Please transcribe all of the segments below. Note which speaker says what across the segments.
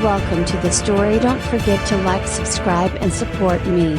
Speaker 1: Welcome to the story. Don't forget to like, subscribe and support me.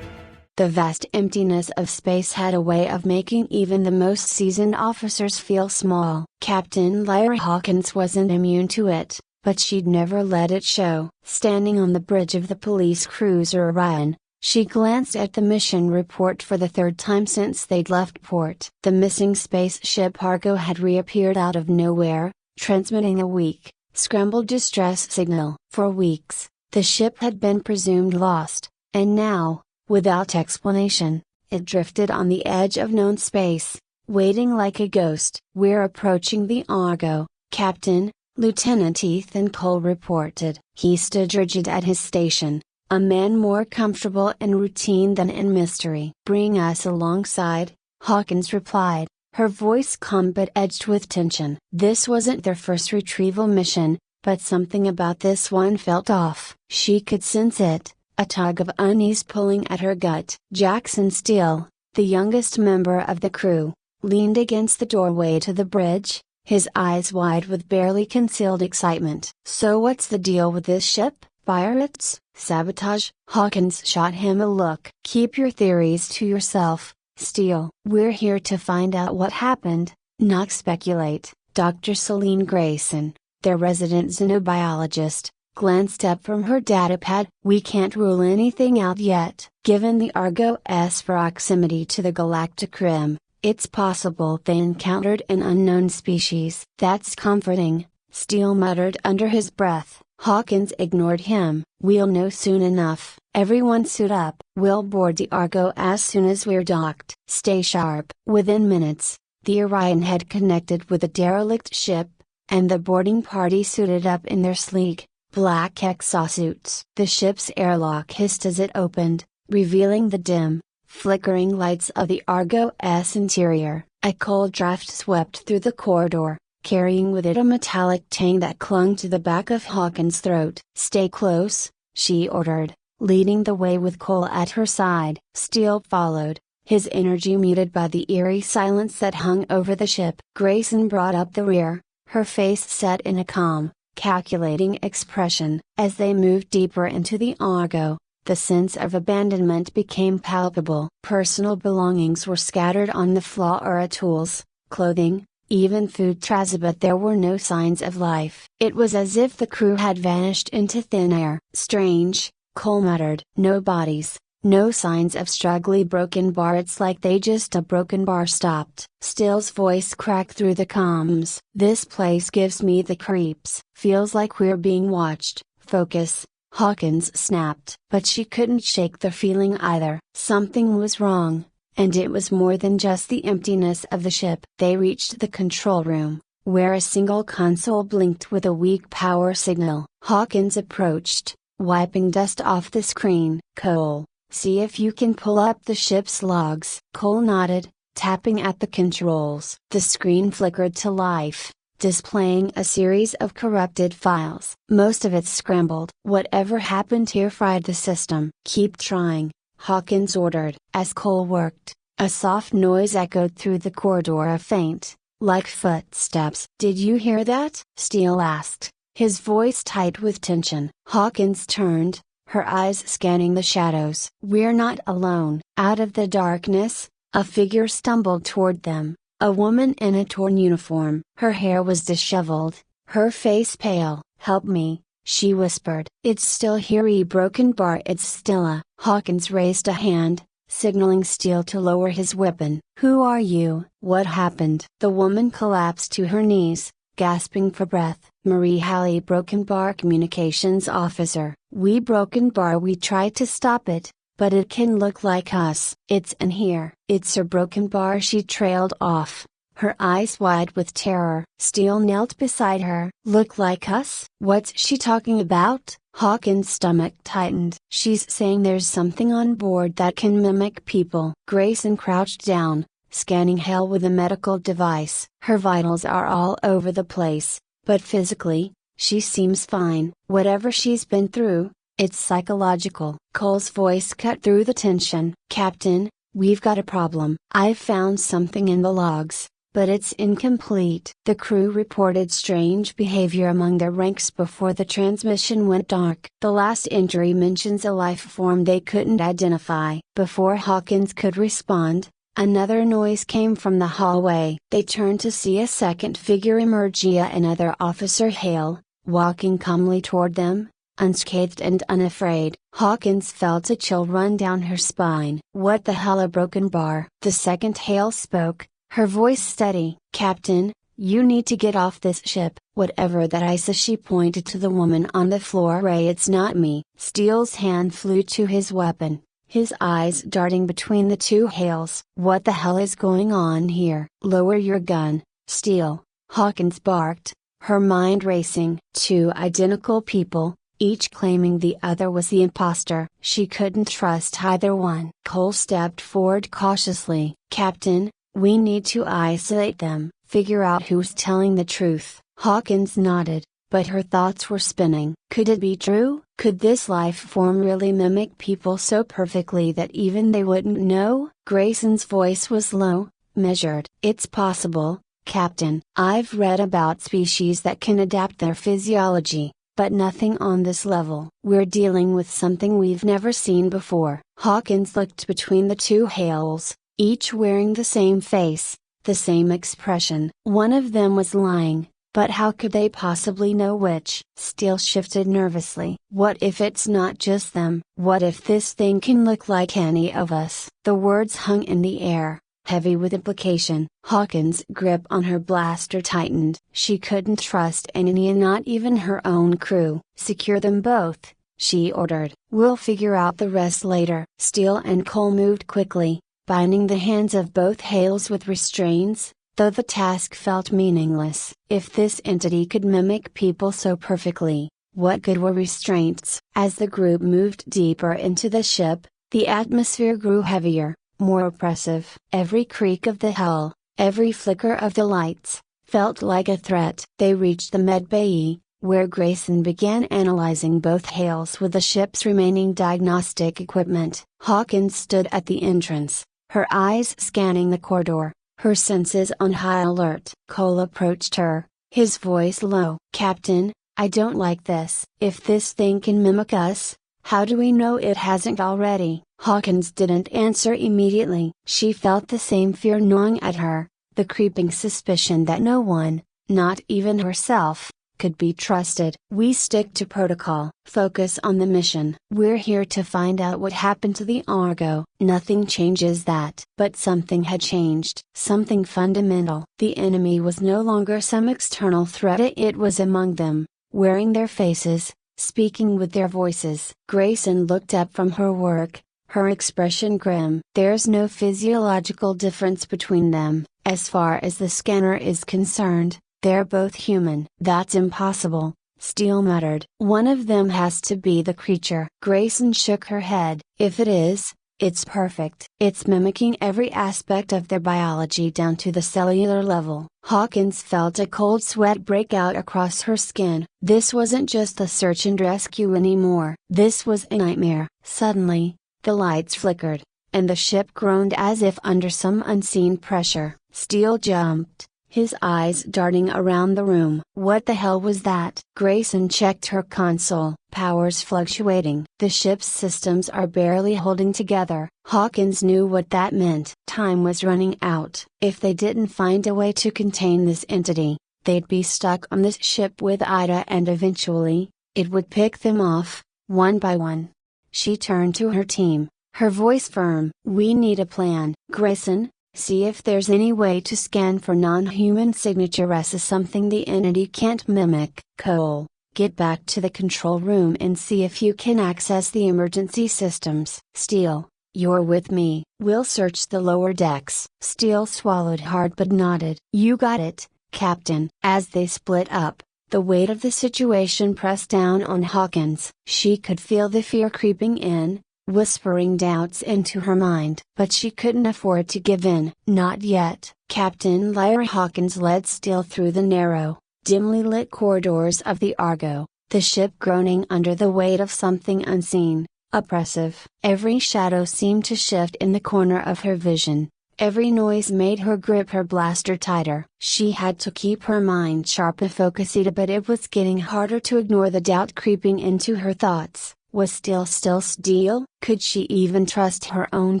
Speaker 1: The vast emptiness of space had a way of making even the most seasoned officers feel small. Captain Lyra Hawkins wasn't immune to it, but she'd never let it show. Standing on the bridge of the police cruiser Orion, she glanced at the mission report for the third time since they'd left port. The missing spaceship Argo had reappeared out of nowhere, transmitting a weak, scrambled distress signal. For weeks, the ship had been presumed lost, and now, without explanation, it drifted on the edge of known space, waiting like a ghost. "We're approaching the Argo, Captain," Lieutenant Ethan Cole reported. He stood rigid at his station, a man more comfortable in routine than in mystery. "Bring us alongside," Hawkins replied, her voice calm but edged with tension. This wasn't their first retrieval mission, but something about this one felt off. She could sense it, a tug of unease pulling at her gut. Jackson Steele, the youngest member of the crew, leaned against the doorway to the bridge, his eyes wide with barely concealed excitement. "So what's the deal with this ship? Pirates? Sabotage?" Hawkins shot him a look. "Keep your theories to yourself, Steele. We're here to find out what happened, not speculate." Dr. Celine Grayson, their resident xenobiologist, glanced up from her datapad. "We can't rule anything out yet. Given the Argo's proximity to the galactic rim, it's possible they encountered an unknown species." "That's comforting," Steele muttered under his breath. Hawkins ignored him. "We'll know soon enough. Everyone suit up. We'll board the Argo as soon as we're docked. Stay sharp." Within minutes, the Orion had connected with a derelict ship, and the boarding party suited up in their sleek, black exosuits. The ship's airlock hissed as it opened, revealing the dim, flickering lights of the Argo's interior. A cold draft swept through the corridor, carrying with it a metallic tang that clung to the back of Hawkins' throat. "Stay close," she ordered, leading the way with Cole at her side. Steele followed, his energy muted by the eerie silence that hung over the ship. Grayson brought up the rear, her face set in a calm, calculating expression. As they moved deeper into the Argo, the sense of abandonment became palpable. Personal belongings were scattered on the floor, tools, clothing, even food trays, but there were no signs of life. It was as if the crew had vanished into thin air. "Strange," Cole muttered. "No bodies, no signs of struggling broken bar. It's like they just a broken bar stopped." Steele's voice cracked through the comms. "This place gives me the creeps. Feels like we're being watched." "Focus," Hawkins snapped. But she couldn't shake the feeling either. Something was wrong. And it was more than just the emptiness of the ship. They reached the control room, where a single console blinked with a weak power signal. Hawkins approached, wiping dust off the screen. "Cole, see if you can pull up the ship's logs." Cole nodded, tapping at the controls. The screen flickered to life, displaying a series of corrupted files. Most of it scrambled. "Whatever happened here fried the system." "Keep trying," Hawkins ordered. As Cole worked, a soft noise echoed through the corridor, a faint, like footsteps. "Did you hear that?" Steele asked, his voice tight with tension. Hawkins turned, her eyes scanning the shadows. "We're not alone." Out of the darkness, a figure stumbled toward them, a woman in a torn uniform. Her hair was disheveled, her face pale. "Help me," she whispered. "It's still here, broken bar. It's still." Hawkins raised a hand, signaling Steele to lower his weapon. "Who are you? What happened?" The woman collapsed to her knees, gasping for breath. "Marie Halley, Broken Bar Communications Officer. We Broken Bar, we tried to stop it, but it can look like us. It's in here." "It's a Broken Bar," she trailed off, her eyes wide with terror. Steele knelt beside her. "Look like us? What's she talking about?" Hawkins' stomach tightened. "She's saying there's something on board that can mimic people." Grayson crouched down, scanning Hale with a medical device. "Her vitals are all over the place, but physically, she seems fine. Whatever she's been through, it's psychological." Cole's voice cut through the tension. "Captain, we've got a problem. I've found something in the logs. but it's incomplete. The crew reported strange behavior among their ranks before the transmission went dark. The last entry mentions a life form they couldn't identify. Before Hawkins could respond, another noise came from the hallway. They turned to see a second figure emerge, another officer Hale, walking calmly toward them, unscathed and unafraid. Hawkins felt a chill run down her spine. What the hell, a broken bar? The second Hale spoke, her voice steady. Captain, you need to get off this ship. Whatever that I say. She pointed to the woman on the floor. Ray, it's not me. Steele's hand flew to his weapon, his eyes darting between the two Hales. What the hell is going on here? Lower your gun, Steele, Hawkins barked, her mind racing. Two identical people, each claiming the other was the imposter. She couldn't trust either one. Cole stepped forward cautiously. Captain, we need to isolate them, figure out who's telling the truth. Hawkins nodded, but her thoughts were spinning. Could it be true? Could this life form really mimic people so perfectly that even they wouldn't know? Grayson's voice was low, measured. It's possible, Captain. I've read about species that can adapt their physiology, but nothing on this level. We're dealing with something we've never seen before. Hawkins looked between the two Hales, each wearing the same face, the same expression. One of them was lying, but how could they possibly know which? Steele shifted nervously. What if it's not just them? What if this thing can look like any of us? The words hung in the air, heavy with implication. Hawkins' grip on her blaster tightened. She couldn't trust any, not even her own crew. Secure them both, she ordered. We'll figure out the rest later. Steele and Cole moved quickly, binding the hands of both Hales with restraints, though the task felt meaningless. If this entity could mimic people so perfectly, what good were restraints? As the group moved deeper into the ship, the atmosphere grew heavier, more oppressive. Every creak of the hull, every flicker of the lights, felt like a threat. They reached the medbay, where Grayson began analyzing both Hales with the ship's remaining diagnostic equipment. Hawkins stood at the entrance, her eyes scanning the corridor, her senses on high alert. Cole approached her, his voice low. Captain, I don't like this. If this thing can mimic us, how do we know it hasn't already? Hawkins didn't answer immediately. She felt the same fear gnawing at her, the creeping suspicion that no one, not even herself, could be trusted. We stick to protocol. Focus on the mission. We're here to find out what happened to the Argo. Nothing changes that. But something had changed. Something fundamental. The enemy was no longer some external threat. It was among them, wearing their faces, speaking with their voices. Grayson looked up from her work, her expression grim. There's no physiological difference between them, as far as the scanner is concerned. They're both human. That's impossible, Steele muttered. One of them has to be the creature. Grayson shook her head. If it is, it's perfect. It's mimicking every aspect of their biology down to the cellular level. Hawkins felt a cold sweat break out across her skin. This wasn't just a search and rescue anymore. This was a nightmare. Suddenly, the lights flickered, and the ship groaned as if under some unseen pressure. Steele jumped, his eyes darting around the room. What the hell was that? Grayson checked her console. Powers fluctuating. The ship's systems are barely holding together. Hawkins knew what that meant. Time was running out. If they didn't find a way to contain this entity, they'd be stuck on this ship with Ida, and eventually, it would pick them off, one by one. She turned to her team, her voice firm. We need a plan. Grayson, see if there's any way to scan for non-human signatures, something the entity can't mimic. Cole, get back to the control room and see if you can access the emergency systems. Steele, you're with me. We'll search the lower decks. Steele swallowed hard but nodded. You got it, Captain. As they split up, the weight of the situation pressed down on Hawkins. She could feel the fear creeping in, whispering doubts into her mind. But she couldn't afford to give in. Not yet. Captain Lyra. Hawkins led Steele through the narrow, dimly lit corridors of the Argo, the ship groaning under the weight of something unseen, oppressive. Every shadow seemed to shift in the corner of her vision, Every noise made her grip her blaster tighter. She had to keep her mind sharp and focused, but it was getting harder to ignore the doubt creeping into her thoughts. Was Steel still Steel? Could she even trust her own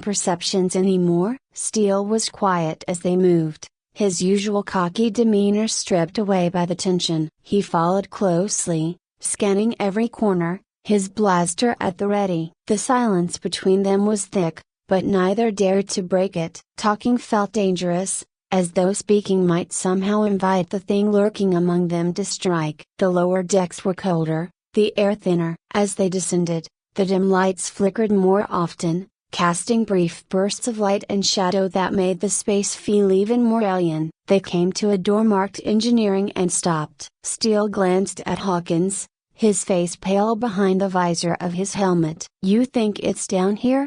Speaker 1: perceptions anymore? Steel was quiet as they moved, his usual cocky demeanor stripped away by the tension. He followed closely, scanning every corner, his blaster at the ready. The silence between them was thick, but neither dared to break it. Talking felt dangerous, as though speaking might somehow invite the thing lurking among them to strike. The lower decks were colder, the air thinner. As they descended, the dim lights flickered more often, casting brief bursts of light and shadow that made the space feel even more alien. They came to a door marked engineering and stopped. Steele glanced at Hawkins, his face pale behind the visor of his helmet. "You think it's down here?"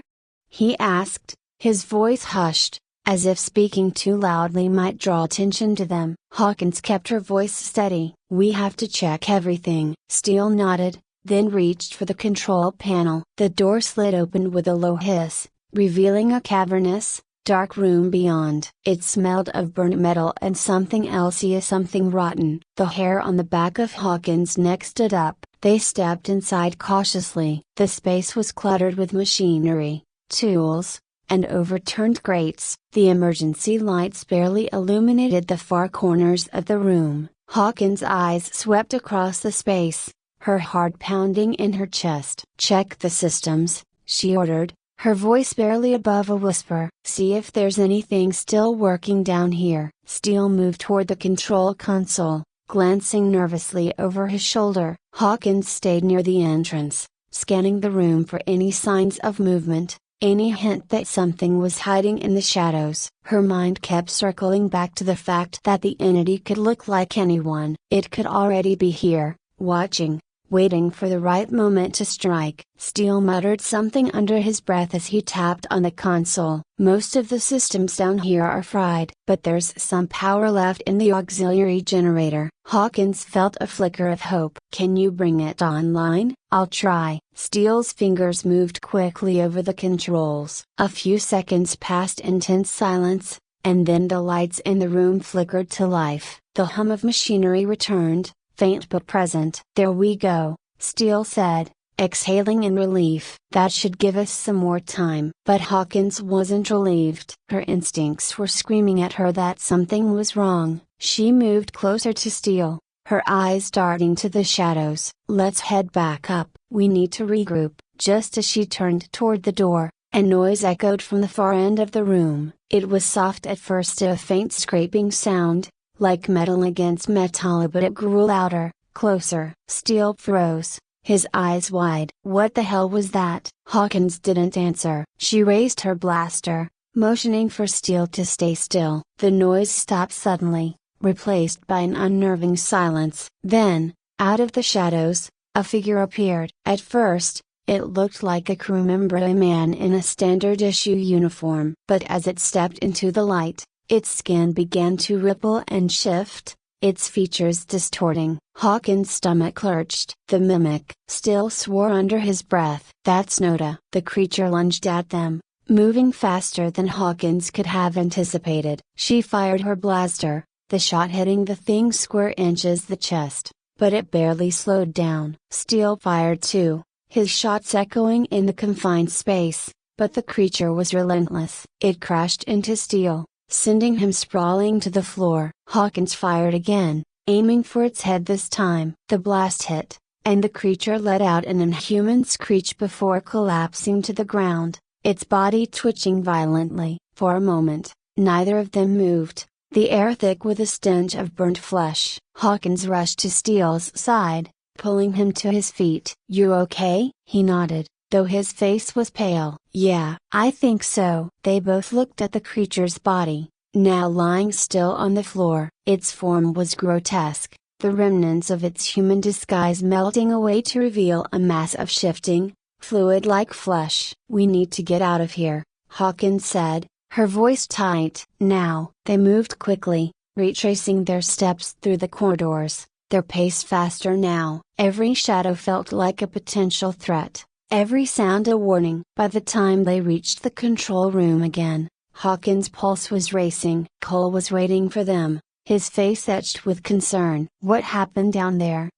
Speaker 1: he asked, his voice hushed, as if speaking too loudly might draw attention to them. Hawkins kept her voice steady. "We have to check everything." Steele nodded, then reached for the control panel. The door slid open with a low hiss, revealing a cavernous, dark room beyond. It smelled of burnt metal and something else, something rotten. The hair on the back of Hawkins' neck stood up. They stepped inside cautiously. The space was cluttered with machinery, tools, and overturned grates. The emergency lights barely illuminated the far corners of the room. Hawkins' eyes swept across the space, her heart pounding in her chest. "Check the systems," she ordered, her voice barely above a whisper. "See if there's anything still working down here." Steele moved toward the control console, glancing nervously over his shoulder. Hawkins stayed near the entrance, scanning the room for any signs of movement, any hint that something was hiding in the shadows. Her mind kept circling back to the fact that the entity could look like anyone. It could already be here, watching, waiting for the right moment to strike. Steele muttered something under his breath as he tapped on the console. "Most of the systems down here are fried, but there's some power left in the auxiliary generator." Hawkins felt a flicker of hope. "Can you bring it online?" "I'll try." Steele's fingers moved quickly over the controls. A few seconds passed in tense silence, and then the lights in the room flickered to life. The hum of machinery returned, faint but present. "There we go," Steele said, exhaling in relief. "That should give us some more time." But Hawkins wasn't relieved. Her instincts were screaming at her that something was wrong. She moved closer to Steele, her eyes darting to the shadows. "Let's head back up. We need to regroup." Just as she turned toward the door, a noise echoed from the far end of the room. It was soft at first, a faint scraping sound, like metal against metal, but it grew louder, closer. Steele froze, his eyes wide. What the hell was that? Hawkins didn't answer. She raised her blaster, motioning for Steele to stay still. The noise stopped suddenly, replaced by an unnerving silence. Then, out of the shadows, a figure appeared. At first, it looked like a crew member, a man in a standard issue uniform. But as it stepped into the light, its skin began to ripple and shift, its features distorting. Hawkins' stomach lurched. The mimic still swore under his breath. "That's Noda." The creature lunged at them, moving faster than Hawkins could have anticipated. She fired her blaster, the shot hitting the thing square inches the chest, but it barely slowed down. Steele fired too, his shots echoing in the confined space, but the creature was relentless. It crashed into Steele, sending him sprawling to the floor. Hawkins fired again, aiming for its head this time. The blast hit, and the creature let out an inhuman screech before collapsing to the ground, its body twitching violently. For a moment, neither of them moved, the air thick with a stench of burnt flesh. Hawkins rushed to Steele's side, pulling him to his feet. "You okay?" He nodded, though his face was pale. "Yeah, I think so." They both looked at the creature's body, now lying still on the floor. Its form was grotesque, the remnants of its human disguise melting away to reveal a mass of shifting, fluid-like flesh. "We need to get out of here," Hawkins said, her voice tight. Now, they moved quickly, retracing their steps through the corridors, their pace faster now. Every shadow felt like a potential threat, every sound a warning. By the time they reached the control room again, Hawkins' pulse was racing. Cole was waiting for them, his face etched with concern. "What happened down there?"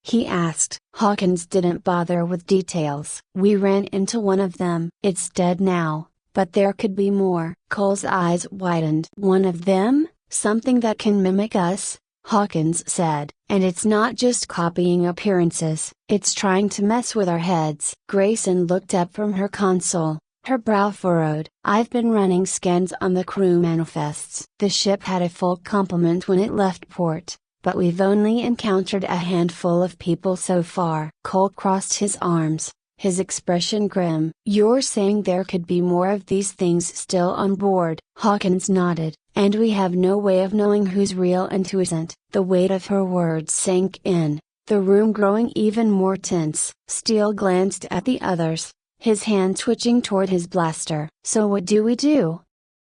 Speaker 1: he asked. Hawkins didn't bother with details. "We ran into one of them. It's dead now, but there could be more." Cole's eyes widened. "One of them? Something that can mimic us?" Hawkins said. "And it's not just copying appearances, it's trying to mess with our heads." Grayson looked up from her console, her brow furrowed. "I've been running scans on the crew manifests. The ship had a full complement when it left port, but we've only encountered a handful of people so far." Cole crossed his arms, his expression grim. "You're saying there could be more of these things still on board?" Hawkins nodded. "And we have no way of knowing who's real and who isn't." The weight of her words sank in, the room growing even more tense. Steele glanced at the others, his hand twitching toward his blaster. "So what do we do?"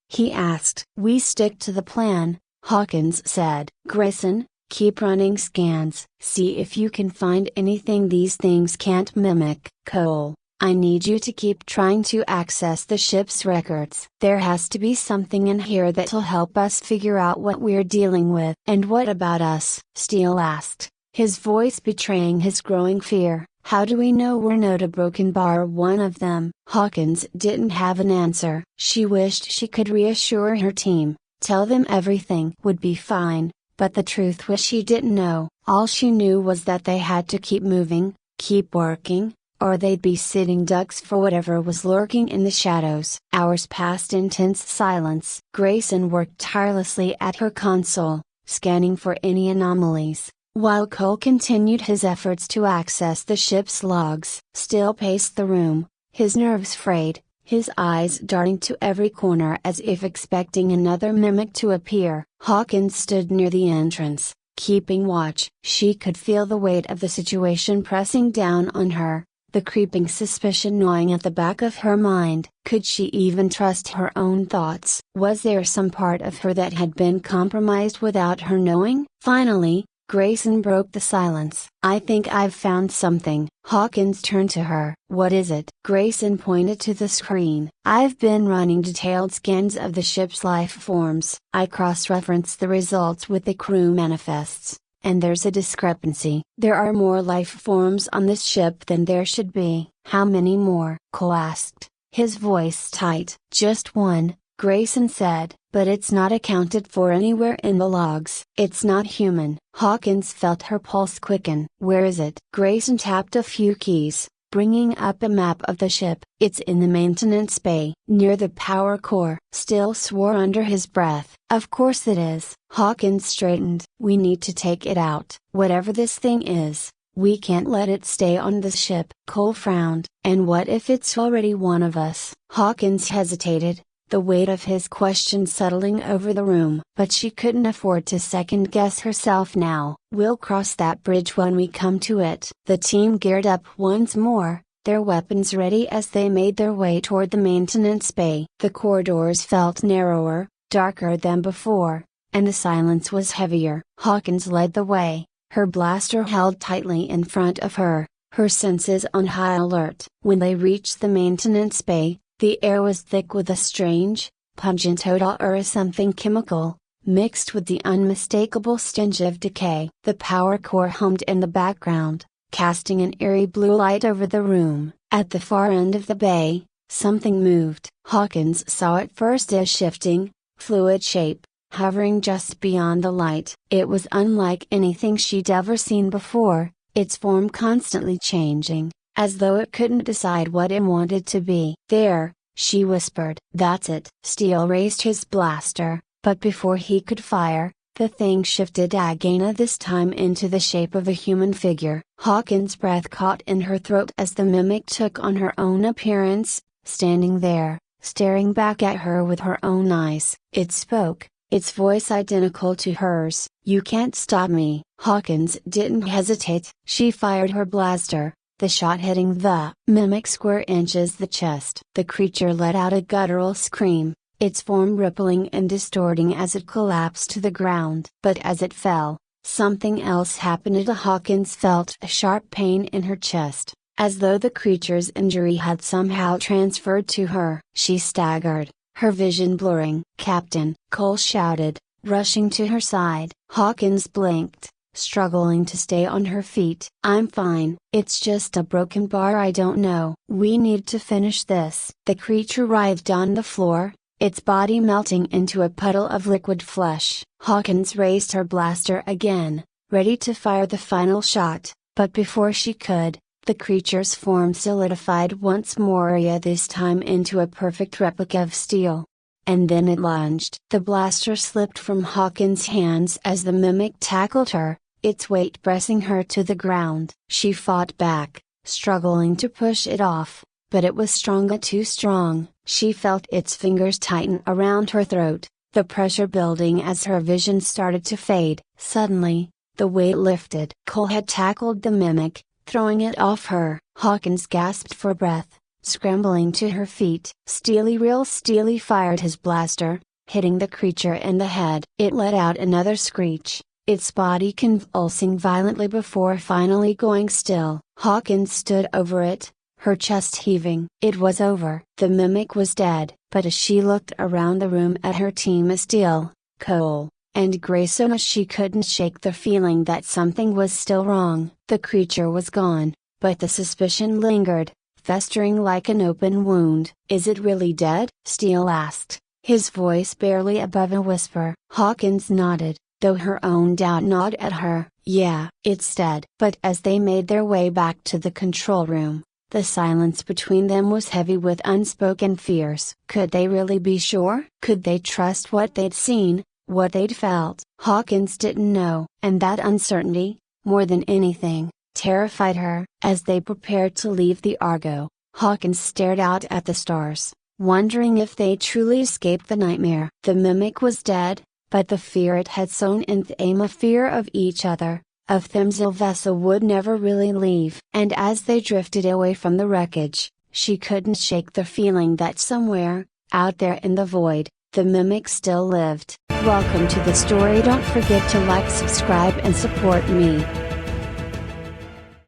Speaker 1: he asked. "We stick to the plan," Hawkins said. "Grayson, keep running scans. See if you can find anything these things can't mimic. Cole, I need you to keep trying to access the ship's records. There has to be something in here that'll help us figure out what we're dealing with." "And what about us?" Steele asked, his voice betraying his growing fear. "How do we know we're not a broken bar one of them?" Hawkins didn't have an answer. She wished she could reassure her team, tell them everything would be fine, but the truth was she didn't know. All she knew was that they had to keep moving, keep working, or they'd be sitting ducks for whatever was lurking in the shadows. Hours passed in tense silence. Grayson worked tirelessly at her console, scanning for any anomalies, while Cole continued his efforts to access the ship's logs. Steele paced the room, his nerves frayed, his eyes darting to every corner as if expecting another mimic to appear. Hawkins stood near the entrance, keeping watch. She could feel the weight of the situation pressing down on her, the creeping suspicion gnawing at the back of her mind. Could she even trust her own thoughts? Was there some part of her that had been compromised without her knowing? Finally, Grayson broke the silence. "I think I've found something." Hawkins turned to her. "What is it?" Grayson pointed to the screen. "I've been running detailed scans of the ship's life forms. I cross-referenced the results with the crew manifests, and there's a discrepancy. There are more life forms on this ship than there should be." "How many more?" Cole asked, his voice tight. "Just one," Grayson said, "but it's not accounted for anywhere in the logs. It's not human." Hawkins felt her pulse quicken. "Where is it?" Grayson tapped a few keys, bringing up a map of the ship. "It's in the maintenance bay, near the power core." Steele swore under his breath. "Of course it is." Hawkins straightened. "We need to take it out. Whatever this thing is, we can't let it stay on the ship." Cole frowned. "And what if it's already one of us?" Hawkins hesitated, the weight of his question settling over the room. But she couldn't afford to second guess herself now. "We'll cross that bridge when we come to it." The team geared up once more, their weapons ready as they made their way toward the maintenance bay. The corridors felt narrower, darker than before, and the silence was heavier. Hawkins led the way, her blaster held tightly in front of her, her senses on high alert. When they reached the maintenance bay, the air was thick with a strange, pungent odor or something chemical, mixed with the unmistakable stench of decay. The power core hummed in the background, casting an eerie blue light over the room. At the far end of the bay, something moved. Hawkins saw it first as shifting, fluid shape, hovering just beyond the light. It was unlike anything she'd ever seen before, its form constantly changing, as though it couldn't decide what it wanted to be. "There," she whispered. "That's it." Steele raised his blaster, but before he could fire, the thing shifted again, this time into the shape of a human figure. Hawkins' breath caught in her throat as the mimic took on her own appearance, standing there, staring back at her with her own eyes. It spoke, its voice identical to hers. "You can't stop me." Hawkins didn't hesitate. She fired her blaster, the shot hitting the mimic square inches the chest. The creature let out a guttural scream, its form rippling and distorting as it collapsed to the ground. But as it fell, something else happened. Hawkins felt a sharp pain in her chest, as though the creature's injury had somehow transferred to her. She staggered, her vision blurring. "Captain," Cole shouted, rushing to her side. Hawkins blinked, struggling to stay on her feet. "I'm fine, it's just a broken bar. I don't know. We need to finish this." The creature writhed on the floor, its body melting into a puddle of liquid flesh. Hawkins raised her blaster again, ready to fire the final shot, but before she could, the creature's form solidified once more, this time into a perfect replica of steel. And then it lunged. The blaster slipped from Hawkins' hands as the mimic tackled her, its weight pressing her to the ground. She fought back, struggling to push it off, but it was too strong. She felt its fingers tighten around her throat, the pressure building as her vision started to fade. Suddenly, the weight lifted. Cole had tackled the mimic, throwing it off her. Hawkins gasped for breath, scrambling to her feet. Steely fired his blaster, hitting the creature in the head. It let out another screech, its body convulsing violently before finally going still. Hawkins stood over it, her chest heaving. It was over. The mimic was dead. But as she looked around the room at her team of Steel, Cole, and Grayson, she couldn't shake the feeling that something was still wrong. The creature was gone, but the suspicion lingered, festering like an open wound. "Is it really dead?" Steele asked, his voice barely above a whisper. Hawkins nodded, though her own doubt gnawed at her. "Yeah, it's dead." But as they made their way back to the control room, the silence between them was heavy with unspoken fears. Could they really be sure? Could they trust what they'd seen, what they'd felt? Hawkins didn't know, and that uncertainty, more than anything, terrified her. As they prepared to leave the Argo, Hawkins stared out at the stars, wondering if they truly escaped the nightmare. The mimic was dead, but the fear it had sown in them, a fear of each other, of Themselvessa, would never really leave. And as they drifted away from the wreckage, she couldn't shake the feeling that somewhere, out there in the void, the mimic still lived. Welcome to the story. Don't forget to like, subscribe and support me.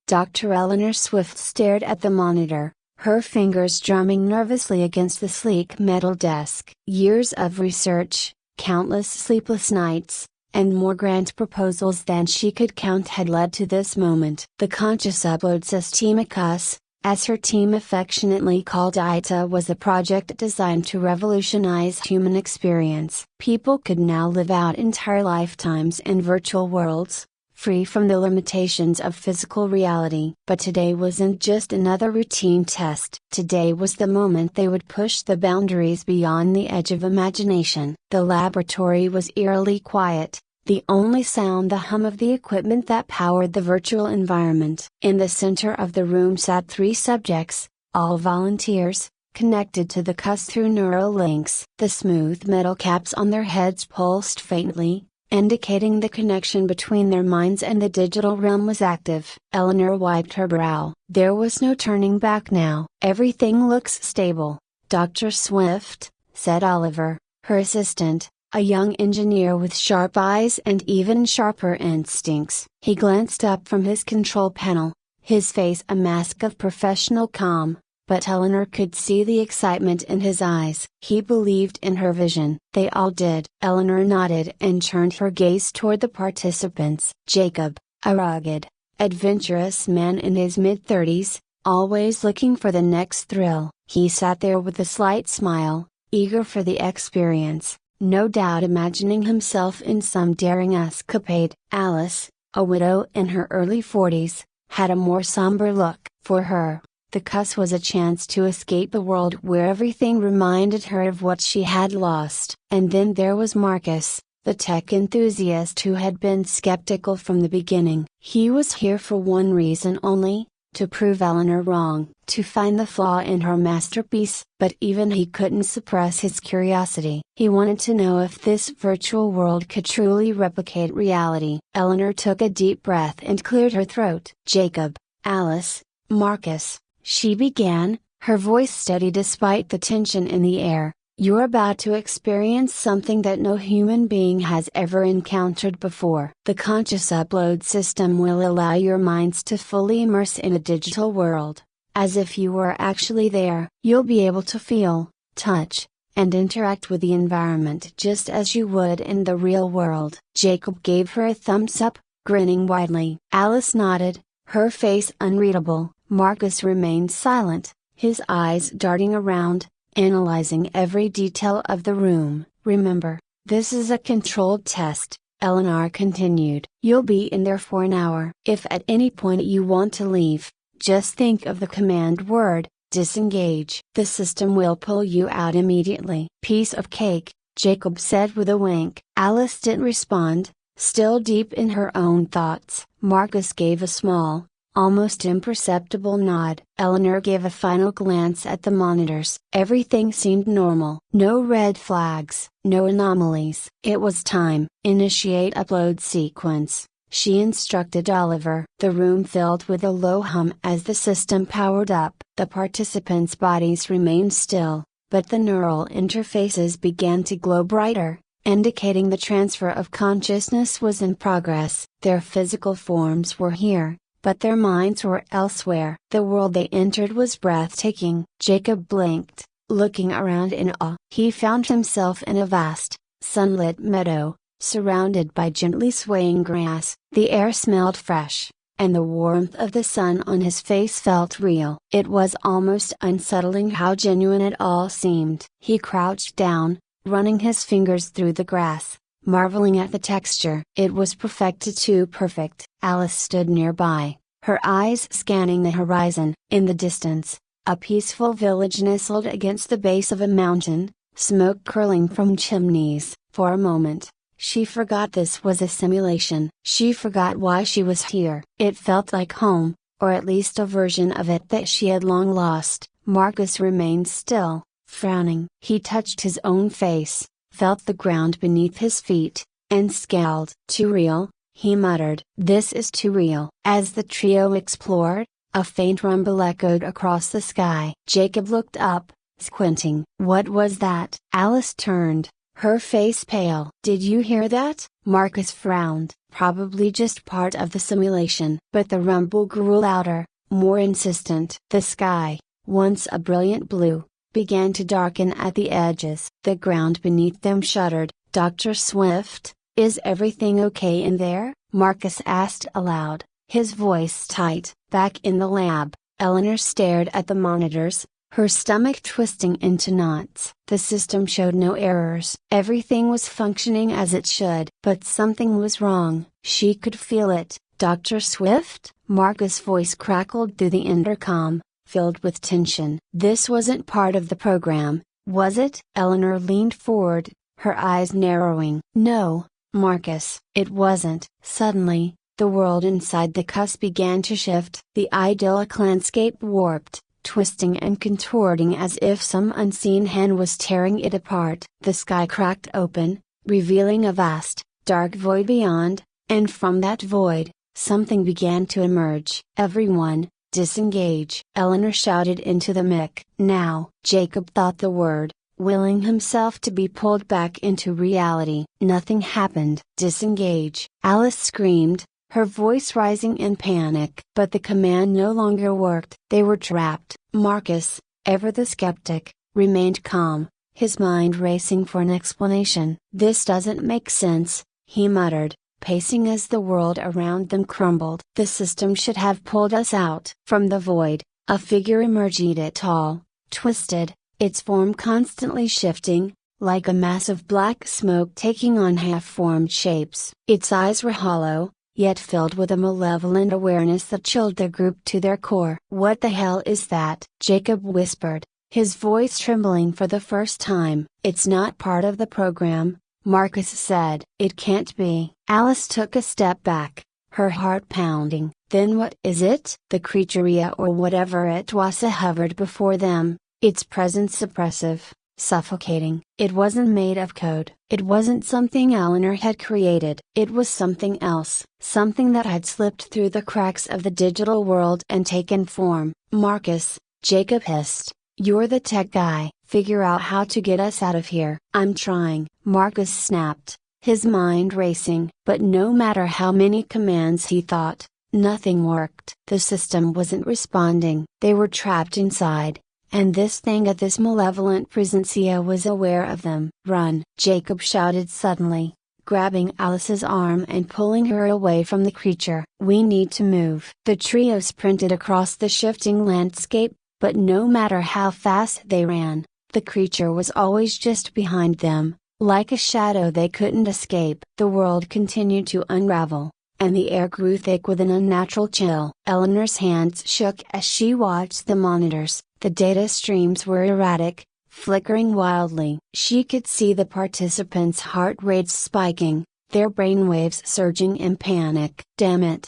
Speaker 1: Dr. Eleanor Swift stared at the monitor, her fingers drumming nervously against the sleek metal desk. Years of research, countless sleepless nights, and more grant proposals than she could count had led to this moment. The Conscious Upload System, Mechs, as her team affectionately called ITA, was a project designed to revolutionize human experience. People could now live out entire lifetimes in virtual worlds, free from the limitations of physical reality. But today wasn't just another routine test. Today was the moment they would push the boundaries beyond the edge of imagination. The laboratory was eerily quiet, the only sound the hum of the equipment that powered the virtual environment. In the center of the room sat 3 subjects, all volunteers, connected to the Mechs through neural links. The smooth metal caps on their heads pulsed faintly, indicating the connection between their minds and the digital realm was active. Eleanor wiped her brow. There was no turning back now. "Everything looks stable, Dr. Swift," said Oliver, her assistant, a young engineer with sharp eyes and even sharper instincts. He glanced up from his control panel, his face a mask of professional calm, but Eleanor could see the excitement in his eyes. He believed in her vision. They all did. Eleanor nodded and turned her gaze toward the participants. Jacob, a rugged, adventurous man in his mid-30s, always looking for the next thrill. He sat there with a slight smile, eager for the experience, no doubt imagining himself in some daring escapade. Alice, a widow in her early 40s, had a more somber look. For her, the Mechs was a chance to escape a world where everything reminded her of what she had lost. And then there was Marcus, the tech enthusiast who had been skeptical from the beginning. He was here for one reason only, to prove Eleanor wrong, to find the flaw in her masterpiece. But even he couldn't suppress his curiosity. He wanted to know if this virtual world could truly replicate reality. Eleanor took a deep breath and cleared her throat. "Jacob, Alice, Marcus," she began, her voice steady despite the tension in the air. "You're about to experience something that no human being has ever encountered before. The Conscious Upload System will allow your minds to fully immerse in a digital world, as if you were actually there. You'll be able to feel, touch, and interact with the environment just as you would in the real world. Jacob gave her a thumbs up, grinning widely. Alice nodded, her face unreadable. Marcus remained silent, his eyes darting around, analyzing every detail of the room. Remember, this is a controlled test, Eleanor continued. You'll be in there for an hour. If at any point you want to leave, just think of the command word, disengage. The system will pull you out immediately. Piece of cake, Jacob said with a wink. Alice didn't respond, still deep in her own thoughts. Marcus gave a small, almost imperceptible nod. Eleanor gave a final glance at the monitors. Everything seemed normal. No red flags, no anomalies. It was time. Initiate upload sequence, she instructed Oliver. The room filled with a low hum as the system powered up. The participants' bodies remained still, but the neural interfaces began to glow brighter, indicating the transfer of consciousness was in progress. Their physical forms were here, but their minds were elsewhere. The world they entered was breathtaking. Jacob blinked, looking around in awe. He found himself in a vast, sunlit meadow, surrounded by gently swaying grass. The air smelled fresh, and the warmth of the sun on his face felt real. It was almost unsettling how genuine it all seemed. He crouched down, running his fingers through the grass, marveling at the texture. It was perfected too perfect. Alice stood nearby, her eyes scanning the horizon. In the distance, a peaceful village nestled against the base of a mountain, smoke curling from chimneys. For a moment, she forgot this was a simulation. She forgot why she was here. It felt like home, or at least a version of it that she had long lost. Marcus remained still, frowning. He touched his own face, felt the ground beneath his feet, and scowled. Too real, he muttered. This is too real. As the trio explored, a faint rumble echoed across the sky. Jacob looked up, squinting. What was that? Alice turned, her face pale. Did you hear that? Marcus frowned. Probably just part of the simulation. But the rumble grew louder, more insistent. The sky, once a brilliant blue, began to darken at the edges. The ground beneath them shuddered. Dr. Swift, is everything okay in there? Marcus asked aloud, his voice tight. Back in the lab, Eleanor stared at the monitors, her stomach twisting into knots. The system showed no errors. Everything was functioning as it should. But something was wrong. She could feel it. Dr. Swift? Marcus' voice crackled through the intercom, filled with tension. This wasn't part of the program, was it? Eleanor leaned forward, her eyes narrowing. No, Marcus, it wasn't. Suddenly, the world inside the cusp began to shift. The idyllic landscape warped, twisting and contorting as if some unseen hand was tearing it apart. The sky cracked open, revealing a vast, dark void beyond, and from that void, something began to emerge. Everyone, disengage! Eleanor shouted into the mech. Now, Jacob thought the word, willing himself to be pulled back into reality. Nothing happened. Disengage! Alice screamed, her voice rising in panic. But the command no longer worked. They were trapped. Marcus, ever the skeptic, remained calm, his mind racing for an explanation. This doesn't make sense, he muttered, pacing as the world around them crumbled. The system should have pulled us out. From the void, a figure emerged, tall, twisted, its form constantly shifting, like a mass of black smoke taking on half-formed shapes. Its eyes were hollow, yet filled with a malevolent awareness that chilled the group to their core. What the hell is that? Jacob whispered, his voice trembling for the first time. It's not part of the program, Marcus said. It can't be. Alice took a step back, her heart pounding. Then what is it? The creature or whatever it was hovered before them, its presence oppressive, suffocating. It wasn't made of code. It wasn't something Eleanor had created. It was something else. Something that had slipped through the cracks of the digital world and taken form. Marcus, Jacob hissed, you're the tech guy. Figure out how to get us out of here. I'm trying. Marcus snapped, his mind racing. But no matter how many commands he thought, nothing worked. The system wasn't responding. They were trapped inside, And this thing at this malevolent presencia was aware of them. "Run!" Jacob shouted suddenly, grabbing Alice's arm and pulling her away from the creature. "We need to move." The trio sprinted across the shifting landscape, but no matter how fast they ran, the creature was always just behind them, like a shadow they couldn't escape. The world continued to unravel, and the air grew thick with an unnatural chill. Eleanor's hands shook as she watched the monitors. The data streams were erratic, flickering wildly. She could see the participants' heart rates spiking, their brainwaves surging in panic. "Damn it!"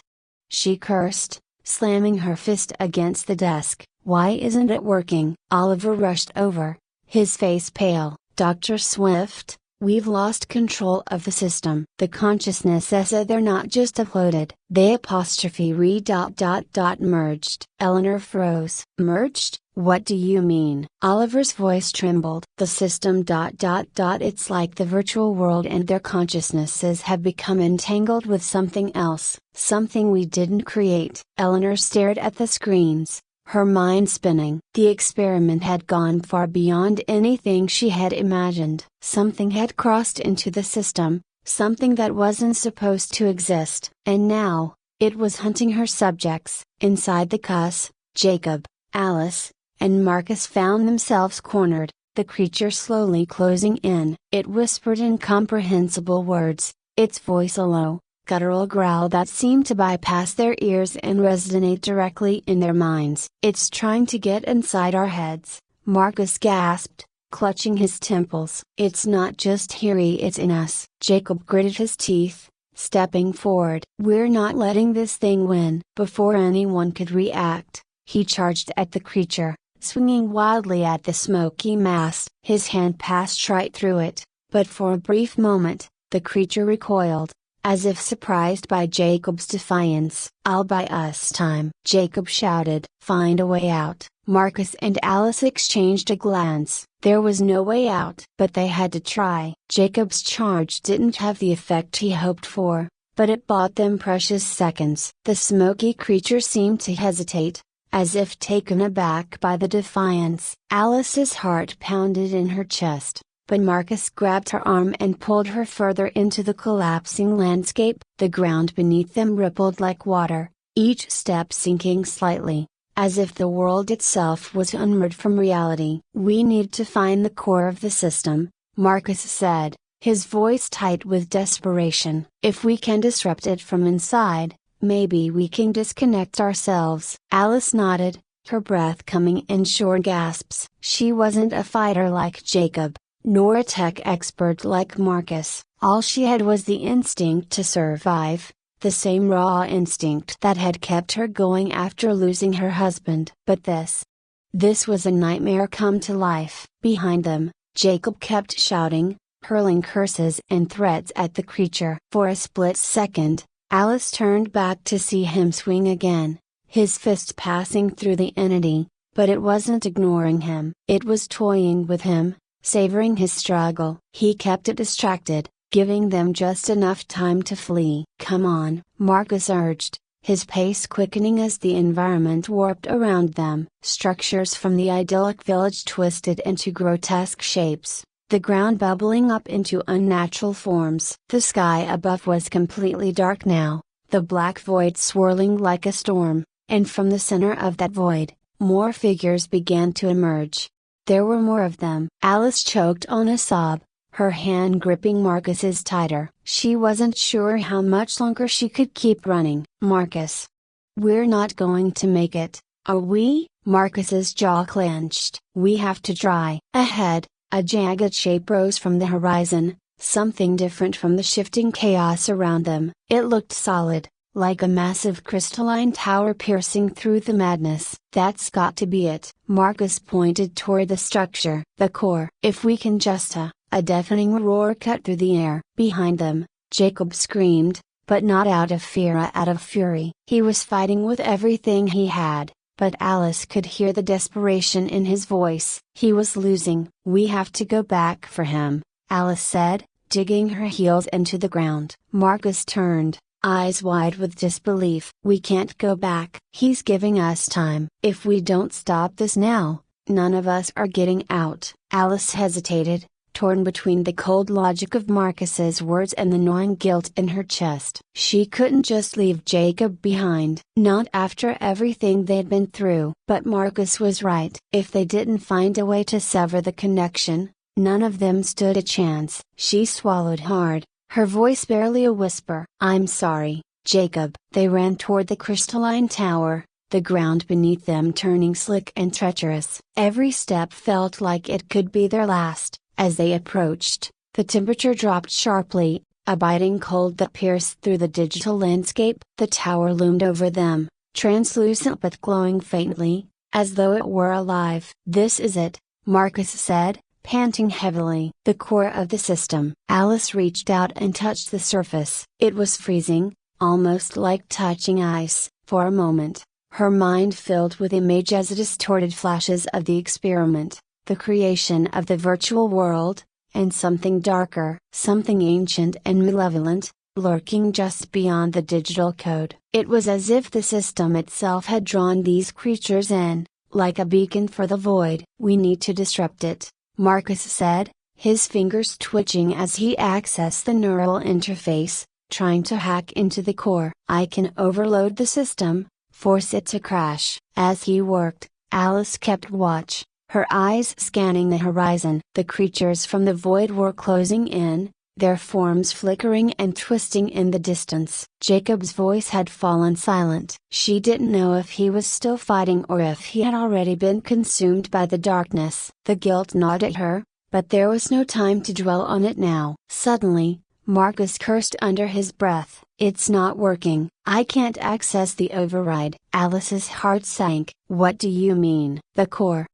Speaker 1: she cursed, slamming her fist against the desk. "Why isn't it working?" Oliver rushed over, his face pale. "Dr. Swift, we've lost control of the system." The consciousness said they're not just uploaded. They merged. Eleanor froze. "Merged? What do you mean?" Oliver's voice trembled. "The system. It's like the virtual world and their consciousnesses have become entangled with something else, something we didn't create." Eleanor stared at the screens, her mind spinning. The experiment had gone far beyond anything she had imagined. Something had crossed into the system, something that wasn't supposed to exist. And now, it was hunting her subjects. Inside the cuss, Jacob, Alice, and Marcus found themselves cornered, the creature slowly closing in. It whispered incomprehensible words, its voice a low, guttural growl that seemed to bypass their ears and resonate directly in their minds. "It's trying to get inside our heads," Marcus gasped, clutching his temples. "It's not just here, it's in us." Jacob gritted his teeth, stepping forward. "We're not letting this thing win." Before anyone could react, he charged at the creature, swinging wildly at the smoky mass. His hand passed right through it, but for a brief moment, the creature recoiled, as if surprised by Jacob's defiance. "I'll buy us time," Jacob shouted. "Find a way out." Marcus and Alice exchanged a glance. There was no way out. But they had to try. Jacob's charge didn't have the effect he hoped for, but it bought them precious seconds. The smoky creature seemed to hesitate, as if taken aback by the defiance. Alice's heart pounded in her chest, but Marcus grabbed her arm and pulled her further into the collapsing landscape. The ground beneath them rippled like water, each step sinking slightly, as if the world itself was unmoored from reality. "We need to find the core of the system," Marcus said, his voice tight with desperation. "If we can disrupt it from inside, maybe we can disconnect ourselves." Alice nodded, her breath coming in short gasps. She wasn't a fighter like Jacob, nor a tech expert like Marcus. All she had was the instinct to survive, the same raw instinct that had kept her going after losing her husband. But this was a nightmare come to life. Behind them, Jacob kept shouting, hurling curses and threats at the creature. For a split second, Alice turned back to see him swing again, his fist passing through the entity, but it wasn't ignoring him. It was toying with him, savoring his struggle. He kept it distracted, giving them just enough time to flee. "Come on," Marcus urged, his pace quickening as the environment warped around them. Structures from the idyllic village twisted into grotesque shapes, the ground bubbling up into unnatural forms. The sky above was completely dark now, the black void swirling like a storm, and from the center of that void, more figures began to emerge. There were more of them. Alice choked on a sob, her hand gripping Marcus's tighter. She wasn't sure how much longer she could keep running. "Marcus, we're not going to make it, are we?" Marcus's jaw clenched. "We have to try." Ahead, a jagged shape rose from the horizon, something different from the shifting chaos around them. It looked solid, like a massive crystalline tower piercing through the madness. "That's got to be it." Marcus pointed toward the structure. "The core." "If we can just A deafening roar cut through the air. Behind them, Jacob screamed, but not out of fear, out of fury. He was fighting with everything he had, but Alice could hear the desperation in his voice. He was losing. "We have to go back for him," Alice said, digging her heels into the ground. Marcus turned, eyes wide with disbelief. "We can't go back. He's giving us time. If we don't stop this now, None of us are getting out. Alice hesitated, torn between the cold logic of Marcus's words and the gnawing guilt in her chest. She couldn't just leave Jacob behind. Not after everything they'd been through. But Marcus was right. If they didn't find a way to sever the connection, none of them stood a chance. She swallowed hard, her voice barely a whisper. "I'm sorry, Jacob." They ran toward the crystalline tower, the ground beneath them turning slick and treacherous. Every step felt like it could be their last. As they approached, the temperature dropped sharply, a biting cold that pierced through the digital landscape. The tower loomed over them, translucent but glowing faintly, as though it were alive. "This is it," Marcus said, panting heavily. "The core of the system." Alice reached out and touched the surface. It was freezing, almost like touching ice. For a moment, her mind filled with image as distorted flashes of the experiment, the creation of the virtual world, and something darker, something ancient and malevolent, lurking just beyond the digital code. It was as if the system itself had drawn these creatures in, like a beacon for the void. "We need to disrupt it," Marcus said, his fingers twitching as he accessed the neural interface, trying to hack into the core. "I can overload the system, force it to crash." As he worked, Alice kept watch, her eyes scanning the horizon. The creatures from the void were closing in, their forms flickering and twisting in the distance. Jacob's voice had fallen silent. She didn't know if he was still fighting or if he had already been consumed by the darkness. The guilt gnawed at her, but there was no time to dwell on it now. Suddenly, Marcus cursed under his breath. "It's not working. I can't access the override." Alice's heart sank. "What do you mean?" "The core.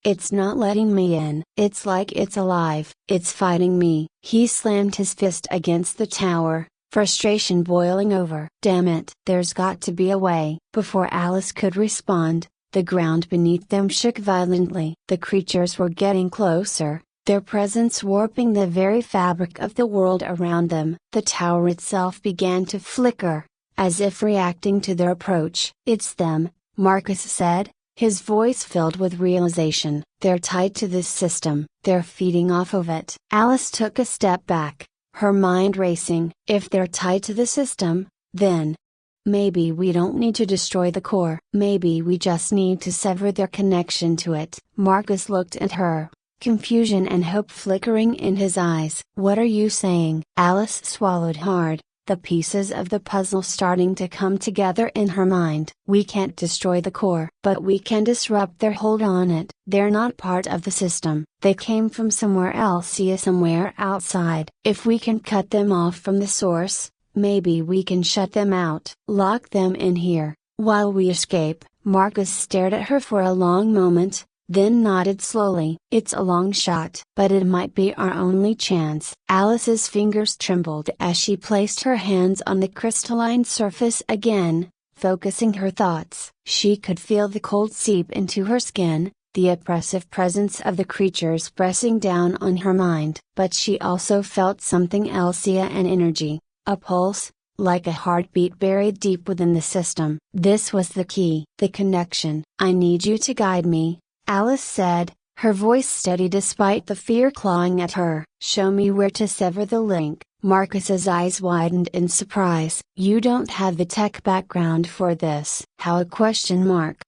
Speaker 1: It's not letting me in. It's like it's alive. It's fighting me." He slammed his fist against the tower, frustration boiling over. "Damn it. There's got to be a way." Before Alice could respond, the ground beneath them shook violently. The creatures were getting closer, their presence warping the very fabric of the world around them. The tower itself began to flicker, as if reacting to their approach. "It's them," Marcus said, his voice filled with realization. "They're tied to this system. They're feeding off of it." Alice took a step back, her mind racing. If they're tied to the system, then maybe we don't need to destroy the core. Maybe we just need to sever their connection to it. Marcus looked at her, confusion and hope flickering in his eyes. "What are you saying?" Alice swallowed hard, the pieces of the puzzle starting to come together in her mind. "We can't destroy the core, but we can disrupt their hold on it. They're not part of the system. They came from somewhere else, somewhere outside. If we can cut them off from the source, maybe we can shut them out. Lock them in here, while we escape." Marcus stared at her for a long moment, then nodded slowly. "It's a long shot, but it might be our only chance." Alice's fingers trembled as she placed her hands on the crystalline surface again, focusing her thoughts. She could feel the cold seep into her skin, the oppressive presence of the creatures pressing down on her mind. But she also felt something else, an energy, a pulse, like a heartbeat buried deep within the system. This was the key. The connection. "I need you to guide me," Alice said, her voice steady despite the fear clawing at her. "Show me where to sever the link." Marcus's eyes widened in surprise. "You don't have the tech background for this." "How?"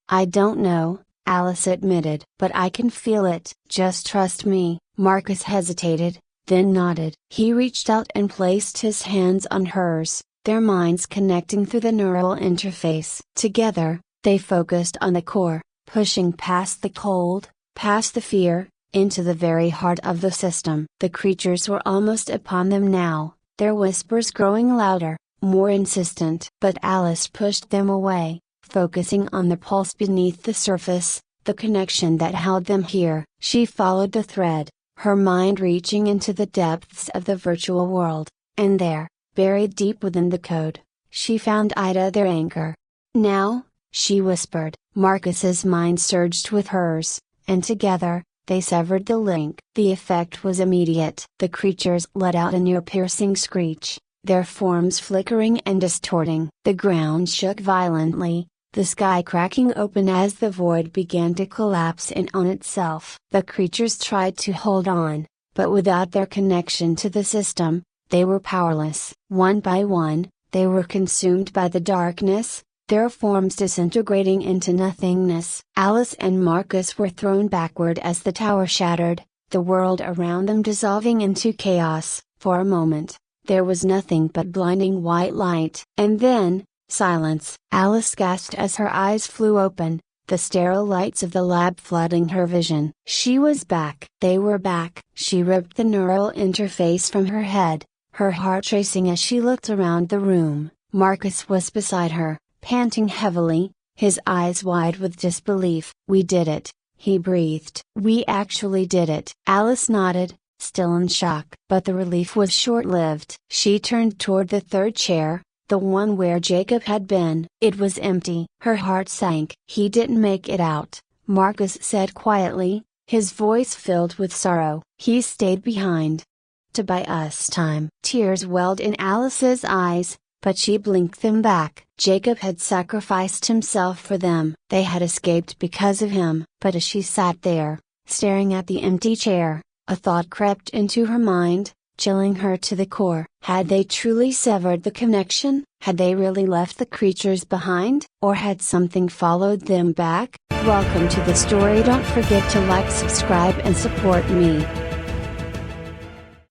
Speaker 1: "I don't know," Alice admitted. "But I can feel it." "Just trust me." Marcus hesitated, then nodded. He reached out and placed his hands on hers, their minds connecting through the neural interface. Together, they focused on the core, pushing past the cold, past the fear, into the very heart of the system. The creatures were almost upon them now, their whispers growing louder, more insistent. But Alice pushed them away, focusing on the pulse beneath the surface, the connection that held them here. She followed the thread, her mind reaching into the depths of the virtual world, and there, buried deep within the code, she found Ida, their anchor. "Now," she whispered. Marcus's mind surged with hers, and together, they severed the link. The effect was immediate. The creatures let out an ear-piercing screech, their forms flickering and distorting. The ground shook violently, the sky cracking open as the void began to collapse in on itself. The creatures tried to hold on, but without their connection to the system, they were powerless. One by one, they were consumed by the darkness, their forms disintegrating into nothingness. Alice and Marcus were thrown backward as the tower shattered, the world around them dissolving into chaos. For a moment, there was nothing but blinding white light. And then, silence. Alice gasped as her eyes flew open, the sterile lights of the lab flooding her vision. She was back. They were back. She ripped the neural interface from her head, her heart racing as she looked around the room. Marcus was beside her, panting heavily, his eyes wide with disbelief. "We did it," he breathed. "We actually did it." Alice nodded, still in shock. But the relief was short-lived. She turned toward the third chair, the one where Jacob had been. It was empty. Her heart sank. "He didn't make it out," Marcus said quietly, his voice filled with sorrow. "He stayed behind to buy us time." Tears welled in Alice's eyes, but she blinked them back. Jacob had sacrificed himself for them. They had escaped because of him. But as she sat there, staring at the empty chair, a thought crept into her mind, chilling her to the core. Had they truly severed the connection? Had they really left the creatures behind? Or had something followed them back? Welcome to the story. Don't forget to like, subscribe and support me.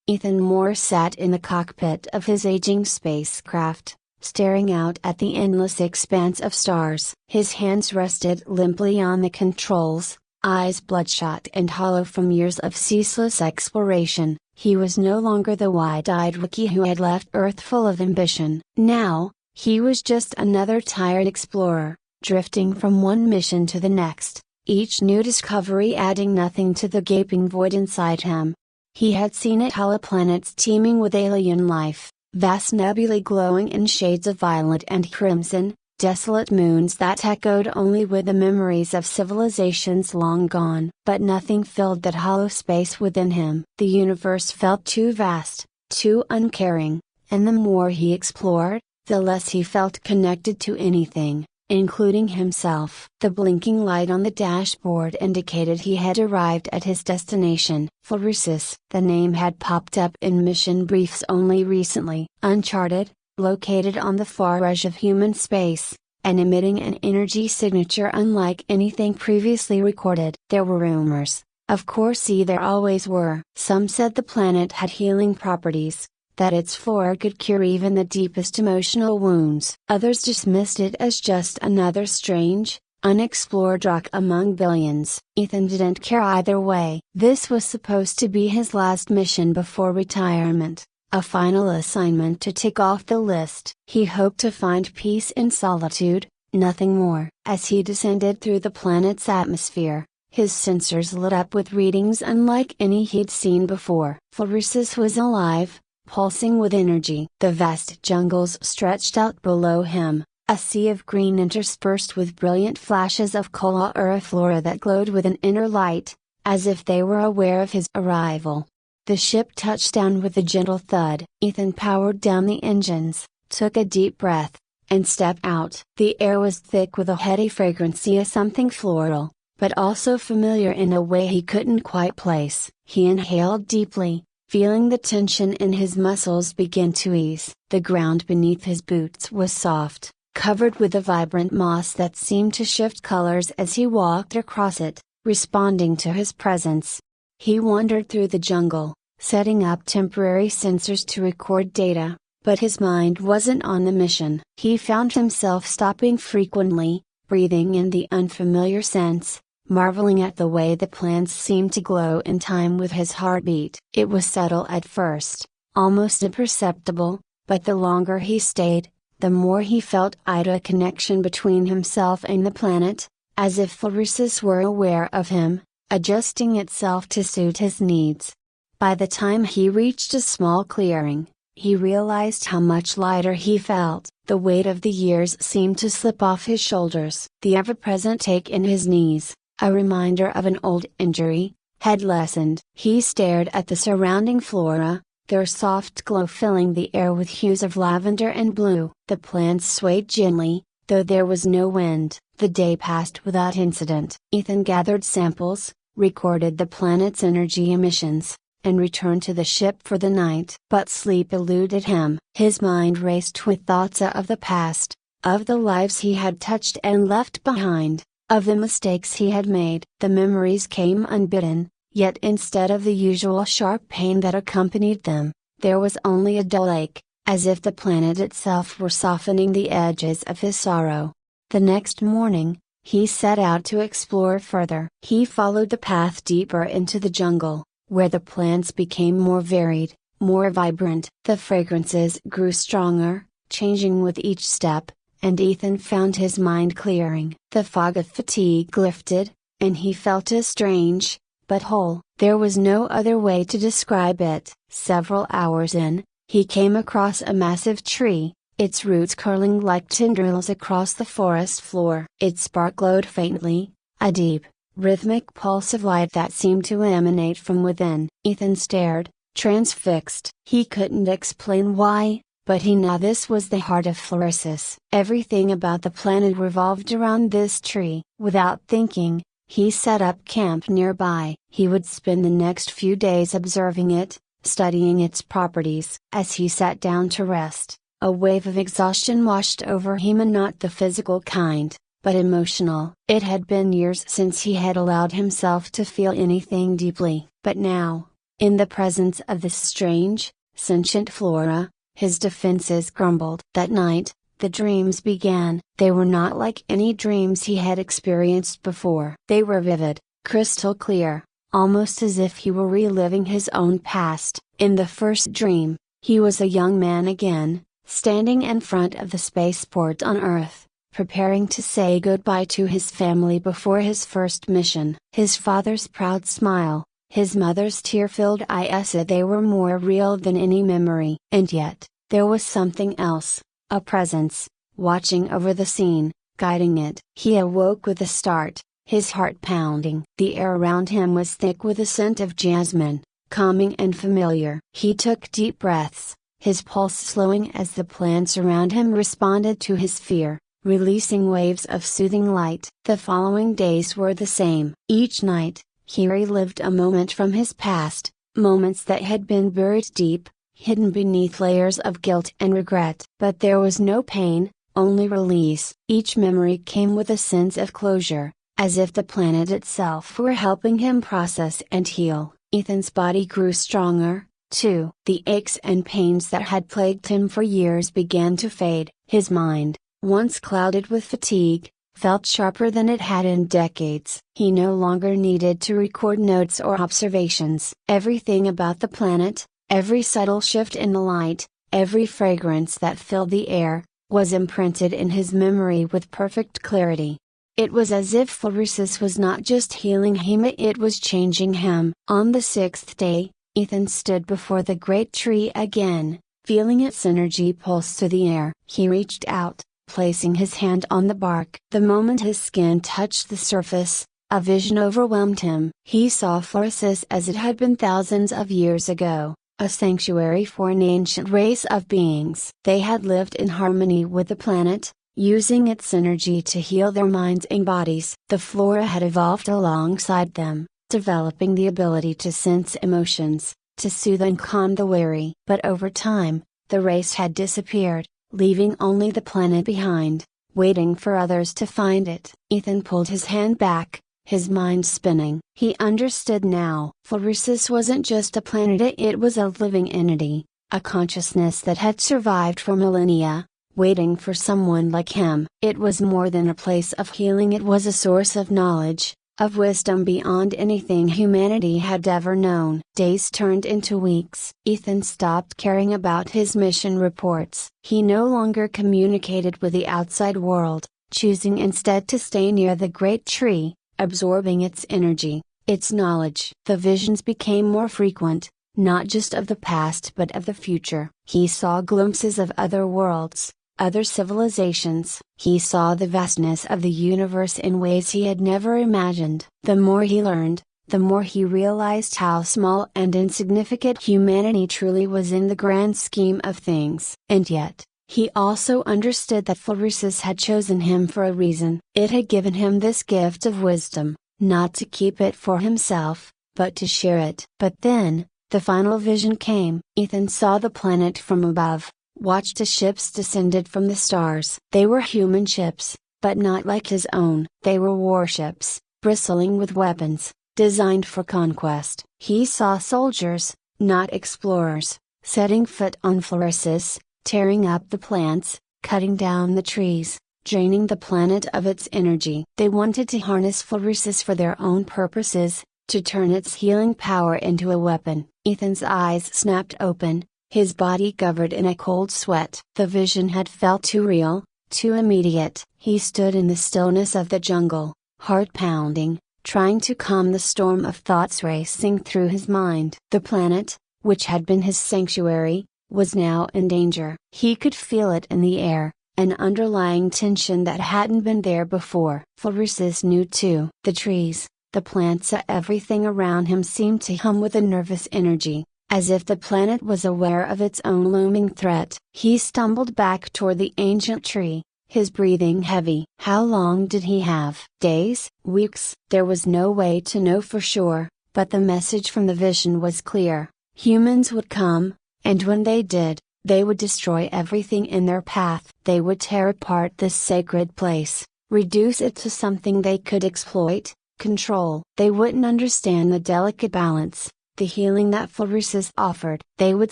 Speaker 1: Ethan Moore sat in the cockpit of his aging spacecraft, staring out at the endless expanse of stars. His hands rested limply on the controls, eyes bloodshot and hollow from years of ceaseless exploration. He was no longer the wide-eyed Wookiee who had left Earth full of ambition. Now, he was just another tired explorer, drifting from one mission to the next, each new discovery adding nothing to the gaping void inside him. He had seen it holoplanets teeming with alien life, vast nebulae glowing in shades of violet and crimson, desolate moons that echoed only with the memories of civilizations long gone. But nothing filled that hollow space within him. The universe felt too vast, too uncaring, and the more he explored, the less he felt connected to anything, including himself. The blinking light on the dashboard indicated he had arrived at his destination. Fluorescence. The name had popped up in mission briefs only recently. Uncharted, located on the far edge of human space, and emitting an energy signature unlike anything previously recorded. There were rumors. Of course, there always were. Some said the planet had healing properties, that its flora could cure even the deepest emotional wounds. Others dismissed it as just another strange, unexplored rock among billions. Ethan didn't care either way. This was supposed to be his last mission before retirement, a final assignment to tick off the list. He hoped to find peace in solitude, nothing more. As he descended through the planet's atmosphere, his sensors lit up with readings unlike any he'd seen before. Fluorescence was alive, pulsing with energy. The vast jungles stretched out below him, a sea of green interspersed with brilliant flashes of color flora that glowed with an inner light, as if they were aware of his arrival. The ship touched down with a gentle thud. Ethan powered down the engines, took a deep breath, and stepped out. The air was thick with a heady fragrance of something floral, but also familiar in a way he couldn't quite place. He inhaled deeply, feeling the tension in his muscles begin to ease. The ground beneath his boots was soft, covered with a vibrant moss that seemed to shift colors as he walked across it, responding to his presence. He wandered through the jungle, setting up temporary sensors to record data, but his mind wasn't on the mission. He found himself stopping frequently, breathing in the unfamiliar scents, marveling at the way the plants seemed to glow in time with his heartbeat. It was subtle at first, almost imperceptible, but the longer he stayed, the more he felt a connection between himself and the planet, as if fluorescence were aware of him, adjusting itself to suit his needs. By the time he reached a small clearing, he realized how much lighter he felt. The weight of the years seemed to slip off his shoulders. The ever-present ache in his knees, a reminder of an old injury, had lessened. He stared at the surrounding flora, their soft glow filling the air with hues of lavender and blue. The plants swayed gently, Though there was no wind, the day passed without incident. Ethan gathered samples, recorded the planet's energy emissions, and returned to the ship for the night. But sleep eluded him. His mind raced with thoughts of the past, of the lives he had touched and left behind, of the mistakes he had made. The memories came unbidden, yet instead of the usual sharp pain that accompanied them, there was only a dull ache, as if the planet itself were softening the edges of his sorrow. The next morning, he set out to explore further. He followed the path deeper into the jungle, where the plants became more varied, more vibrant. The fragrances grew stronger, changing with each step, and Ethan found his mind clearing. The fog of fatigue lifted, and he felt as strange, but whole. There was no other way to describe it. Several hours in, he came across a massive tree, its roots curling like tendrils across the forest floor. Its bark glowed faintly, a deep, rhythmic pulse of light that seemed to emanate from within. Ethan stared, transfixed. He couldn't explain why, but he knew this was the heart of Florisis. Everything about the planet revolved around this tree. Without thinking, he set up camp nearby. He would spend the next few days observing it, studying its properties. As he sat down to rest, a wave of exhaustion washed over him, and not the physical kind, but emotional. It had been years since he had allowed himself to feel anything deeply. But now, in the presence of this strange, sentient flora, his defenses crumbled. That night, the dreams began. They were not like any dreams he had experienced before. They were vivid, crystal clear, almost as if he were reliving his own past. In the first dream, he was a young man again, standing in front of the spaceport on Earth, preparing to say goodbye to his family before his first mission. His father's proud smile, his mother's tear-filled eyes, they were more real than any memory. And yet, there was something else, a presence, watching over the scene, guiding it. He awoke with a start, his heart pounding. The air around him was thick with a scent of jasmine, calming and familiar. He took deep breaths, his pulse slowing as the plants around him responded to his fear, releasing waves of soothing light. The following days were the same. Each night, he relived a moment from his past, moments that had been buried deep, hidden beneath layers of guilt and regret. But there was no pain, only release. Each memory came with a sense of closure, as if the planet itself were helping him process and heal. Ethan's body grew stronger, too. The aches and pains that had plagued him for years began to fade. His mind, once clouded with fatigue, felt sharper than it had in decades. He no longer needed to record notes or observations. Everything about the planet, every subtle shift in the light, every fragrance that filled the air, was imprinted in his memory with perfect clarity. It was as if Florisis was not just healing him, it was changing him. On the sixth day, Ethan stood before the great tree again, feeling its energy pulse through the air. He reached out, placing his hand on the bark. The moment his skin touched the surface, a vision overwhelmed him. He saw Florisis as it had been thousands of years ago, a sanctuary for an ancient race of beings. They had lived in harmony with the planet, using its energy to heal their minds and bodies. The flora had evolved alongside them, developing the ability to sense emotions, to soothe and calm the weary. But over time, the race had disappeared, leaving only the planet behind, waiting for others to find it. Ethan pulled his hand back, his mind spinning. He understood now. Florisis wasn't just a planet, it was a living entity, a consciousness that had survived for millennia, waiting for someone like him. It was more than a place of healing, it was a source of knowledge, of wisdom beyond anything humanity had ever known. Days turned into weeks. Ethan stopped caring about his mission reports. He no longer communicated with the outside world, choosing instead to stay near the great tree, absorbing its energy, its knowledge. The visions became more frequent, not just of the past but of the future. He saw glimpses of other worlds, other civilizations. He saw the vastness of the universe in ways he had never imagined. The more he learned, the more he realized how small and insignificant humanity truly was in the grand scheme of things. And yet, He also understood that Phloresis had chosen him for a reason. It had given him this gift of wisdom, not to keep it for himself, but to share it. But then, the final vision came. Ethan saw the planet from above, watched as ships descended from the stars. They were human ships, but not like his own. They were warships, bristling with weapons, designed for conquest. He saw soldiers, not explorers, setting foot on Phloresis, tearing up the plants, cutting down the trees, draining the planet of its energy. They wanted to harness Phloresis for their own purposes, to turn its healing power into a weapon. Ethan's eyes snapped open, his body covered in a cold sweat. The vision had felt too real, too immediate. He stood in the stillness of the jungle, heart pounding, trying to calm the storm of thoughts racing through his mind. The planet, which had been his sanctuary, was now in danger. He could feel it in the air, an underlying tension that hadn't been there before. Phloresis knew too. The trees, the plants, everything around him seemed to hum with a nervous energy, as if the planet was aware of its own looming threat. He stumbled back toward the ancient tree, his breathing heavy. How long did he have? Days? Weeks? There was no way to know for sure, but the message from the vision was clear. Humans would come, and when they did, they would destroy everything in their path. They would tear apart this sacred place, reduce it to something they could exploit, control. They wouldn't understand the delicate balance, the healing that Phloresis offered. They would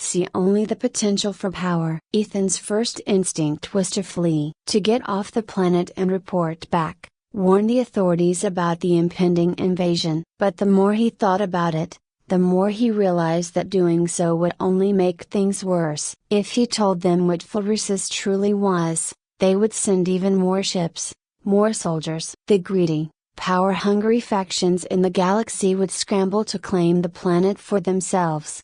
Speaker 1: see only the potential for power. Ethan's first instinct was to flee, to get off the planet and report back, warn the authorities about the impending invasion. But the more he thought about it, the more he realized that doing so would only make things worse. If he told them what Phloresis truly was, they would send even more ships, more soldiers. The greedy, power-hungry factions in the galaxy would scramble to claim the planet for themselves.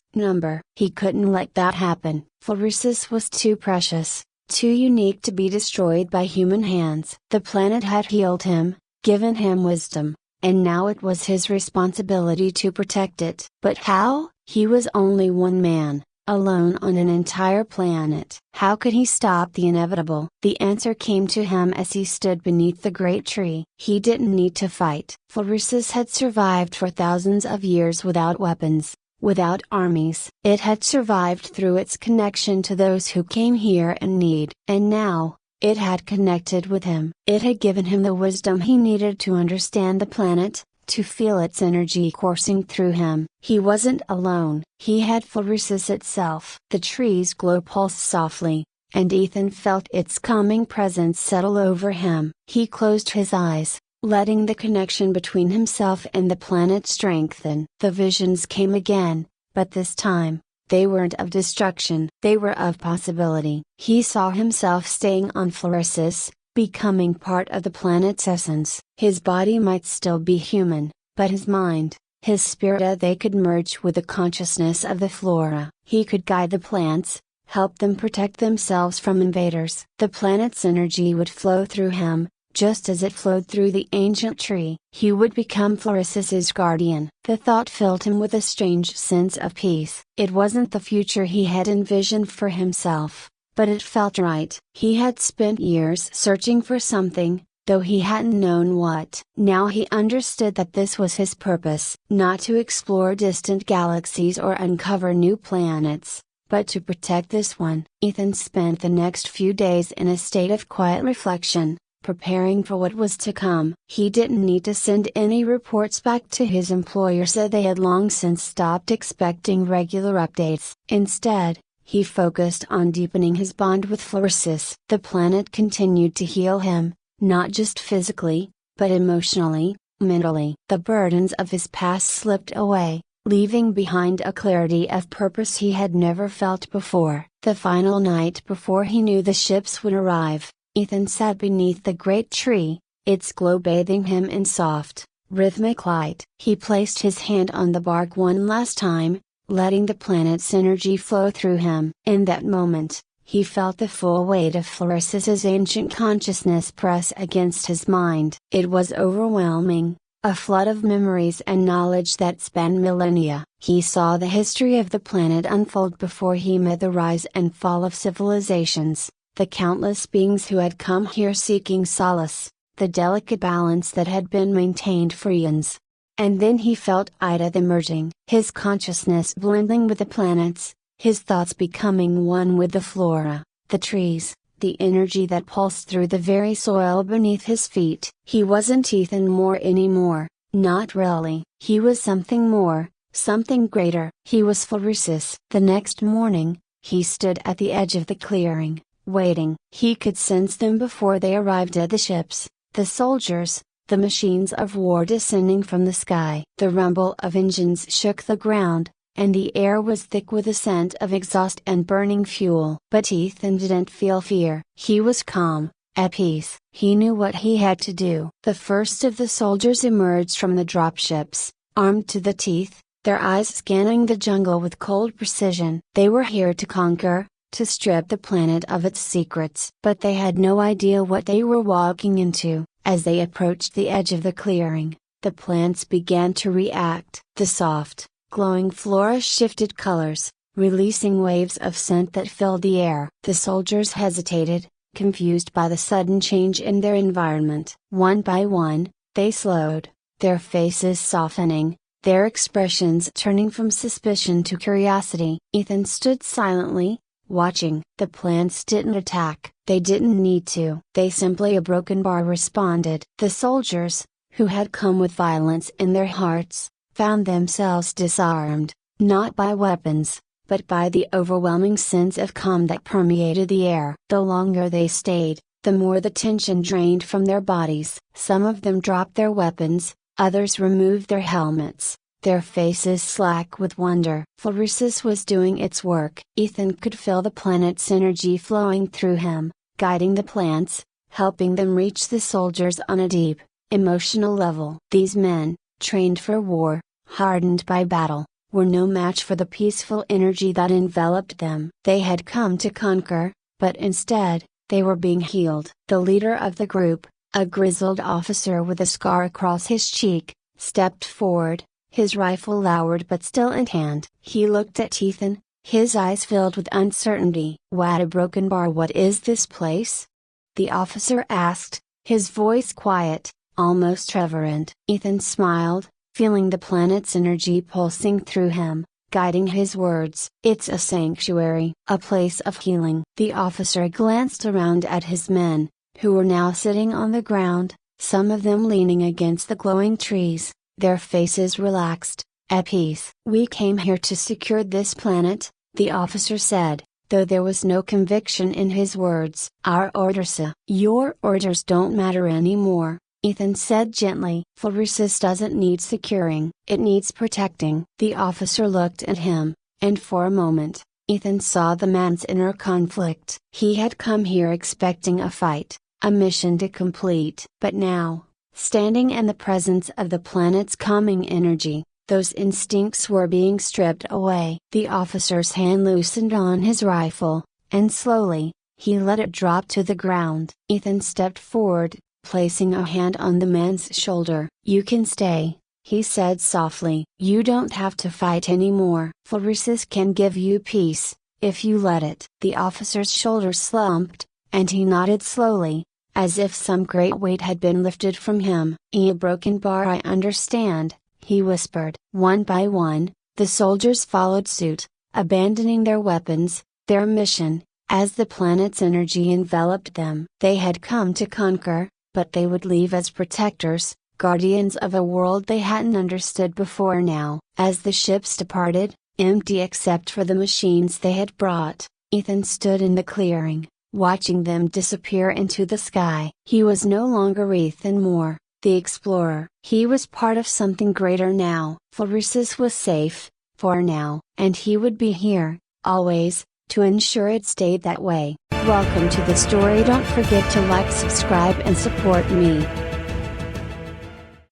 Speaker 1: He couldn't let that happen. Phloresis was too precious, too unique to be destroyed by human hands. The planet had healed him, given him wisdom, and now it was his responsibility to protect it. But how? He was only one man, alone on an entire planet. How could he stop the inevitable? The answer came to him as he stood beneath the great tree. He didn't need to fight. Phloresis had survived for thousands of years without weapons, without armies. It had survived through its connection to those who came here in need. And now, it had connected with him. It had given him the wisdom he needed to understand the planet, to feel its energy coursing through him. He wasn't alone. He had Phloresis itself. The tree's glow pulsed softly, and Ethan felt its calming presence settle over him. He closed his eyes, letting the connection between himself and the planet strengthen. The visions came again, but this time, they weren't of destruction. They were of possibility. He saw himself staying on Phloresis, becoming part of the planet's essence. His body might still be human, but his mind, his spirit, they could merge with the consciousness of the flora. He could guide the plants, help them protect themselves from invaders. The planet's energy would flow through him, just as it flowed through the ancient tree. He would become Phloresis's guardian. The thought filled him with a strange sense of peace. It wasn't the future he had envisioned for himself, but it felt right. He had spent years searching for something, though he hadn't known what. Now he understood that this was his purpose. Not to explore distant galaxies or uncover new planets, but to protect this one. Ethan spent the next few days in a state of quiet reflection, preparing for what was to come. He didn't need to send any reports back to his employers, as they had long since stopped expecting regular updates. Instead, he focused on deepening his bond with Phloresis. The planet continued to heal him, not just physically, but emotionally, mentally. The burdens of his past slipped away, leaving behind a clarity of purpose he had never felt before. The final night before he knew the ships would arrive, Ethan sat beneath the great tree, its glow bathing him in soft, rhythmic light. He placed his hand on the bark one last time, letting the planet's energy flow through him. In that moment, he felt the full weight of Phloresis's ancient consciousness press against his mind. It was overwhelming, a flood of memories and knowledge that spanned millennia. He saw the history of the planet unfold before him, at the rise and fall of civilizations, the countless beings who had come here seeking solace, the delicate balance that had been maintained for eons. And then he felt Ida emerging, his consciousness blending with the planets, his thoughts becoming one with the flora, the trees, the energy that pulsed through the very soil beneath his feet. He wasn't Ethan Moore anymore, not really. He was something more, something greater. He was Phlorusis. The next morning, he stood at the edge of the clearing, waiting. He could sense them before they arrived at the ships, the soldiers, the machines of war descending from the sky. The rumble of engines shook the ground, and the air was thick with the scent of exhaust and burning fuel. But Ethan didn't feel fear. He was calm, at peace. He knew what he had to do. The first of the soldiers emerged from the dropships, armed to the teeth, their eyes scanning the jungle with cold precision. They were here to conquer, to strip the planet of its secrets. But they had no idea what they were walking into. As they approached the edge of the clearing, the plants began to react. The soft, glowing flora shifted colors, releasing waves of scent that filled the air. The soldiers hesitated, confused by the sudden change in their environment. One by one, they slowed, their faces softening, their expressions turning from suspicion to curiosity. Ethan stood silently, watching. The plants didn't attack. They didn't need to. They simply a broken bar responded. The soldiers, who had come with violence in their hearts, found themselves disarmed, not by weapons, but by the overwhelming sense of calm that permeated the air. The longer they stayed, the more the tension drained from their bodies. Some of them dropped their weapons, others removed their helmets, their faces slack with wonder. Phlorusis was doing its work. Ethan could feel the planet's energy flowing through him, guiding the plants, helping them reach the soldiers on a deep, emotional level. These men, trained for war, hardened by battle, were no match for the peaceful energy that enveloped them. They had come to conquer, but instead, they were being healed. The leader of the group, a grizzled officer with a scar across his cheek, stepped forward, his rifle lowered but still in hand. He looked at Ethan, his eyes filled with uncertainty. "What a broken bar. What is this place?" the officer asked, his voice quiet, almost reverent. Ethan smiled, feeling the planet's energy pulsing through him, guiding his words. "It's a sanctuary, a place of healing." The officer glanced around at his men, who were now sitting on the ground, some of them leaning against the glowing trees, their faces relaxed, at peace. "We came here to secure this planet," the officer said, though there was no conviction in his words. "Our orders." "Your orders don't matter anymore," Ethan said gently. "Phlorusis doesn't need securing, it needs protecting." The officer looked at him, and for a moment, Ethan saw the man's inner conflict. He had come here expecting a fight, a mission to complete. But now, standing in the presence of the planet's calming energy, those instincts were being stripped away. The officer's hand loosened on his rifle, and slowly, he let it drop to the ground. Ethan stepped forward, placing a hand on the man's shoulder. "You can stay," he said softly. "You don't have to fight anymore. Phlorusis can give you peace, if you let it." The officer's shoulders slumped, and he nodded slowly, as if some great weight had been lifted from him. "A broken bar, I understand," he whispered. One by one, the soldiers followed suit, abandoning their weapons, their mission, as the planet's energy enveloped them. They had come to conquer, but they would leave as protectors, guardians of a world they hadn't understood before now. As the ships departed, empty except for the machines they had brought, Ethan stood in the clearing, watching them disappear into the sky. He was no longer Ethan Moore, the explorer. He was part of something greater now. Phlorusis was safe, for now, and he would be here, always, to ensure it stayed that way. Welcome to the story. Don't forget to like, subscribe and support me.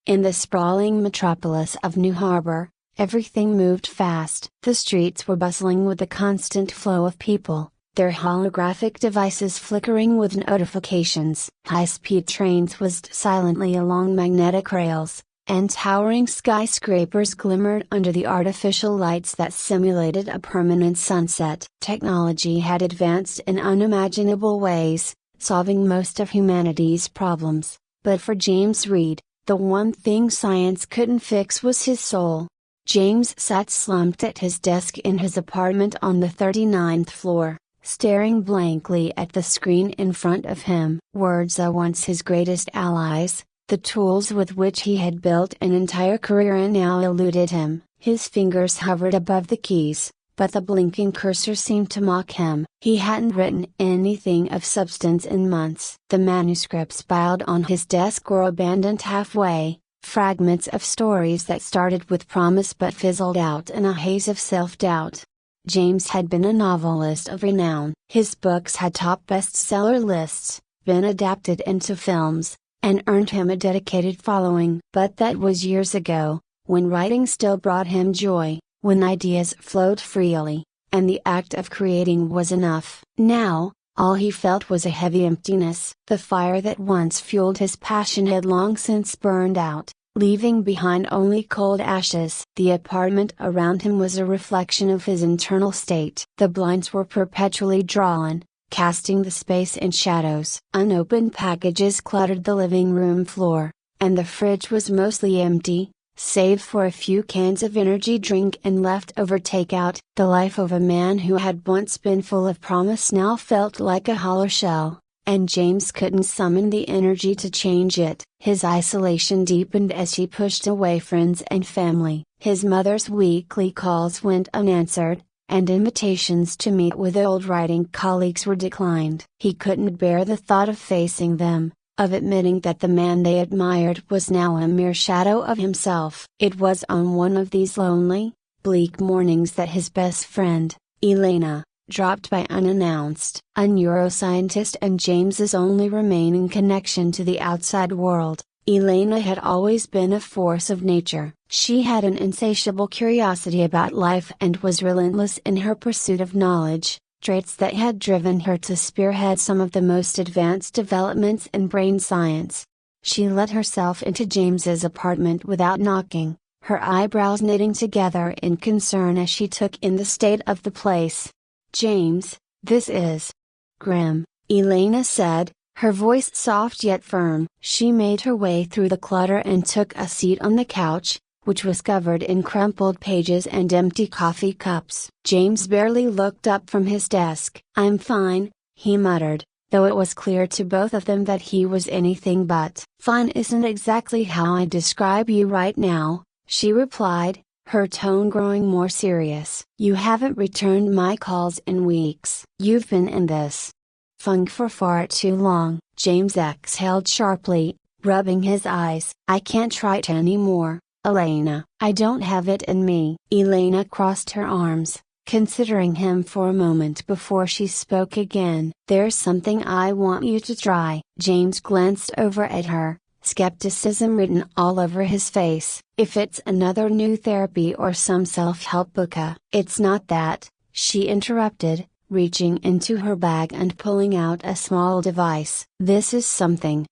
Speaker 1: In the sprawling metropolis of New Harbor, everything moved fast. The streets were bustling with the constant flow of people, their holographic devices flickering with notifications. High-speed trains whizzed silently along magnetic rails, and towering skyscrapers glimmered under the artificial lights that simulated a permanent sunset. Technology had advanced in unimaginable ways, solving most of humanity's problems, but for James Reed, the one thing science couldn't fix was his soul. James sat slumped at his desk in his apartment on the 39th floor, staring blankly at the screen in front of him. Words are once his greatest allies, the tools with which he had built an entire career, and now eluded him. His fingers hovered above the keys, but the blinking cursor seemed to mock him. He hadn't written anything of substance in months. The manuscripts piled on his desk were abandoned halfway, fragments of stories that started with promise but fizzled out in a haze of self-doubt. James had been a novelist of renown. His books had topped bestseller lists, been adapted into films, and earned him a dedicated following. But that was years ago, when writing still brought him joy, when ideas flowed freely, and the act of creating was enough. Now, all he felt was a heavy emptiness. The fire that once fueled his passion had long since burned out, leaving behind only cold ashes. The apartment around him was a reflection of his internal state. The blinds were perpetually drawn, casting the space in shadows. Unopened packages cluttered the living room floor, and the fridge was mostly empty, save for a few cans of energy drink and leftover takeout. The life of a man who had once been full of promise now felt like a hollow shell, and James couldn't summon the energy to change it. His isolation deepened as he pushed away friends and family. His mother's weekly calls went unanswered, and invitations to meet with old writing colleagues were declined. He couldn't bear the thought of facing them, of admitting that the man they admired was now a mere shadow of himself. It was on one of these lonely, bleak mornings that his best friend, Elena, dropped by unannounced. A neuroscientist and James's only remaining connection to the outside world, Elena had always been a force of nature. She had an insatiable curiosity about life and was relentless in her pursuit of knowledge, traits that had driven her to spearhead some of the most advanced developments in brain science. She let herself into James's apartment without knocking, her eyebrows knitting together in concern as she took in the state of the place. "James, this is grim," Elena said, her voice soft yet firm. She made her way through the clutter and took a seat on the couch, which was covered in crumpled pages and empty coffee cups. James barely looked up from his desk. "I'm fine," he muttered, though it was clear to both of them that he was anything but. "Fine isn't exactly how I describe you right now," she replied, her tone growing more serious. "You haven't returned my calls in weeks. You've been in this funk for far too long." James exhaled sharply, rubbing his eyes. "I can't write anymore, Elena. I don't have it in me." Elena crossed her arms, considering him for a moment before she spoke again. "There's something I want you to try." James glanced over at her, skepticism written all over his face. "If it's another new therapy or some self-help book." "It's not that," she interrupted, reaching into her bag and pulling out a small device. "This is something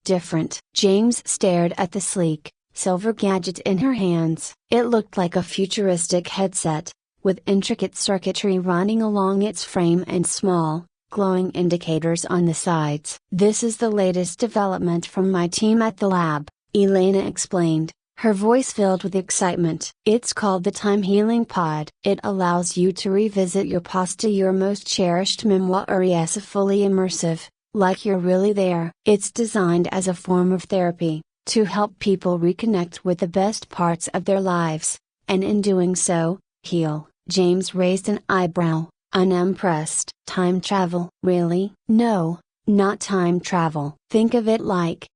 Speaker 1: different." James stared at the sleek, silver gadget in her hands. It looked like a futuristic headset, with intricate circuitry running along its frame and small, glowing indicators on the sides. "This is the latest development from my team at the lab," Elena explained, her voice filled with excitement. "It's called the Time Healing Pod. It allows you to revisit your past, your most cherished memories, fully immersive, like you're really there. It's designed as a form of therapy, to help people reconnect with the best parts of their lives, and in doing so, heal." James raised an eyebrow, unimpressed. "Time travel?" "Really?" "No, not time travel. Think of it like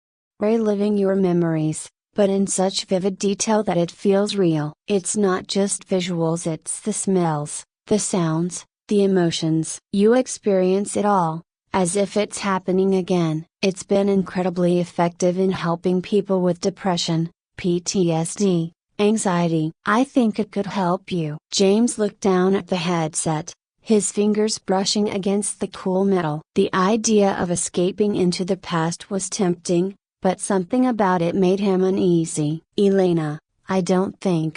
Speaker 1: reliving your memories, but in such vivid detail that it feels real. It's not just visuals, it's the smells, the sounds, the emotions. You experience it all, as if it's happening again." It's been incredibly effective in helping people with depression, PTSD, anxiety. "I think it could help you." James looked down at the headset, his fingers brushing against the cool metal. The idea of escaping into the past was tempting, but something about it made him uneasy. "Elena, I don't think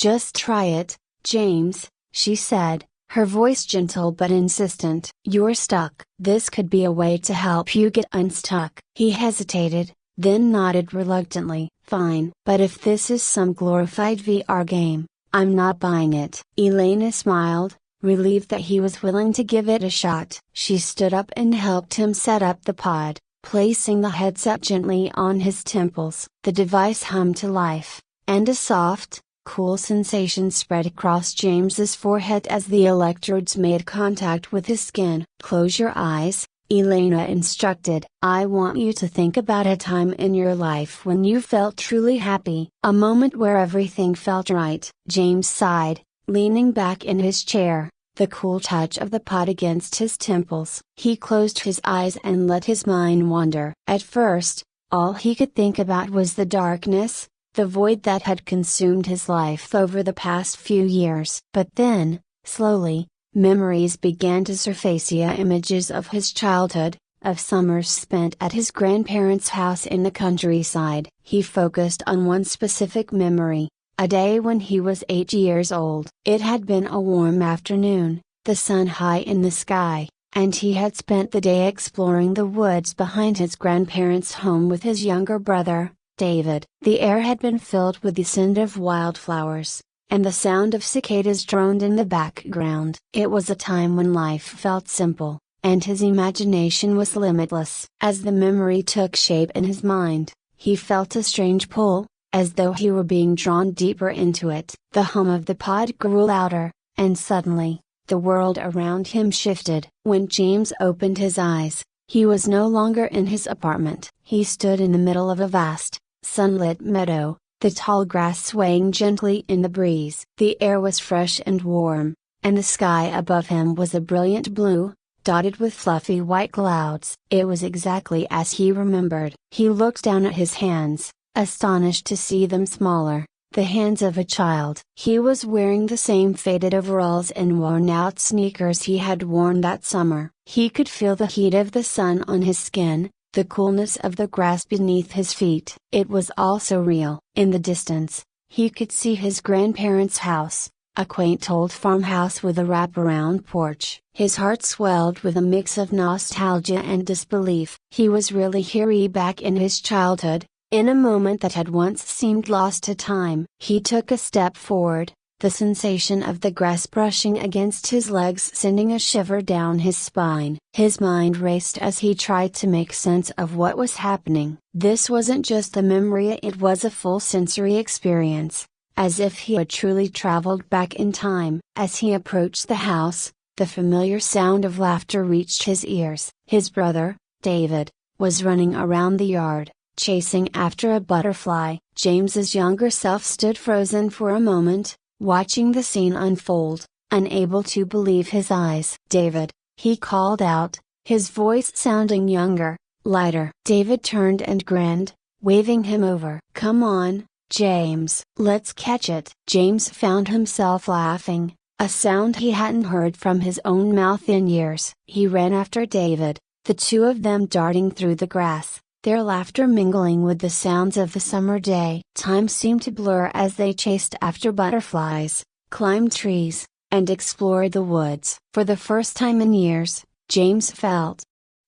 Speaker 1: just try it, James," she said, her voice gentle but insistent. "You're stuck. This could be a way to help you get unstuck." He hesitated, then nodded reluctantly. "Fine. But if this is some glorified VR game, I'm not buying it." Elena smiled, relieved that he was willing to give it a shot. She stood up and helped him set up the pod, placing the headset gently on his temples. The device hummed to life, and a soft, cool sensation spread across James's forehead as the electrodes made contact with his skin. "Close your eyes," Elena instructed. "I want you to think about a time in your life when you felt truly happy. A moment where everything felt right." James sighed, leaning back in his chair, the cool touch of the pod against his temples. He closed his eyes and let his mind wander. At first, all he could think about was the darkness, the void that had consumed his life over the past few years. But then, slowly, memories began to surface, images of his childhood, of summers spent at his grandparents' house in the countryside. He focused on one specific memory, a day when he was 8 years old. It had been a warm afternoon, the sun high in the sky, and he had spent the day exploring the woods behind his grandparents' home with his younger brother, David. The air had been filled with the scent of wildflowers, and the sound of cicadas droned in the background. It was a time when life felt simple, and his imagination was limitless. As the memory took shape in his mind, he felt a strange pull, as though he were being drawn deeper into it. The hum of the pod grew louder, and suddenly, the world around him shifted. When James opened his eyes, he was no longer in his apartment. He stood in the middle of a vast, sunlit meadow, the tall grass swaying gently in the breeze. The air was fresh and warm, and the sky above him was a brilliant blue, dotted with fluffy white clouds. It was exactly as he remembered. He looked down at his hands, astonished to see them smaller, the hands of a child. He was wearing the same faded overalls and worn-out sneakers he had worn that summer. He could feel the heat of the sun on his skin, the coolness of the grass beneath his feet. It was all so real. In the distance, he could see his grandparents' house, a quaint old farmhouse with a wraparound porch. His heart swelled with a mix of nostalgia and disbelief. He was really here, back in his childhood, in a moment that had once seemed lost to time. He took a step forward, the sensation of the grass brushing against his legs sending a shiver down his spine. His mind raced as he tried to make sense of what was happening. This wasn't just a memory, it was a full sensory experience, as if he had truly traveled back in time. As he approached the house, the familiar sound of laughter reached his ears. His brother, David, was running around the yard, chasing after a butterfly. James's younger self stood frozen for a moment, watching the scene unfold, unable to believe his eyes. "David," he called out, his voice sounding younger, lighter. David turned and grinned, waving him over. "Come on, James, let's catch it." James found himself laughing, a sound he hadn't heard from his own mouth in years. He ran after David, the two of them darting through the grass, their laughter mingling with the sounds of the summer day. Time seemed to blur as they chased after butterflies, climbed trees, and explored the woods. For the first time in years, James felt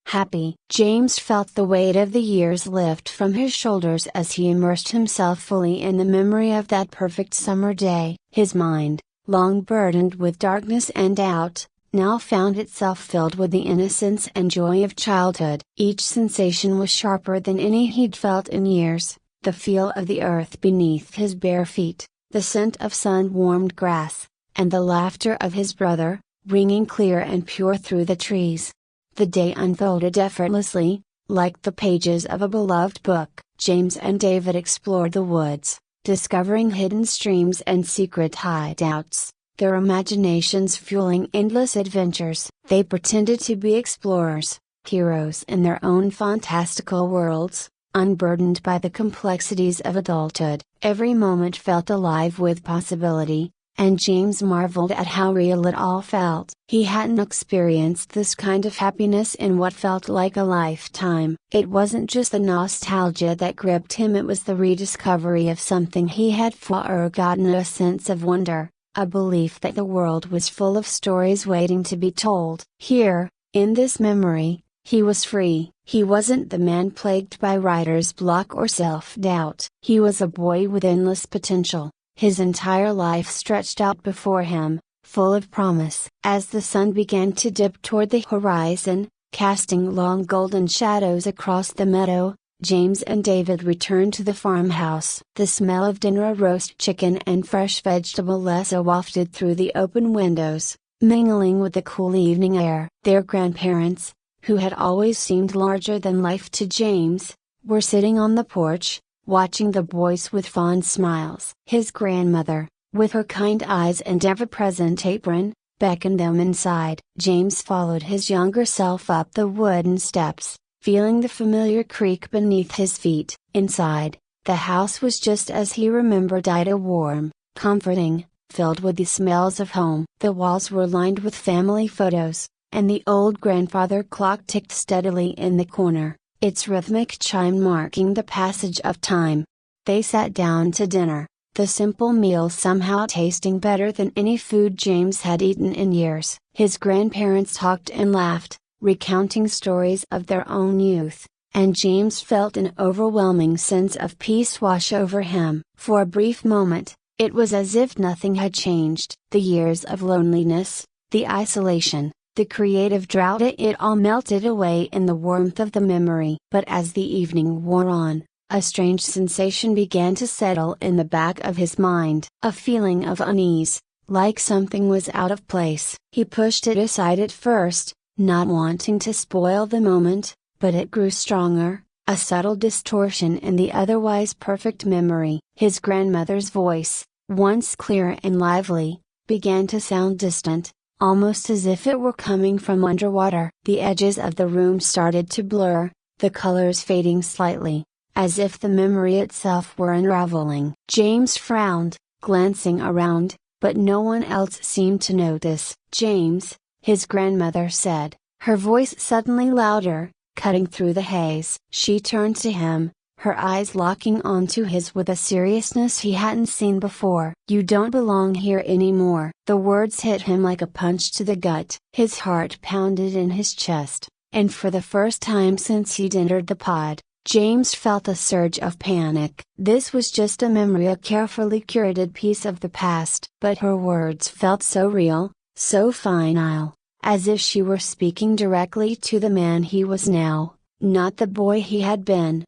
Speaker 1: happy. James felt the weight of the years lift from his shoulders as he immersed himself fully in the memory of that perfect summer day. His mind, long burdened with darkness and doubt, now found itself filled with the innocence and joy of childhood. Each sensation was sharper than any he'd felt in years: the feel of the earth beneath his bare feet, the scent of sun-warmed grass, and the laughter of his brother, ringing clear and pure through the trees. The day unfolded effortlessly, like the pages of a beloved book. James and David explored the woods, discovering hidden streams and secret hideouts, their imaginations fueling endless adventures. They pretended to be explorers, heroes in their own fantastical worlds, unburdened by the complexities of adulthood. Every moment felt alive with possibility, and James marveled at how real it all felt. He hadn't experienced this kind of happiness in what felt like a lifetime. It wasn't just the nostalgia that gripped him, it was the rediscovery of something he had forgotten, a sense of wonder, a belief that the world was full of stories waiting to be told. Here, in this memory, he was free. He wasn't the man plagued by writer's block or self-doubt. He was a boy with endless potential, his entire life stretched out before him, full of promise. As the sun began to dip toward the horizon, casting long golden shadows across the meadow, James and David returned to the farmhouse. The smell of dinner, roast chicken and fresh vegetables wafted through the open windows, mingling with the cool evening air. Their grandparents, who had always seemed larger than life to James, were sitting on the porch, watching the boys with fond smiles. His grandmother, with her kind eyes and ever-present apron, beckoned them inside. James followed his younger self up the wooden steps, feeling the familiar creak beneath his feet. Inside, the house was just as he remembered it, warm, comforting, filled with the smells of home. The walls were lined with family photos, and the old grandfather clock ticked steadily in the corner, its rhythmic chime marking the passage of time. They sat down to dinner, the simple meal somehow tasting better than any food James had eaten in years. His grandparents talked and laughed, recounting stories of their own youth, and James felt an overwhelming sense of peace wash over him. For a brief moment, it was as if nothing had changed. The years of loneliness, the isolation, the creative drought, it all melted away in the warmth of the memory. But as the evening wore on, a strange sensation began to settle in the back of his mind. A feeling of unease, like something was out of place. He pushed it aside at first, not wanting to spoil the moment, but it grew stronger, a subtle distortion in the otherwise perfect memory. His grandmother's voice, once clear and lively, began to sound distant, almost as if it were coming from underwater. The edges of the room started to blur, the colors fading slightly, as if the memory itself were unraveling. James frowned, glancing around, but no one else seemed to notice. "James," his grandmother said, her voice suddenly louder, cutting through the haze. She turned to him, her eyes locking onto his with a seriousness he hadn't seen before. "You don't belong here anymore." The words hit him like a punch to the gut. His heart pounded in his chest, and for the first time since he'd entered the pod, James felt a surge of panic. This was just a memory, a carefully curated piece of the past. But her words felt so real, so final, as if she were speaking directly to the man he was now, not the boy he had been.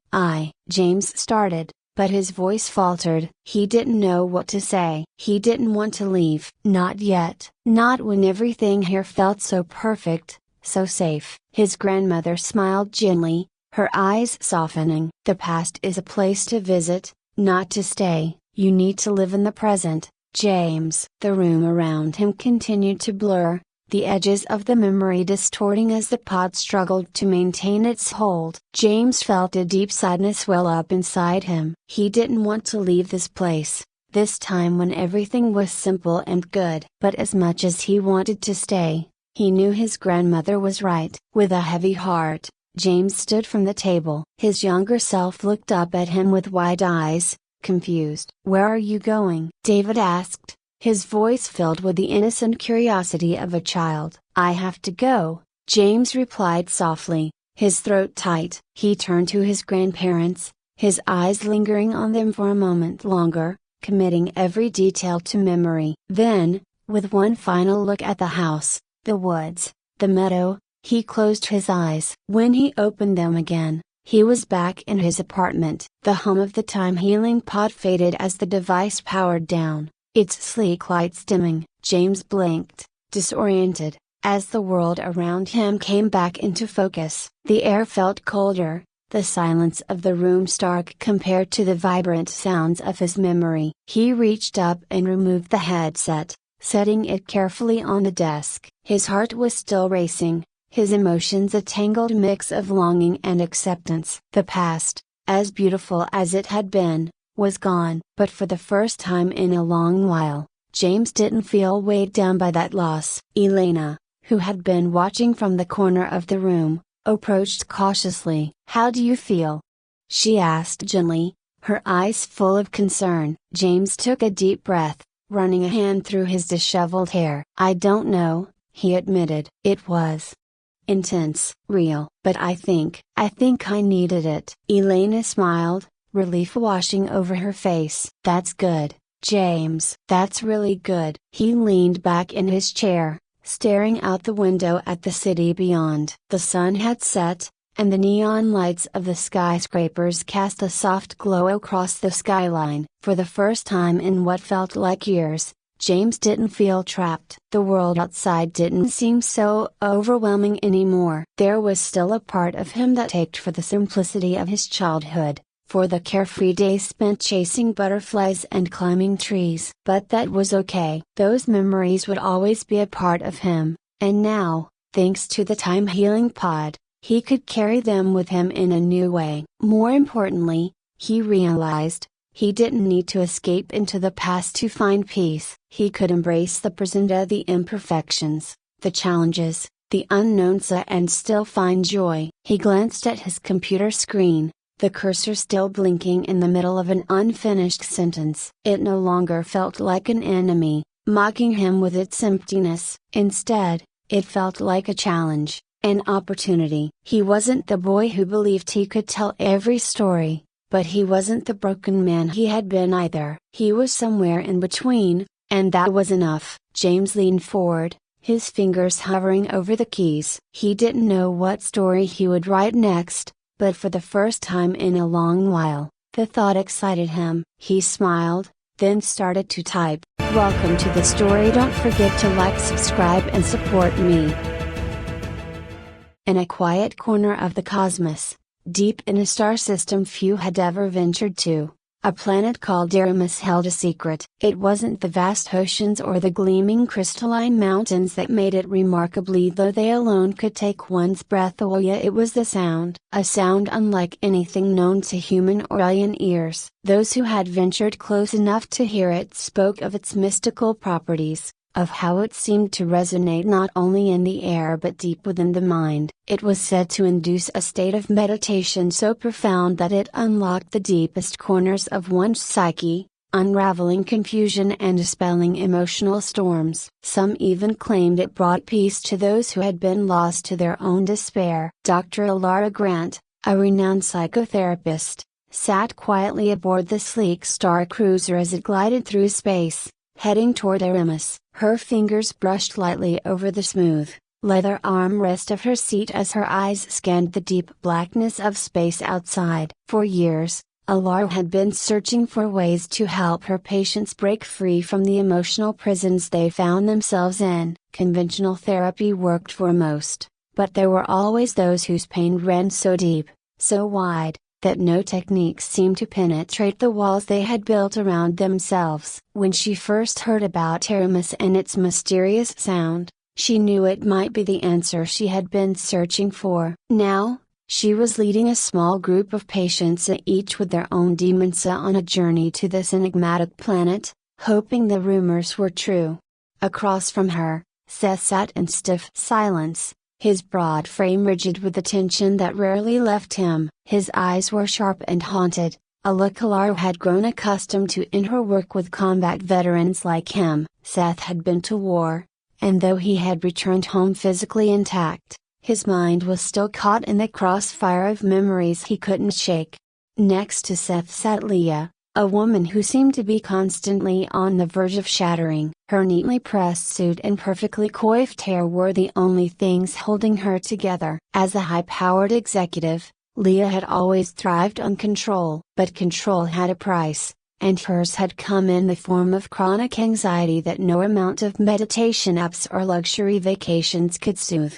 Speaker 1: James started, but his voice faltered. He didn't know what to say. He didn't want to leave. Not yet. Not when everything here felt so perfect, so safe. His grandmother smiled gently, her eyes softening. "The past is a place to visit, not to stay. You need to live in the present, James." The room around him continued to blur, the edges of the memory distorting as the pod struggled to maintain its hold. James felt a deep sadness well up inside him. He didn't want to leave this place, this time when everything was simple and good. But as much as he wanted to stay, he knew his grandmother was right. With a heavy heart, James stood from the table. His younger self looked up at him with wide eyes, confused. "Where are you going?" David asked, his voice filled with the innocent curiosity of a child. "I have to go," James replied softly, his throat tight. He turned to his grandparents, his eyes lingering on them for a moment longer, committing every detail to memory. Then, with one final look at the house, the woods, the meadow, he closed his eyes. When he opened them again, he was back in his apartment. The hum of the time-healing pod faded as the device powered down, its sleek lights dimming. James blinked, disoriented, as the world around him came back into focus. The air felt colder, the silence of the room stark compared to the vibrant sounds of his memory. He reached up and removed the headset, setting it carefully on the desk. His heart was still racing, his emotions a tangled mix of longing and acceptance. The past, as beautiful as it had been, was gone. But for the first time in a long while, James didn't feel weighed down by that loss. Elena, who had been watching from the corner of the room, approached cautiously. "How do you feel?" she asked gently, her eyes full of concern. James took a deep breath, running a hand through his disheveled hair. "I don't know," he admitted. "It was intense, real, but I think I needed it." Elena smiled, relief washing over her face. "That's good, James. That's really good." He leaned back in his chair, staring out the window at the city beyond. The sun had set, and the neon lights of the skyscrapers cast a soft glow across the skyline. For the first time in what felt like years, James didn't feel trapped. The world outside didn't seem so overwhelming anymore. There was still a part of him that ached for the simplicity of his childhood, for the carefree days spent chasing butterflies and climbing trees. But that was okay. Those memories would always be a part of him, and now, thanks to the time healing pod, he could carry them with him in a new way. More importantly, he realized, he didn't need to escape into the past to find peace. He could embrace the present, the imperfections, the challenges, the unknowns, and still find joy. He glanced at his computer screen, the cursor still blinking in the middle of an unfinished sentence. It no longer felt like an enemy, mocking him with its emptiness. Instead, it felt like a challenge, an opportunity. He wasn't the boy who believed he could tell every story, but he wasn't the broken man he had been either. He was somewhere in between, and that was enough. James leaned forward, his fingers hovering over the keys. He didn't know what story he would write next, but for the first time in a long while, the thought excited him. He smiled, then started to type. "Welcome to the story. Don't forget to like, subscribe, and support me." In a quiet corner of the cosmos, deep in a star system few had ever ventured to, a planet called Aramis held a secret. It wasn't the vast oceans or the gleaming crystalline mountains that made it remarkably, though they alone could take one's breath away. It was the sound, a sound unlike anything known to human or alien ears. Those who had ventured close enough to hear it spoke of its mystical properties, of how it seemed to resonate not only in the air but deep within the mind. It was said to induce a state of meditation so profound that it unlocked the deepest corners of one's psyche, unraveling confusion and dispelling emotional storms. Some even claimed it brought peace to those who had been lost to their own despair. Dr. Alara Grant, a renowned psychotherapist, sat quietly aboard the sleek star cruiser as it glided through space, heading toward Aramis. Her fingers brushed lightly over the smooth, leather armrest of her seat as her eyes scanned the deep blackness of space outside. For years, Alara had been searching for ways to help her patients break free from the emotional prisons they found themselves in. Conventional therapy worked for most, but there were always those whose pain ran so deep, so wide, that no techniques seemed to penetrate the walls they had built around themselves. When she first heard about Aramis and its mysterious sound, she knew it might be the answer she had been searching for. Now, she was leading a small group of patients, each with their own demons, on a journey to this enigmatic planet, hoping the rumors were true. Across from her, Seth sat in stiff silence, his broad frame rigid with the tension that rarely left him. His eyes were sharp and haunted, a look Alara had grown accustomed to in her work with combat veterans like him. Seth had been to war, and though he had returned home physically intact, his mind was still caught in the crossfire of memories he couldn't shake. Next to Seth sat Leah, a woman who seemed to be constantly on the verge of shattering. Her neatly pressed suit and perfectly coiffed hair were the only things holding her together. As a high-powered executive, Leah had always thrived on control. But control had a price, and hers had come in the form of chronic anxiety that no amount of meditation apps or luxury vacations could soothe.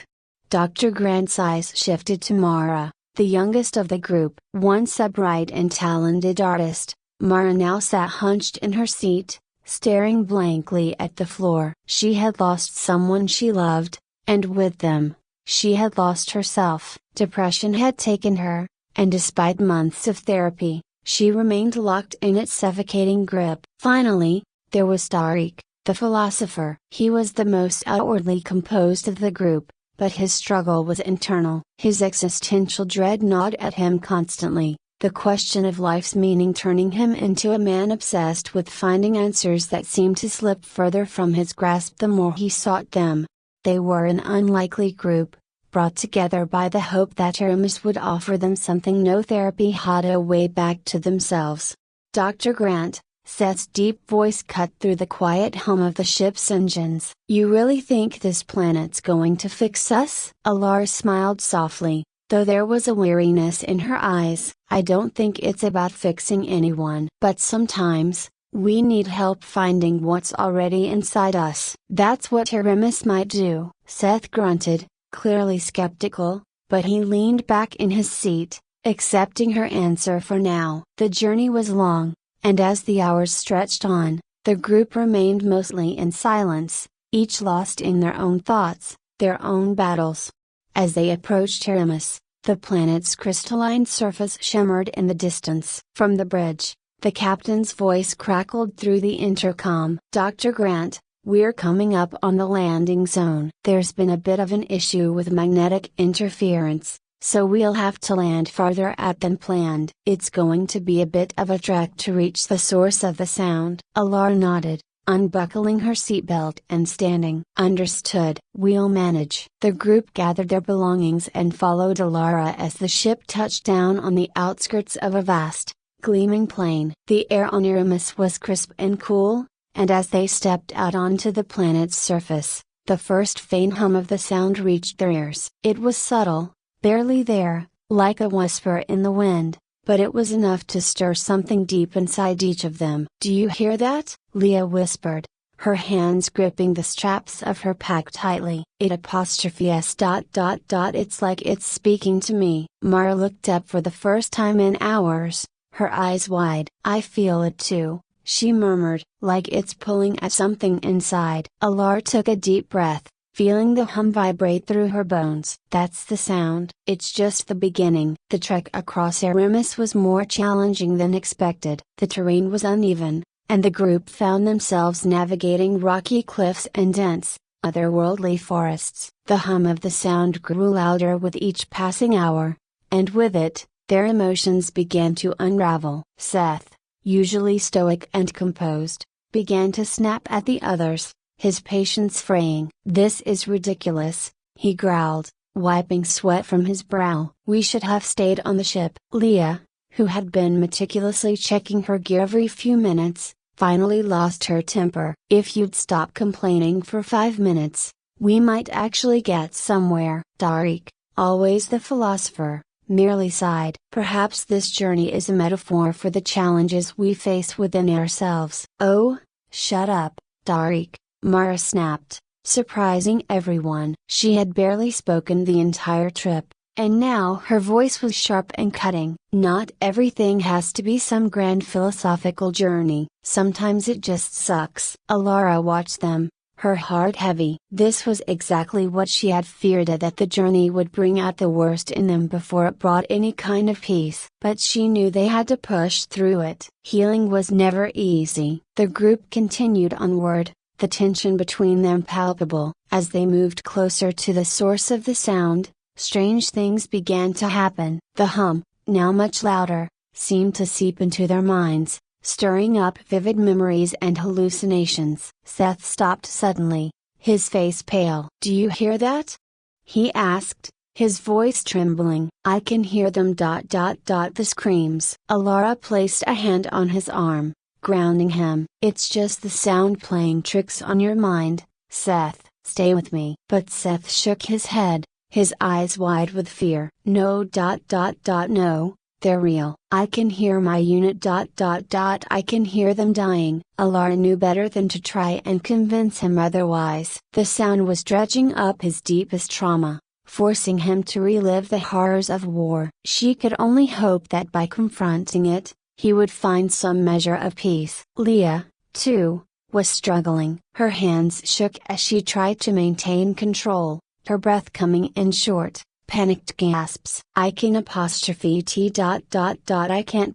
Speaker 1: Dr. Grant's eyes shifted to Mara, the youngest of the group. Once a bright and talented artist, Mara now sat hunched in her seat, staring blankly at the floor. She had lost someone she loved, and with them, she had lost herself. Depression had taken her, and despite months of therapy, she remained locked in its suffocating grip. Finally, there was Tariq, the philosopher. He was the most outwardly composed of the group, but his struggle was internal. His existential dread gnawed at him constantly, the question of life's meaning turning him into a man obsessed with finding answers that seemed to slip further from his grasp the more he sought them. They were an unlikely group, brought together by the hope that Aramis would offer them something no therapy had a way back to themselves. Dr. Grant, Seth's deep voice cut through the quiet hum of the ship's engines. You really think this planet's going to fix us? Alara smiled softly, though there was a weariness in her eyes. I don't think it's about fixing anyone. But sometimes, we need help finding what's already inside us. That's what Aramis might do. Seth grunted, clearly skeptical, but he leaned back in his seat, accepting her answer for now. The journey was long, and as the hours stretched on, the group remained mostly in silence, each lost in their own thoughts, their own battles. As they approached Aramis, the planet's crystalline surface shimmered in the distance. From the bridge, the captain's voice crackled through the intercom. Dr. Grant, we're coming up on the landing zone. There's been a bit of an issue with magnetic interference, so we'll have to land farther out than planned. It's going to be a bit of a trek to reach the source of the sound. Alara nodded, unbuckling her seatbelt and standing. Understood. We'll manage. The group gathered their belongings and followed Alara as the ship touched down on the outskirts of a vast, gleaming plain. The air on Aramis was crisp and cool, and as they stepped out onto the planet's surface, the first faint hum of the sound reached their ears. It was subtle, barely there, like a whisper in the wind, but it was enough to stir something deep inside each of them. Do you hear that? Leah whispered, her hands gripping the straps of her pack tightly. It''s ... It's like it's speaking to me. Mara looked up for the first time in hours, her eyes wide. I feel it too, she murmured, like it's pulling at something inside. Alara took a deep breath, feeling the hum vibrate through her bones. That's the sound. It's just the beginning. The trek across Aramis was more challenging than expected. The terrain was uneven, and the group found themselves navigating rocky cliffs and dense, otherworldly forests. The hum of the sound grew louder with each passing hour, and with it, their emotions began to unravel. Seth, usually stoic and composed, began to snap at the others, his patience fraying. This is ridiculous, he growled, wiping sweat from his brow. We should have stayed on the ship. Leah, who had been meticulously checking her gear every few minutes, finally lost her temper. If you'd stop complaining for 5 minutes, we might actually get somewhere. Tariq, always the philosopher, merely sighed. Perhaps this journey is a metaphor for the challenges we face within ourselves. Oh, shut up, Tariq, Mara snapped, surprising everyone. She had barely spoken the entire trip, and now her voice was sharp and cutting. Not everything has to be some grand philosophical journey. Sometimes it just sucks. Alara watched them, her heart heavy. This was exactly what she had feared, that the journey would bring out the worst in them before it brought any kind of peace. But she knew they had to push through it. Healing was never easy. The group continued onward, the tension between them palpable. As they moved closer to the source of the sound, strange things began to happen. The hum, now much louder, seemed to seep into their minds, stirring up vivid memories and hallucinations. Seth stopped suddenly, his face pale. Do you hear that? He asked, his voice trembling. I can hear them. The screams. Alara placed a hand on his arm, grounding him. It's just the sound playing tricks on your mind, Seth. Stay with me. But Seth shook his head, his eyes wide with fear. No. No, they're real. I can hear my unit. I can hear them dying. Alara knew better than to try and convince him otherwise. The sound was dredging up his deepest trauma, forcing him to relive the horrors of war. She could only hope that by confronting it, he would find some measure of peace. Leah, too, was struggling. Her hands shook as she tried to maintain control, her breath coming in short, panicked gasps. I can't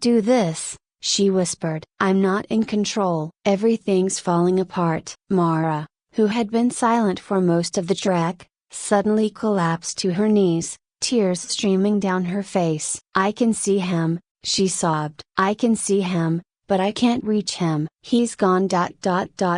Speaker 1: do this, she whispered. "I'm not in control. Everything's falling apart." Mara, who had been silent for most of the trek, suddenly collapsed to her knees, tears streaming down her face. "I can see him," she sobbed. "I can see him, but I can't reach him. He's gone.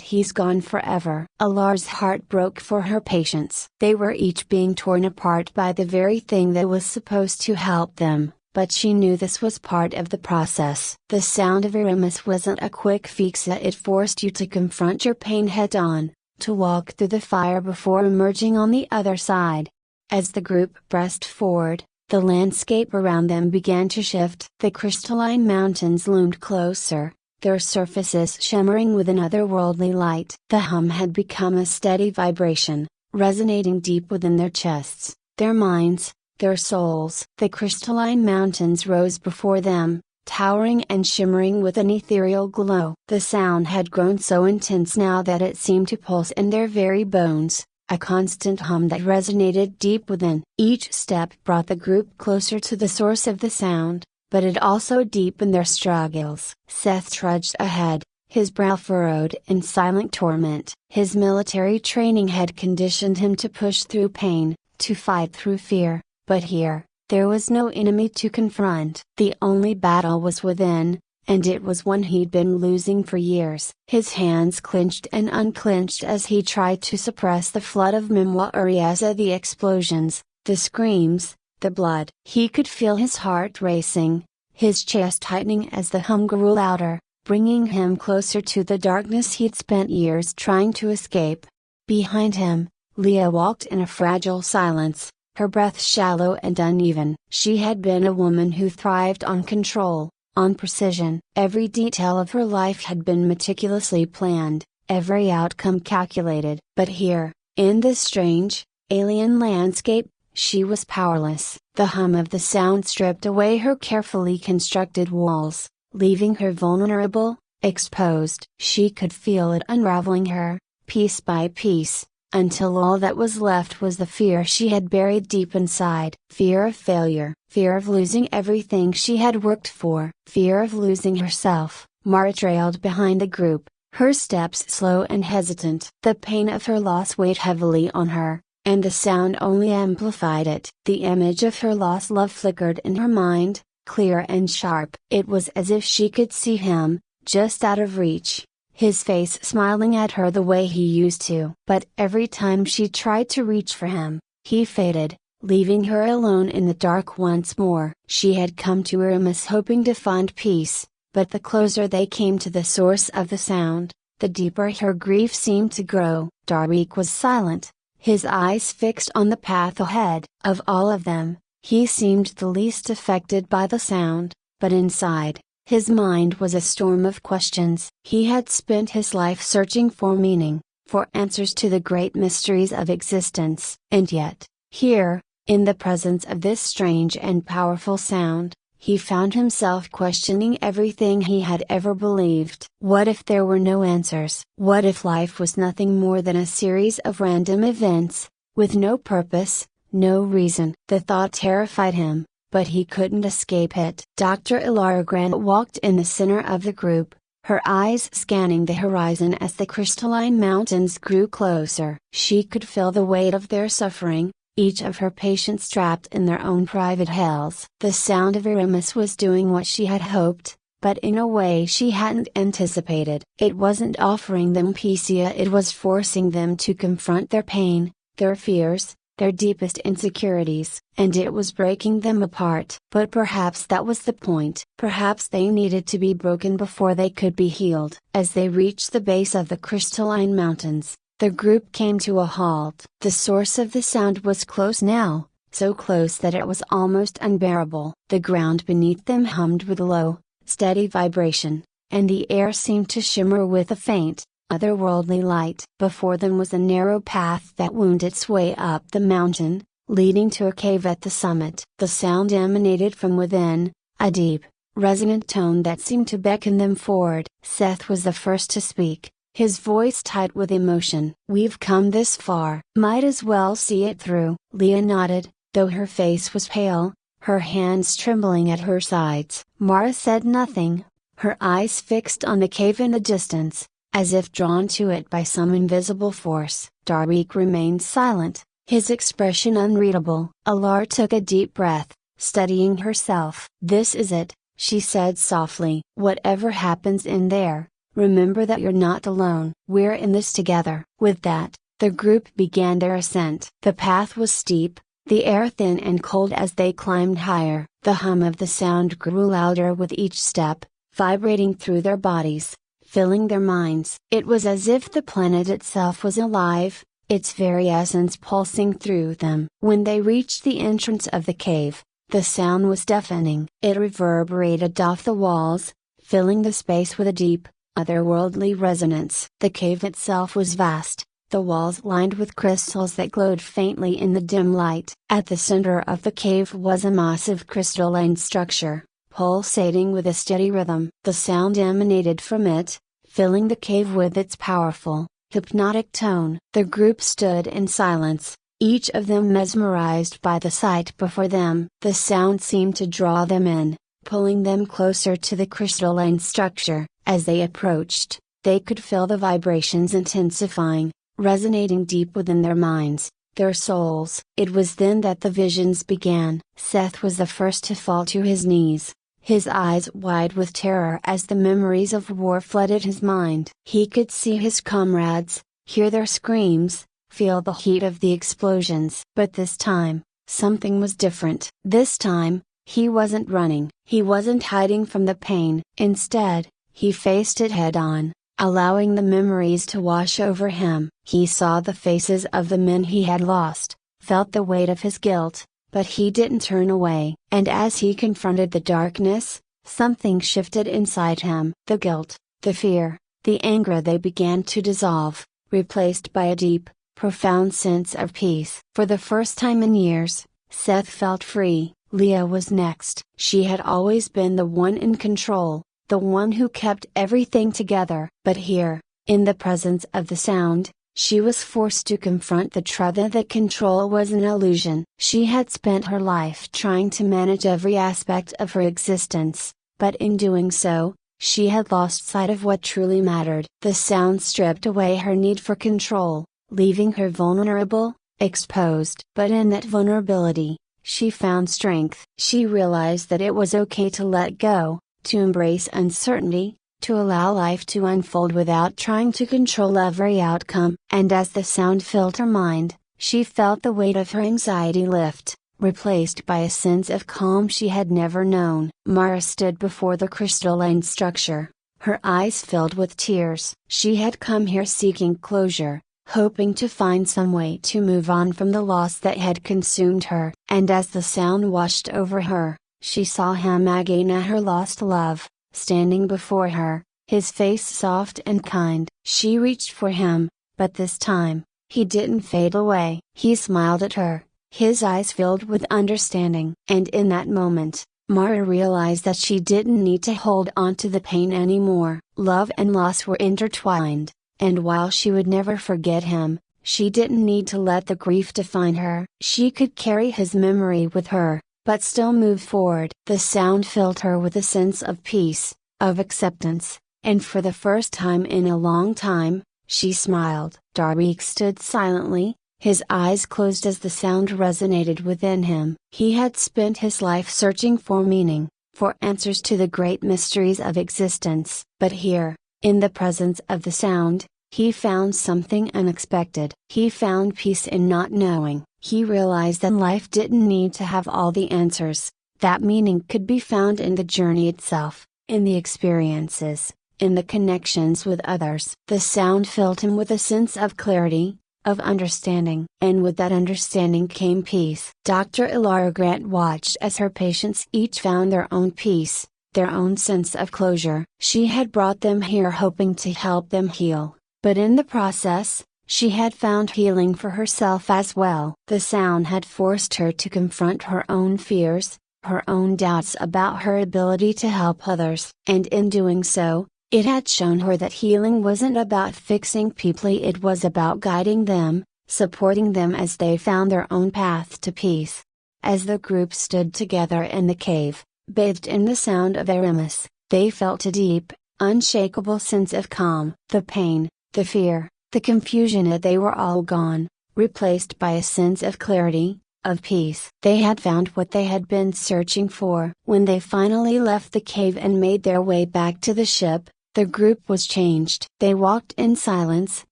Speaker 1: He's gone forever." Alar's heart broke for her patients. They were each being torn apart by the very thing that was supposed to help them, but she knew this was part of the process. The sound of Aramis wasn't a quick fix. It forced you to confront your pain head on, to walk through the fire before emerging on the other side. As the group pressed forward, the landscape around them began to shift. The crystalline mountains loomed closer, their surfaces shimmering with an otherworldly light. The hum had become a steady vibration, resonating deep within their chests, their minds, their souls. The crystalline mountains rose before them, towering and shimmering with an ethereal glow. The sound had grown so intense now that it seemed to pulse in their very bones, a constant hum that resonated deep within. Each step brought the group closer to the source of the sound, but it also deepened their struggles. Seth trudged ahead, his brow furrowed in silent torment. His military training had conditioned him to push through pain, to fight through fear, but here, there was no enemy to confront. The only battle was within, and it was one he'd been losing for years. His hands clenched and unclenched as he tried to suppress the flood of memories, the explosions, the screams, the blood. He could feel his heart racing, his chest tightening as the hum grew louder, bringing him closer to the darkness he'd spent years trying to escape. Behind him, Leah walked in a fragile silence, her breath shallow and uneven. She had been a woman who thrived on control, on precision. Every detail of her life had been meticulously planned, every outcome calculated. But here, in this strange, alien landscape, she was powerless. The hum of the sound stripped away her carefully constructed walls, leaving her vulnerable, exposed. She could feel it unraveling her, piece by piece, until all that was left was the fear she had buried deep inside. Fear of failure, fear of losing everything she had worked for, fear of losing herself. Mara trailed behind the group, her steps slow and hesitant. The pain of her loss weighed heavily on her, and the sound only amplified it. The image of her lost love flickered in her mind, clear and sharp. It was as if she could see him, just out of reach, his face smiling at her the way he used to. But every time she tried to reach for him, he faded, leaving her alone in the dark once more. She had come to Aramis hoping to find peace, but the closer they came to the source of the sound, the deeper her grief seemed to grow. Darweek was silent, his eyes fixed on the path ahead. Of all of them, he seemed the least affected by the sound, but inside, his mind was a storm of questions. He had spent his life searching for meaning, for answers to the great mysteries of existence. And yet, here, in the presence of this strange and powerful sound, he found himself questioning everything he had ever believed. What if there were no answers? What if life was nothing more than a series of random events, with no purpose, no reason? The thought terrified him, but he couldn't escape it. Dr. Ilara Grant walked in the center of the group, her eyes scanning the horizon as the crystalline mountains grew closer. She could feel the weight of their suffering, each of her patients trapped in their own private hells. The sound of Aramis was doing what she had hoped, but in a way she hadn't anticipated. It wasn't offering them peace, it was forcing them to confront their pain, their fears, their deepest insecurities, and it was breaking them apart. But perhaps that was the point. Perhaps they needed to be broken before they could be healed. As they reached the base of the crystalline mountains, the group came to a halt. The source of the sound was close now, so close that it was almost unbearable. The ground beneath them hummed with low, steady vibration, and the air seemed to shimmer with a faint, otherworldly light. Before them was a narrow path that wound its way up the mountain, leading to a cave at the summit. The sound emanated from within, a deep, resonant tone that seemed to beckon them forward. Seth was the first to speak, his voice tight with emotion. "We've come this far. Might as well see it through." Leah nodded, though her face was pale, her hands trembling at her sides. Mara said nothing, her eyes fixed on the cave in the distance, as if drawn to it by some invisible force. Darweek remained silent, his expression unreadable. Alar took a deep breath, steadying herself. "This is it," she said softly. "Whatever happens in there, remember that you're not alone. We're in this together." With that, the group began their ascent. The path was steep, the air thin and cold as they climbed higher. The hum of the sound grew louder with each step, vibrating through their bodies, filling their minds. It was as if the planet itself was alive, its very essence pulsing through them. When they reached the entrance of the cave, the sound was deafening. It reverberated off the walls, filling the space with a deep, otherworldly resonance. The cave itself was vast, the walls lined with crystals that glowed faintly in the dim light. At the center of the cave was a massive crystalline structure, pulsating with a steady rhythm. The sound emanated from it, filling the cave with its powerful, hypnotic tone. The group stood in silence, each of them mesmerized by the sight before them. The sound seemed to draw them in, pulling them closer to the crystalline structure. As they approached, they could feel the vibrations intensifying, resonating deep within their minds, their souls. It was then that the visions began. Seth was the first to fall to his knees, his eyes wide with terror as the memories of war flooded his mind. He could see his comrades, hear their screams, feel the heat of the explosions. But this time, something was different. This time, he wasn't running. He wasn't hiding from the pain. Instead, he faced it head on, allowing the memories to wash over him. He saw the faces of the men he had lost, felt the weight of his guilt, but he didn't turn away. And as he confronted the darkness, something shifted inside him. The guilt, the fear, the anger, they began to dissolve, replaced by a deep, profound sense of peace. For the first time in years, Seth felt free. Leah was next. She had always been the one in control, the one who kept everything together. But here, in the presence of the sound, she was forced to confront the truth that control was an illusion. She had spent her life trying to manage every aspect of her existence, but in doing so, she had lost sight of what truly mattered. The sound stripped away her need for control, leaving her vulnerable, exposed. But in that vulnerability, she found strength. She realized that it was okay to let go, to embrace uncertainty, to allow life to unfold without trying to control every outcome. And as the sound filled her mind, she felt the weight of her anxiety lift, replaced by a sense of calm she had never known. Mara stood before the crystalline structure, her eyes filled with tears. She had come here seeking closure, hoping to find some way to move on from the loss that had consumed her. And as the sound washed over her, she saw him again, at her lost love, standing before her, his face soft and kind. She reached for him, but this time, he didn't fade away. He smiled at her, his eyes filled with understanding. And in that moment, Mara realized that she didn't need to hold on to the pain anymore. Love and loss were intertwined, and while she would never forget him, she didn't need to let the grief define her. She could carry his memory with her, but still move forward. The sound filled her with a sense of peace, of acceptance, and for the first time in a long time, she smiled. Darweek stood silently, his eyes closed as the sound resonated within him. He had spent his life searching for meaning, for answers to the great mysteries of existence. But here, in the presence of the sound, he found something unexpected. He found peace in not knowing. He realized that life didn't need to have all the answers, that meaning could be found in the journey itself, in the experiences, in the connections with others. The sound filled him with a sense of clarity, of understanding. And with that understanding came peace. Dr. Ilara Grant watched as her patients each found their own peace, their own sense of closure. She had brought them here hoping to help them heal, but in the process, she had found healing for herself as well. The sound had forced her to confront her own fears, her own doubts about her ability to help others. And in doing so, it had shown her that healing wasn't about fixing people, it was about guiding them, supporting them as they found their own path to peace. As the group stood together in the cave, bathed in the sound of Aramis, They felt a deep, unshakable sense of calm. The pain, the fear, the confusion, they were all gone, replaced by a sense of clarity, of peace. They had found what they had been searching for. When they finally left the cave and made their way back to the ship, the group was changed. They walked in silence,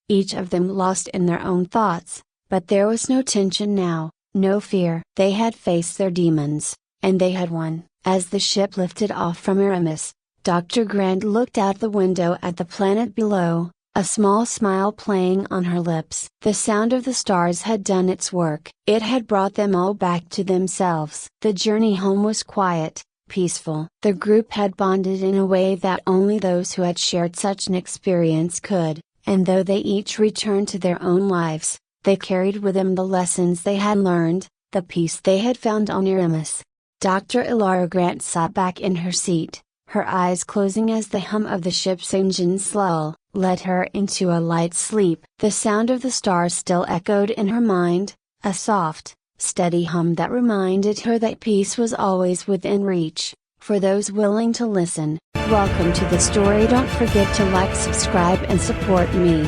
Speaker 1: each of them lost in their own thoughts, but there was no tension now, no fear. They had faced their demons, and they had won. As the ship lifted off from Aramis, Dr. Grant looked out the window at the planet below, a small smile playing on her lips. The sound of the stars had done its work. It had brought them all back to themselves. The journey home was quiet, peaceful. The group had bonded in a way that only those who had shared such an experience could, and though they each returned to their own lives, they carried with them the lessons they had learned, the peace they had found on Aramis. Dr. Elara Grant sat back in her seat, her eyes closing as the hum of the ship's engines led her into a light sleep. The sound of the stars still echoed in her mind, a soft, steady hum that reminded her that peace was always within reach. For those willing to listen, welcome to the story. Don't forget to like, subscribe and support me.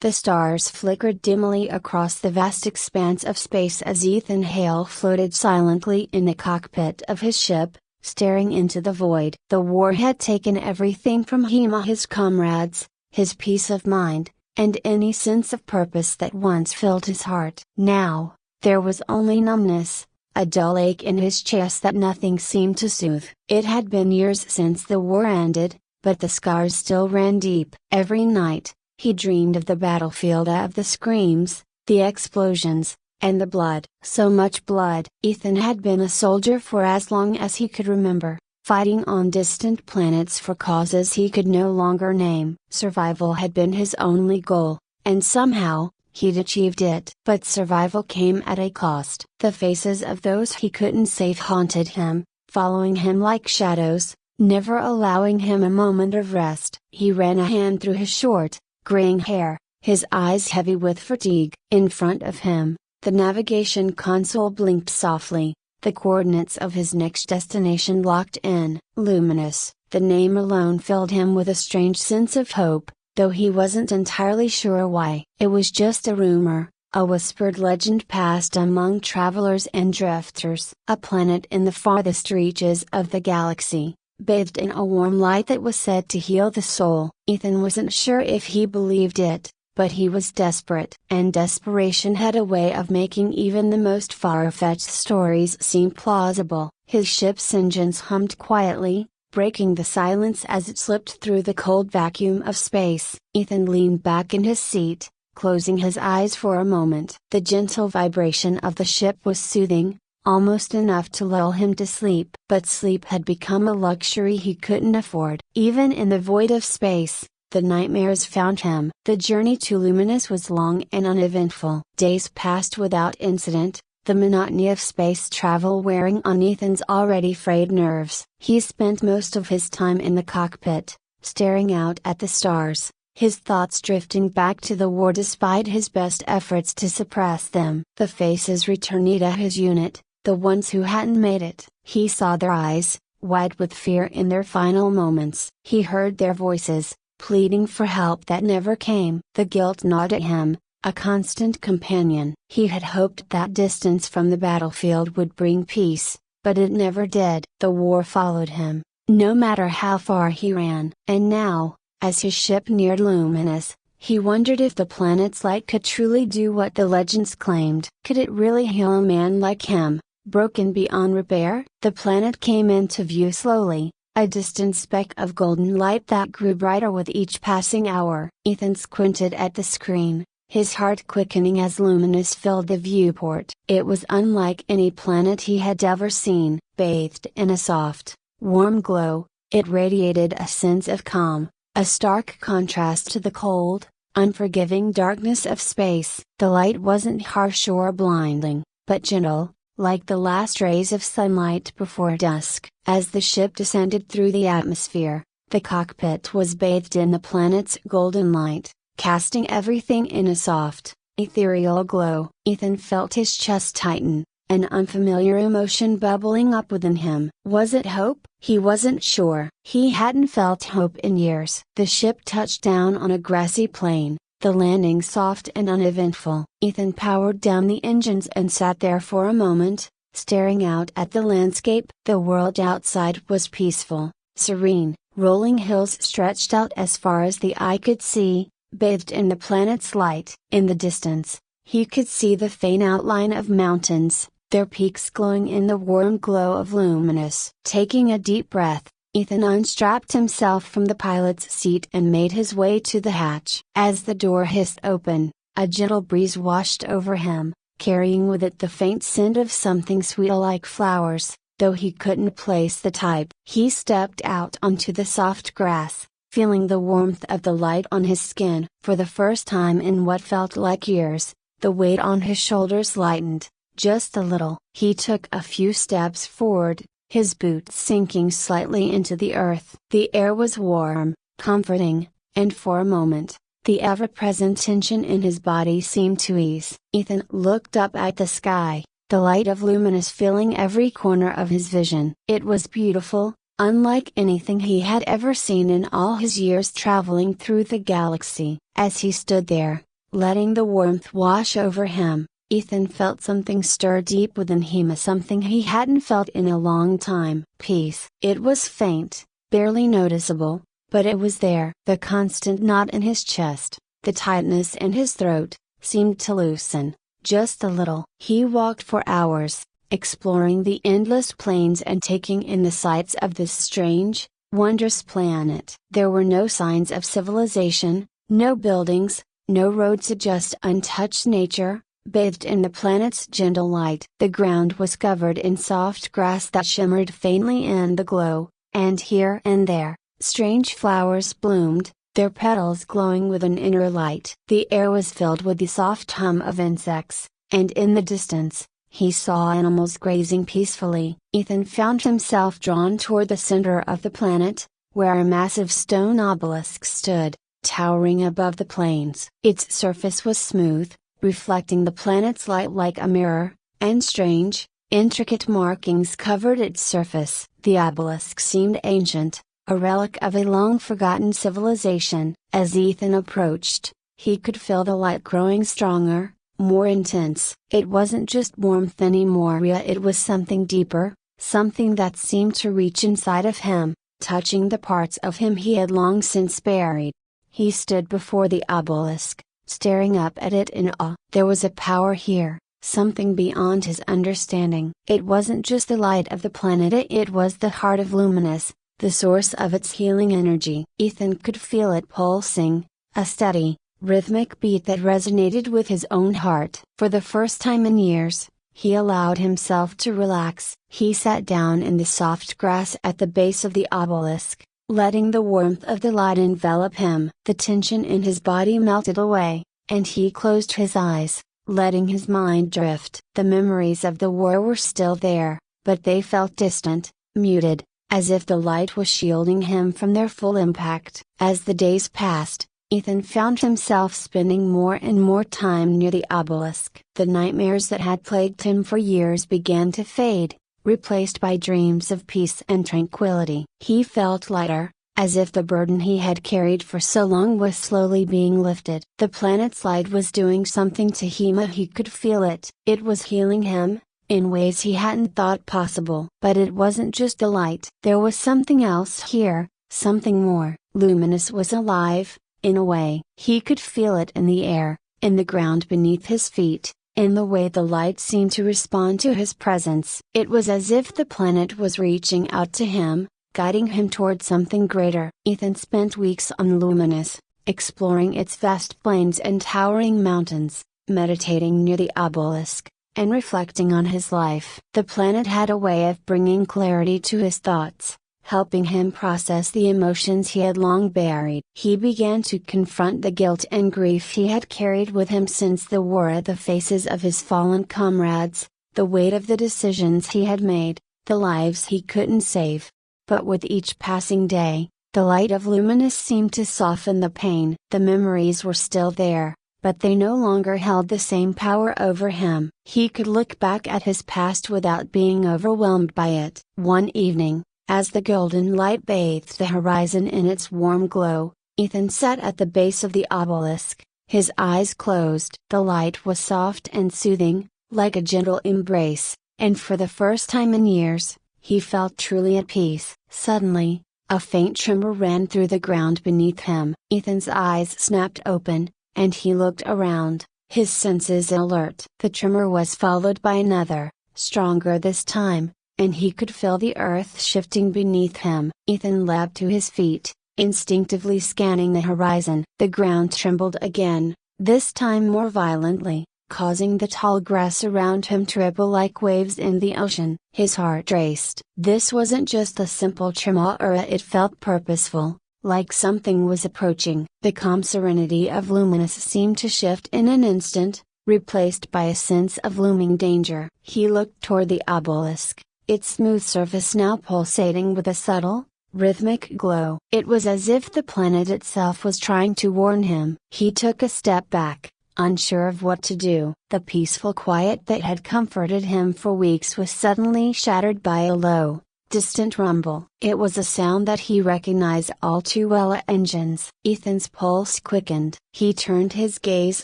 Speaker 1: The stars flickered dimly across the vast expanse of space as Ethan Hale floated silently in the cockpit of his ship, staring into the void. The war had taken everything from him, his comrades, his peace of mind, and any sense of purpose that once filled his heart. Now, there was only numbness, a dull ache in his chest that nothing seemed to soothe. It had been years since the war ended, but the scars still ran deep. Every night, he dreamed of the battlefield, of the screams, the explosions, and the blood. So much blood. Ethan had been a soldier for as long as he could remember, fighting on distant planets for causes he could no longer name. Survival had been his only goal, and somehow, he'd achieved it. But survival came at a cost. The faces of those he couldn't save haunted him, following him like shadows, never allowing him a moment of rest. He ran a hand through his short, graying hair, his eyes heavy with fatigue. In front of him, the navigation console blinked softly, the coordinates of his next destination locked in. Luminous, the name alone filled him with a strange sense of hope, though he wasn't entirely sure why. It was just a rumor, a whispered legend passed among travelers and drifters. A planet in the farthest reaches of the galaxy, bathed in a warm light that was said to heal the soul. Ethan wasn't sure if he believed it, but he was desperate. And desperation had a way of making even the most far-fetched stories seem plausible. His ship's engines hummed quietly, breaking the silence as it slipped through the cold vacuum of space. Ethan leaned back in his seat, closing his eyes for a moment. The gentle vibration of the ship was soothing, almost enough to lull him to sleep. But sleep had become a luxury he couldn't afford. Even in the void of space, the nightmares found him. The journey to Luminous was long and uneventful. Days passed without incident, the monotony of space travel wearing on Ethan's already frayed nerves. He spent most of his time in the cockpit, staring out at the stars, his thoughts drifting back to the war despite his best efforts to suppress them. The faces returned at his unit, the ones who hadn't made it. He saw their eyes, wide with fear in their final moments. He heard their voices, pleading for help that never came. The guilt gnawed at him, a constant companion. He had hoped that distance from the battlefield would bring peace, but it never did. The war followed him, no matter how far he ran. And now, as his ship neared Luminous, he wondered if the planet's light could truly do what the legends claimed. Could it really heal a man like him, broken beyond repair? The planet came into view slowly, a distant speck of golden light that grew brighter with each passing hour. Ethan squinted at the screen, his heart quickening as Luminous filled the viewport. It was unlike any planet he had ever seen. Bathed in a soft, warm glow, it radiated a sense of calm, a stark contrast to the cold, unforgiving darkness of space. The light wasn't harsh or blinding, but gentle, like the last rays of sunlight before dusk. As the ship descended through the atmosphere, the cockpit was bathed in the planet's golden light, casting everything in a soft, ethereal glow. Ethan felt his chest tighten, an unfamiliar emotion bubbling up within him. Was it hope? He wasn't sure. He hadn't felt hope in years. The ship touched down on a grassy plain, the landing soft and uneventful. Ethan powered down the engines and sat there for a moment, staring out at the landscape. The world outside was peaceful, serene. Rolling hills stretched out as far as the eye could see, bathed in the planet's light. In the distance, he could see the faint outline of mountains, their peaks glowing in the warm glow of luminous. Taking a deep breath, Ethan unstrapped himself from the pilot's seat and made his way to the hatch. As the door hissed open, a gentle breeze washed over him, carrying with it the faint scent of something sweet like flowers, though he couldn't place the type. He stepped out onto the soft grass, feeling the warmth of the light on his skin. For the first time in what felt like years, the weight on his shoulders lightened, just a little. He took a few steps forward, his boots sinking slightly into the earth. The air was warm, comforting, and for a moment, the ever-present tension in his body seemed to ease. Ethan looked up at the sky, the light of luminous filling every corner of his vision. It was beautiful, unlike anything he had ever seen in all his years traveling through the galaxy. As he stood there, letting the warmth wash over him, Ethan felt something stir deep within him, something he hadn't felt in a long time. Peace. It was faint, barely noticeable, but it was there. The constant knot in his chest, the tightness in his throat, seemed to loosen, just a little. He walked for hours, exploring the endless plains and taking in the sights of this strange, wondrous planet. There were no signs of civilization, no buildings, no roads, just untouched nature, bathed in the planet's gentle light. The ground was covered in soft grass that shimmered faintly in the glow, and here and there, strange flowers bloomed, their petals glowing with an inner light. The air was filled with the soft hum of insects, and in the distance, he saw animals grazing peacefully. Ethan found himself drawn toward the center of the planet, where a massive stone obelisk stood, towering above the plains. Its surface was smooth, reflecting the planet's light like a mirror, and strange, intricate markings covered its surface. The obelisk seemed ancient, a relic of a long-forgotten civilization. As Ethan approached, he could feel the light growing stronger, more intense. It wasn't just warmth anymore, it was something deeper, something that seemed to reach inside of him, touching the parts of him he had long since buried. He stood before the obelisk, staring up at it in awe. There was a power here, something beyond his understanding. It wasn't just the light of the planet, it was the heart of luminous, the source of its healing energy. Ethan could feel it pulsing, a steady, rhythmic beat that resonated with his own heart. For the first time in years, he allowed himself to relax. He sat down in the soft grass at the base of the obelisk, letting the warmth of the light envelop him. The tension in his body melted away, and he closed his eyes, letting his mind drift. The memories of the war were still there, but they felt distant, muted, as if the light was shielding him from their full impact. As the days passed, Ethan found himself spending more and more time near the obelisk. The nightmares that had plagued him for years began to fade, replaced by dreams of peace and tranquility. He felt lighter, as if the burden he had carried for so long was slowly being lifted. The planet's light was doing something to him. He could feel it. It was healing him, in ways he hadn't thought possible. But it wasn't just the light. There was something else here, something more. Luminous was alive, in a way. He could feel it in the air, in the ground beneath his feet, in the way the light seemed to respond to his presence. It was as if the planet was reaching out to him, guiding him toward something greater. Ethan spent weeks on Luminous, exploring its vast plains and towering mountains, meditating near the obelisk, and reflecting on his life. The planet had a way of bringing clarity to his thoughts, helping him process the emotions he had long buried. He began to confront the guilt and grief he had carried with him since the war, the faces of his fallen comrades, the weight of the decisions he had made, the lives he couldn't save. But with each passing day, the light of Luminous seemed to soften the pain. The memories were still there, but they no longer held the same power over him. He could look back at his past without being overwhelmed by it. One evening, as the golden light bathed the horizon in its warm glow, Ethan sat at the base of the obelisk, his eyes closed. The light was soft and soothing, like a gentle embrace, and for the first time in years, he felt truly at peace. Suddenly, a faint tremor ran through the ground beneath him. Ethan's eyes snapped open, and he looked around, his senses alert. The tremor was followed by another, stronger this time, and he could feel the earth shifting beneath him. Ethan leapt to his feet, instinctively scanning the horizon. The ground trembled again, this time more violently, causing the tall grass around him to ripple like waves in the ocean. His heart raced. This wasn't just a simple tremor, it felt purposeful, like something was approaching. The calm serenity of Luminous seemed to shift in an instant, replaced by a sense of looming danger. He looked toward the obelisk, its smooth surface now pulsating with a subtle, rhythmic glow. It was as if the planet itself was trying to warn him. He took a step back, unsure of what to do. The peaceful quiet that had comforted him for weeks was suddenly shattered by a low, distant rumble. It was a sound that he recognized all too well: engines. Ethan's pulse quickened. He turned his gaze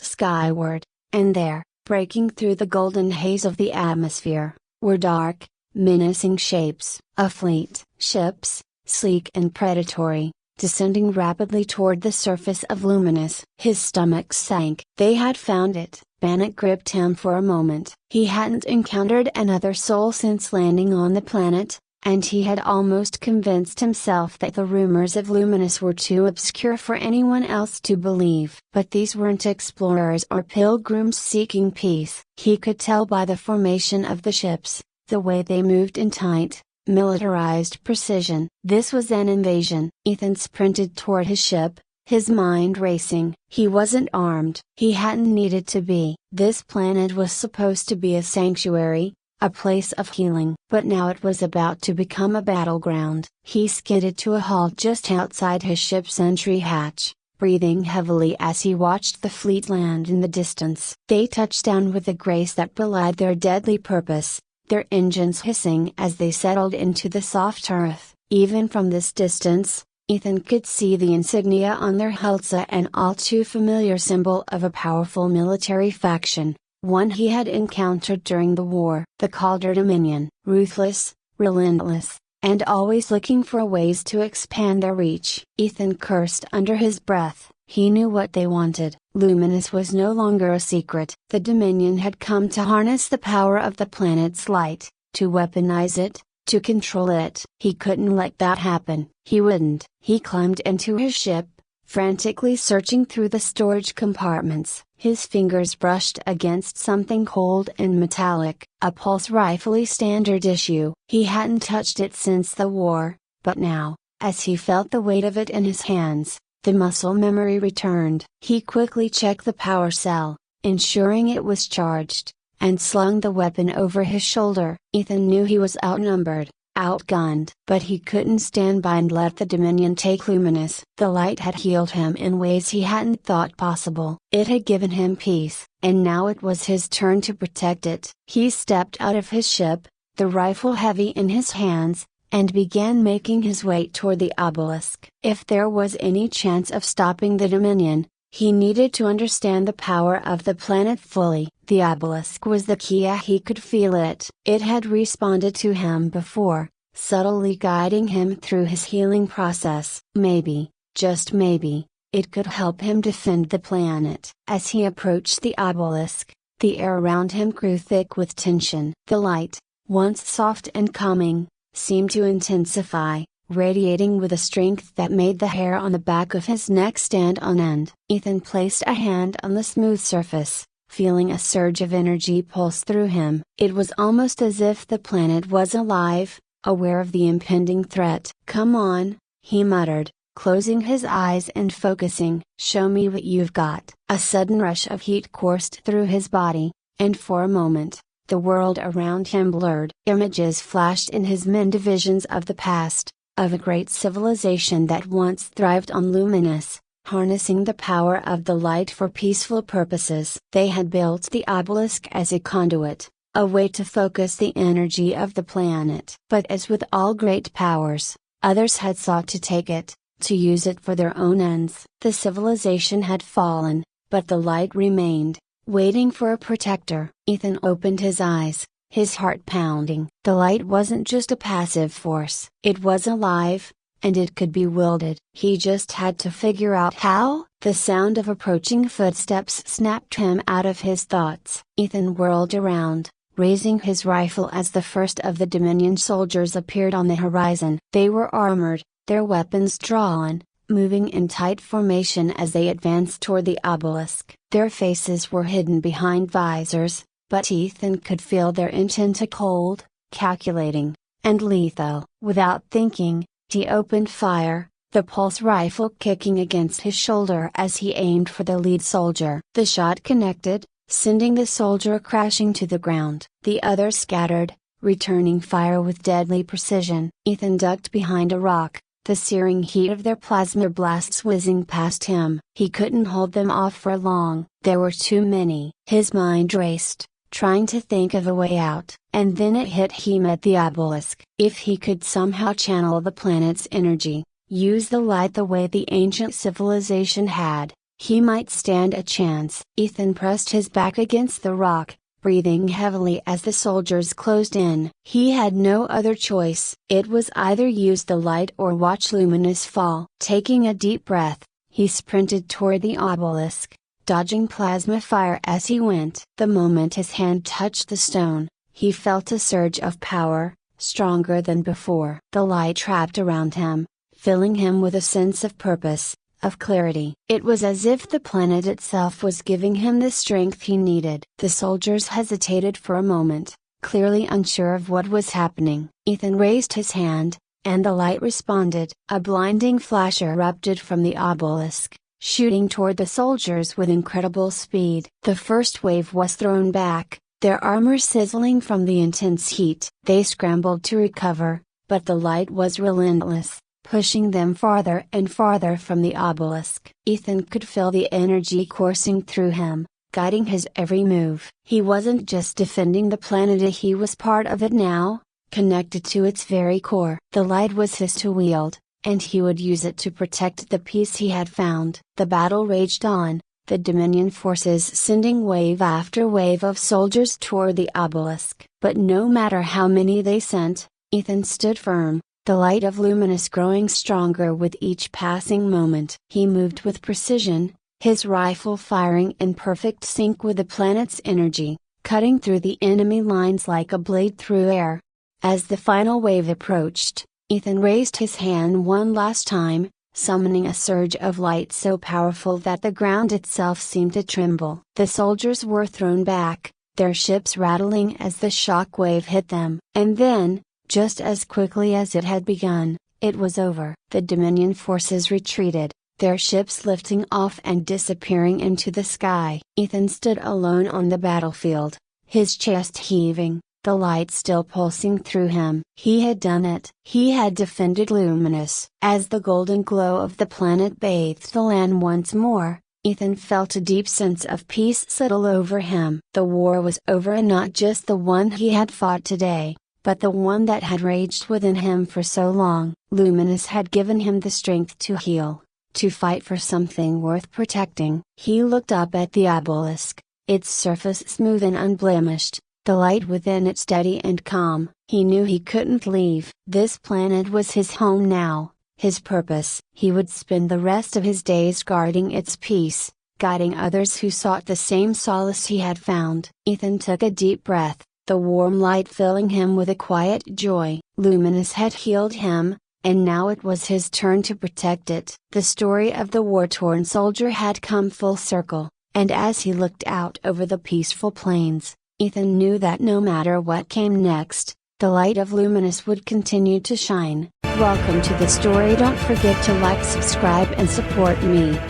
Speaker 1: skyward, and there, breaking through the golden haze of the atmosphere, were dark, menacing shapes. A fleet. Ships, sleek and predatory, descending rapidly toward the surface of Luminous. His stomach sank. They had found it. Panic gripped him for a moment. He hadn't encountered another soul since landing on the planet, and he had almost convinced himself that the rumors of Luminous were too obscure for anyone else to believe. But these weren't explorers or pilgrims seeking peace. He could tell by the formation of the ships, the way they moved in tight, militarized precision. This was an invasion. Ethan sprinted toward his ship, his mind racing. He wasn't armed. He hadn't needed to be. This planet was supposed to be a sanctuary, a place of healing. But now it was about to become a battleground. He skidded to a halt just outside his ship's entry hatch, breathing heavily as he watched the fleet land in the distance. They touched down with a grace that belied their deadly purpose, their engines hissing as they settled into the soft earth. Even from this distance, Ethan could see the insignia on their hulls, an all too familiar symbol of a powerful military faction, one he had encountered during the war. The Calder Dominion. Ruthless, relentless, and always looking for ways to expand their reach. Ethan cursed under his breath. He knew what they wanted. Luminous was no longer a secret. The Dominion had come to harness the power of the planet's light, to weaponize it, to control it. He couldn't let that happen. He wouldn't. He climbed into his ship, frantically searching through the storage compartments. His fingers brushed against something cold and metallic, a pulse rifle standard issue. He hadn't touched it since the war, but now, as he felt the weight of it in his hands, the muscle memory returned. He quickly checked the power cell, ensuring it was charged, and slung the weapon over his shoulder. Ethan knew he was outnumbered, outgunned. But he couldn't stand by and let the Dominion take Luminous. The light had healed him in ways he hadn't thought possible. It had given him peace, and now it was his turn to protect it. He stepped out of his ship, the rifle heavy in his hands, and began making his way toward the obelisk. If there was any chance of stopping the Dominion, he needed to understand the power of the planet fully. The obelisk was the key. He could feel it. It had responded to him before, subtly guiding him through his healing process. Maybe, just maybe, it could help him defend the planet. As he approached the obelisk, the air around him grew thick with tension. The light, once soft and calming, seemed to intensify, radiating with a strength that made the hair on the back of his neck stand on end. Ethan placed a hand on the smooth surface, feeling a surge of energy pulse through him. It was almost as if the planet was alive, aware of the impending threat. "Come on," he muttered, closing his eyes and focusing. "Show me what you've got." A sudden rush of heat coursed through his body, and for a moment, the world around him blurred. Images flashed in his mind, visions of the past, of a great civilization that once thrived on Luminous, harnessing the power of the light for peaceful purposes. They had built the obelisk as a conduit, a way to focus the energy of the planet. But as with all great powers, others had sought to take it, to use it for their own ends. The civilization had fallen, but the light remained, waiting for a protector. Ethan opened his eyes, his heart pounding. The light wasn't just a passive force. It was alive, and it could be wielded. He just had to figure out how. The sound of approaching footsteps snapped him out of his thoughts. Ethan whirled around, raising his rifle as the first of the Dominion soldiers appeared on the horizon. They were armored, their weapons drawn, moving in tight formation as they advanced toward the obelisk. Their faces were hidden behind visors, but Ethan could feel their intent, cold, calculating, and lethal. Without thinking, he opened fire, the pulse rifle kicking against his shoulder as he aimed for the lead soldier. The shot connected, sending the soldier crashing to the ground. The others scattered, returning fire with deadly precision. Ethan ducked behind a rock, the searing heat of their plasma blasts whizzing past him. He couldn't hold them off for long. There were too many. His mind raced, trying to think of a way out. And then it hit him at the obelisk. If he could somehow channel the planet's energy, use the light the way the ancient civilization had, he might stand a chance. Ethan pressed his back against the rock, breathing heavily as the soldiers closed in. He had no other choice. It was either use the light or watch Luminous fall. Taking a deep breath, he sprinted toward the obelisk, dodging plasma fire as he went. The moment his hand touched the stone, he felt a surge of power, stronger than before. The light wrapped around him, filling him with a sense of purpose, of clarity. It was as if the planet itself was giving him the strength he needed. The soldiers hesitated for a moment, clearly unsure of what was happening. Ethan raised his hand, and the light responded. A blinding flash erupted from the obelisk, shooting toward the soldiers with incredible speed. The first wave was thrown back, their armor sizzling from the intense heat. They scrambled to recover, but the light was relentless, pushing them farther and farther from the obelisk. Ethan could feel the energy coursing through him, guiding his every move. He wasn't just defending the planet, he was part of it now, connected to its very core. The light was his to wield, and he would use it to protect the peace he had found. The battle raged on, the Dominion forces sending wave after wave of soldiers toward the obelisk. But no matter how many they sent, Ethan stood firm, the light of Luminous growing stronger with each passing moment. He moved with precision, his rifle firing in perfect sync with the planet's energy, cutting through the enemy lines like a blade through air. As the final wave approached, Ethan raised his hand one last time, summoning a surge of light so powerful that the ground itself seemed to tremble. The soldiers were thrown back, their ships rattling as the shock wave hit them. And then, just as quickly as it had begun, it was over. The Dominion forces retreated, their ships lifting off and disappearing into the sky. Ethan stood alone on the battlefield, his chest heaving, the light still pulsing through him. He had done it. He had defended Luminous. As the golden glow of the planet bathed the land once more, Ethan felt a deep sense of peace settle over him. The war was over, and not just the one he had fought today, but the one that had raged within him for so long. Luminous had given him the strength to heal, to fight for something worth protecting. He looked up at the obelisk, its surface smooth and unblemished, the light within it steady and calm. He knew he couldn't leave. This planet was his home now, his purpose. He would spend the rest of his days guarding its peace, guiding others who sought the same solace he had found. Ethan took a deep breath, the warm light filling him with a quiet joy. Luminous had healed him, and now it was his turn to protect it. The story of the war-torn soldier had come full circle, and as he looked out over the peaceful plains, Ethan knew that no matter what came next, the light of Luminous would continue to shine. Welcome to the story. Don't forget to like, subscribe and support me.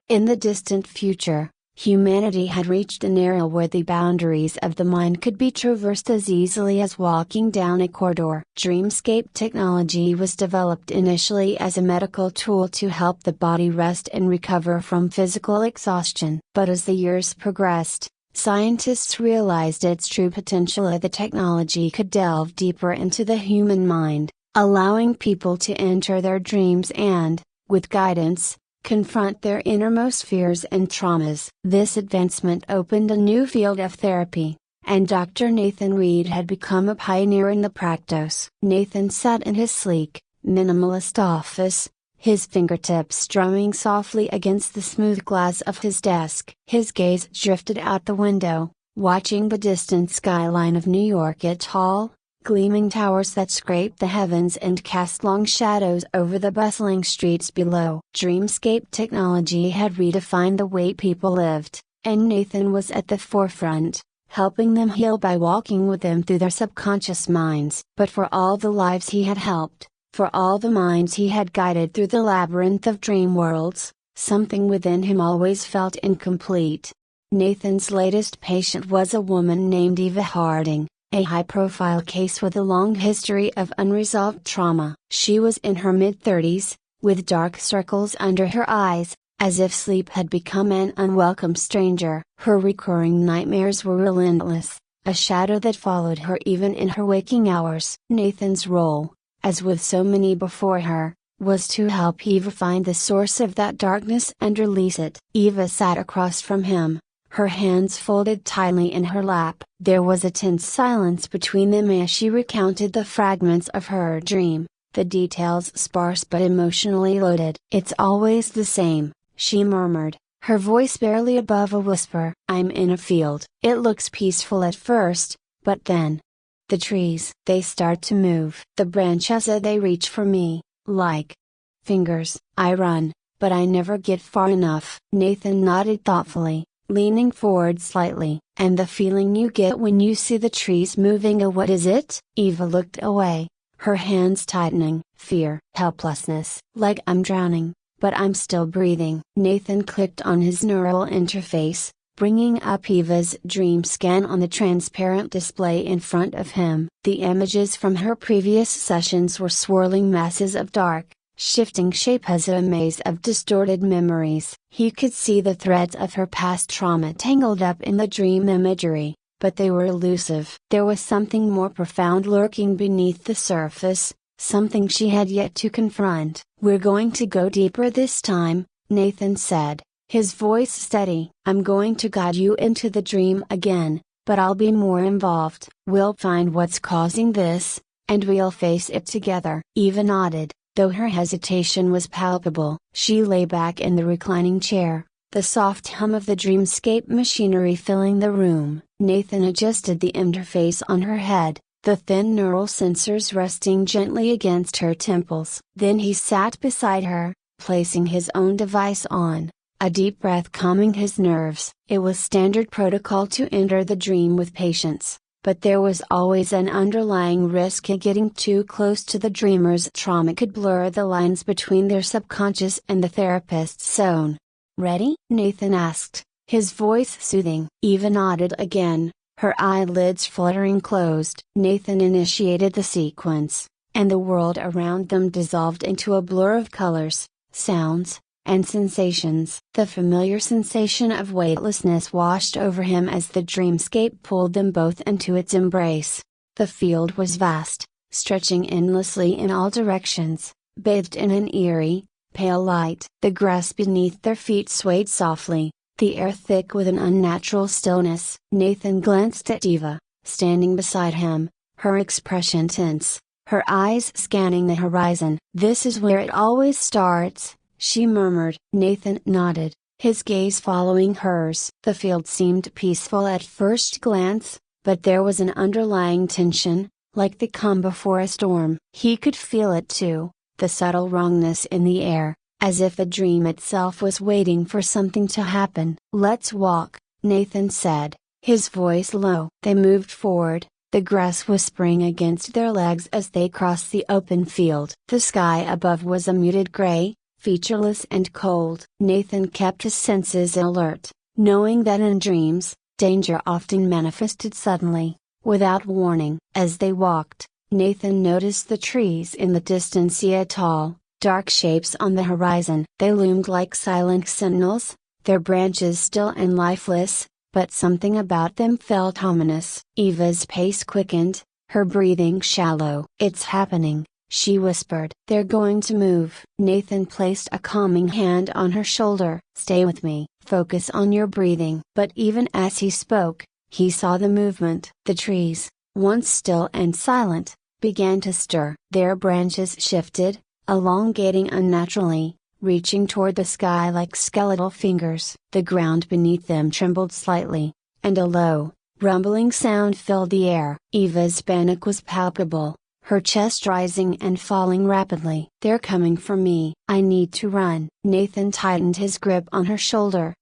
Speaker 1: In the distant future, Humanity had reached an era where the boundaries of the mind could be traversed as easily as walking down a corridor. Dreamscape technology was developed initially as a medical tool to help the body rest and recover from physical exhaustion. But as the years progressed, scientists realized its true potential. The technology could delve deeper into the human mind, allowing people to enter their dreams and, with guidance, confront their innermost fears and traumas. This advancement opened a new field of therapy, and Dr. Nathan Reed had become a pioneer in the practice. Nathan sat in his sleek, minimalist office, his fingertips strumming softly against the smooth glass of his desk. His gaze drifted out the window, watching the distant skyline of New York, its tall, gleaming towers that scraped the heavens and cast long shadows over the bustling streets below. Dreamscape technology had redefined the way people lived, and Nathan was at the forefront, helping them heal by walking with them through their subconscious minds. But for all the lives he had helped, for all the minds he had guided through the labyrinth of dream worlds, something within him always felt incomplete. Nathan's latest patient was a woman named Eva Harding, a high-profile case with a long history of unresolved trauma. She was in her mid-30s, with dark circles under her eyes, as if sleep had become an unwelcome stranger. Her recurring nightmares were relentless, a shadow that followed her even in her waking hours. Nathan's role, as with so many before her, was to help Eva find the source of that darkness and release it. Eva sat across from him, her hands folded tightly in her lap. There was a tense silence between them as she recounted the fragments of her dream, the details sparse but emotionally loaded. "It's always the same," she murmured, her voice barely above a whisper. "I'm in a field. It looks peaceful at first, but then, the trees, they start to move. The branches they reach for me, like fingers. I run, but I never get far enough." Nathan nodded thoughtfully, leaning forward slightly. "And the feeling you get when you see the trees moving, what is it?" Eva looked away, her hands tightening. "Fear, helplessness. Like I'm drowning, but I'm still breathing." Nathan clicked on his neural interface, bringing up Eva's dream scan on the transparent display in front of him. The images from her previous sessions were swirling masses of dark, shifting shape as a maze of distorted memories. He could see the threads of her past trauma tangled up in the dream imagery, but they were elusive. There was something more profound lurking beneath the surface, something she had yet to confront. "We're going to go deeper this time," Nathan said, his voice steady. "I'm going to guide you into the dream again, but I'll be more involved. We'll find what's causing this, and we'll face it together." Eva nodded, though her hesitation was palpable. She lay back in the reclining chair, the soft hum of the dreamscape machinery filling the room. Nathan adjusted the interface on her head, the thin neural sensors resting gently against her temples. Then he sat beside her, placing his own device on, a deep breath calming his nerves. It was standard protocol to enter the dream with patience, but there was always an underlying risk that getting too close to the dreamer's trauma could blur the lines between their subconscious and the therapist's zone. "Ready?" Nathan asked, his voice soothing. Eva nodded again, her eyelids fluttering closed. Nathan initiated the sequence, and the world around them dissolved into a blur of colors, sounds, and sensations. The familiar sensation of weightlessness washed over him as the dreamscape pulled them both into its embrace. The field was vast, stretching endlessly in all directions, bathed in an eerie, pale light. The grass beneath their feet swayed softly, the air thick with an unnatural stillness. Nathan glanced at Eva, standing beside him, her expression tense, her eyes scanning the horizon. "This is where it always starts," she murmured. Nathan nodded, his gaze following hers. The field seemed peaceful at first glance, but there was an underlying tension, like the calm before a storm. He could feel it too, the subtle wrongness in the air, as if the dream itself was waiting for something to happen. "Let's walk," Nathan said, his voice low. They moved forward, the grass whispering against their legs as they crossed the open field. The sky above was a muted gray, featureless and cold. Nathan kept his senses alert, knowing that in dreams, danger often manifested suddenly, without warning. As they walked, Nathan noticed the trees in the distance, yet tall, dark shapes on the horizon. They loomed like silent sentinels, their branches still and lifeless, but something about them felt ominous. Eva's pace quickened, her breathing shallow. "It's happening," she whispered. "They're going to move." Nathan placed a calming hand on her shoulder. "Stay with me, focus on your breathing." But even as he spoke, he saw the movement. The trees, once still and silent, began to stir. Their branches shifted, elongating unnaturally, reaching toward the sky like skeletal fingers. The ground beneath them trembled slightly, and a low, rumbling sound filled the air. Eva's panic was palpable, her chest rising and falling rapidly. "They're coming for me. I need to run." Nathan tightened his grip on her shoulder.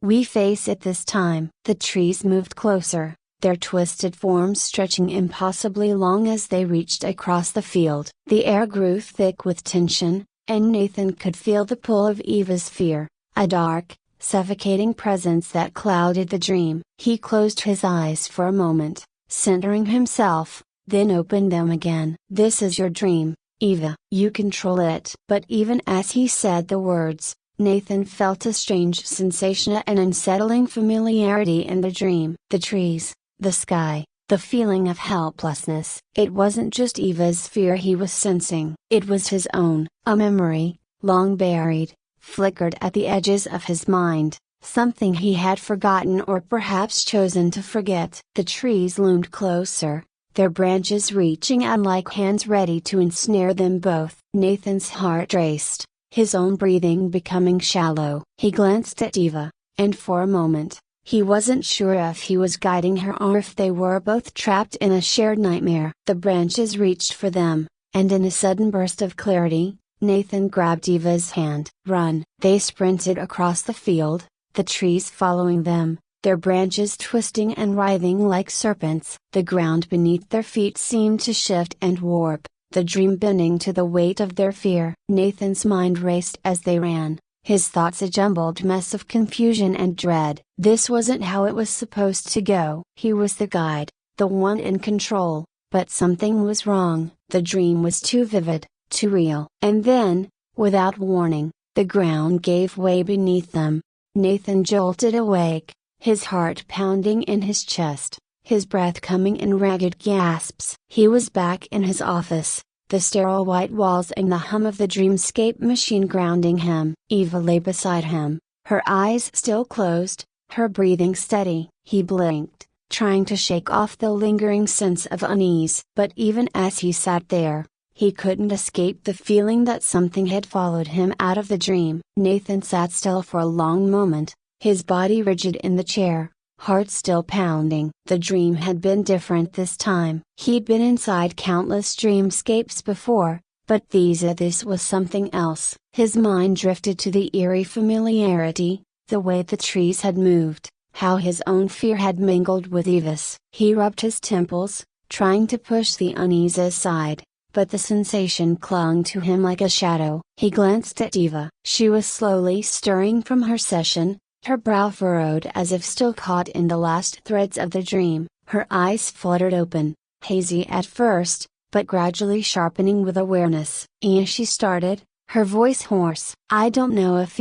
Speaker 1: "We face it this time." The trees moved closer, their twisted forms stretching impossibly long as they reached across the field. The air grew thick with tension, and Nathan could feel the pull of Eva's fear, a dark, suffocating presence that clouded the dream. He closed his eyes for a moment, centering himself, then opened them again. "This is your dream, Eva. You control it." But even as he said the words, Nathan felt a strange sensation, an unsettling familiarity in the dream. The trees, the sky, the feeling of helplessness. It wasn't just Eva's fear he was sensing. It was his own. A memory, long buried, flickered at the edges of his mind, something he had forgotten or perhaps chosen to forget. The trees loomed closer, their branches reaching out like hands ready to ensnare them both. Nathan's heart raced, his own breathing becoming shallow. He glanced at Eva, and for a moment, he wasn't sure if he was guiding her or if they were both trapped in a shared nightmare. The branches reached for them, and in a sudden burst of clarity, Nathan grabbed Eva's hand. "Run!" They sprinted across the field, the trees following them, their branches twisting and writhing like serpents. The ground beneath their feet seemed to shift and warp, the dream bending to the weight of their fear. Nathan's mind raced as they ran, his thoughts a jumbled mess of confusion and dread. This wasn't how it was supposed to go. He was the guide, the one in control, but something was wrong. The dream was too vivid, too real. And then, without warning, the ground gave way beneath them. Nathan jolted awake, his heart pounding in his chest, his breath coming in ragged gasps. He was back in his office, the sterile white walls and the hum of the dreamscape machine grounding him. Eva lay beside him, her eyes still closed, her breathing steady. He blinked, trying to shake off the lingering sense of unease. But even as he sat there, he couldn't escape the feeling that something had followed him out of the dream. Nathan sat still for a long moment, his body rigid in the chair, heart still pounding. The dream had been different this time. He'd been inside countless dreamscapes before, but this was something else. His mind drifted to the eerie familiarity, the way the trees had moved, how his own fear had mingled with Eva's. He rubbed his temples, trying to push the unease aside, but the sensation clung to him like a shadow. He glanced at Eva. She was slowly stirring from her session, her brow furrowed as if still caught in the last threads of the dream. Her eyes fluttered open, hazy at first, but gradually sharpening with awareness. She started, her voice hoarse. "I don't know if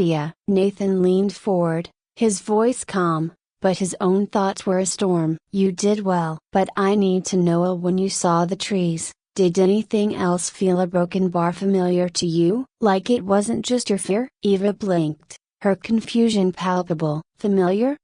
Speaker 1: Nathan leaned forward, his voice calm, but his own thoughts were a storm. "You did well. But I need to know when you saw the trees. Did anything else feel a broken bar familiar to you? Like it wasn't just your fear?" Eva blinked, her confusion palpable. "Familiar?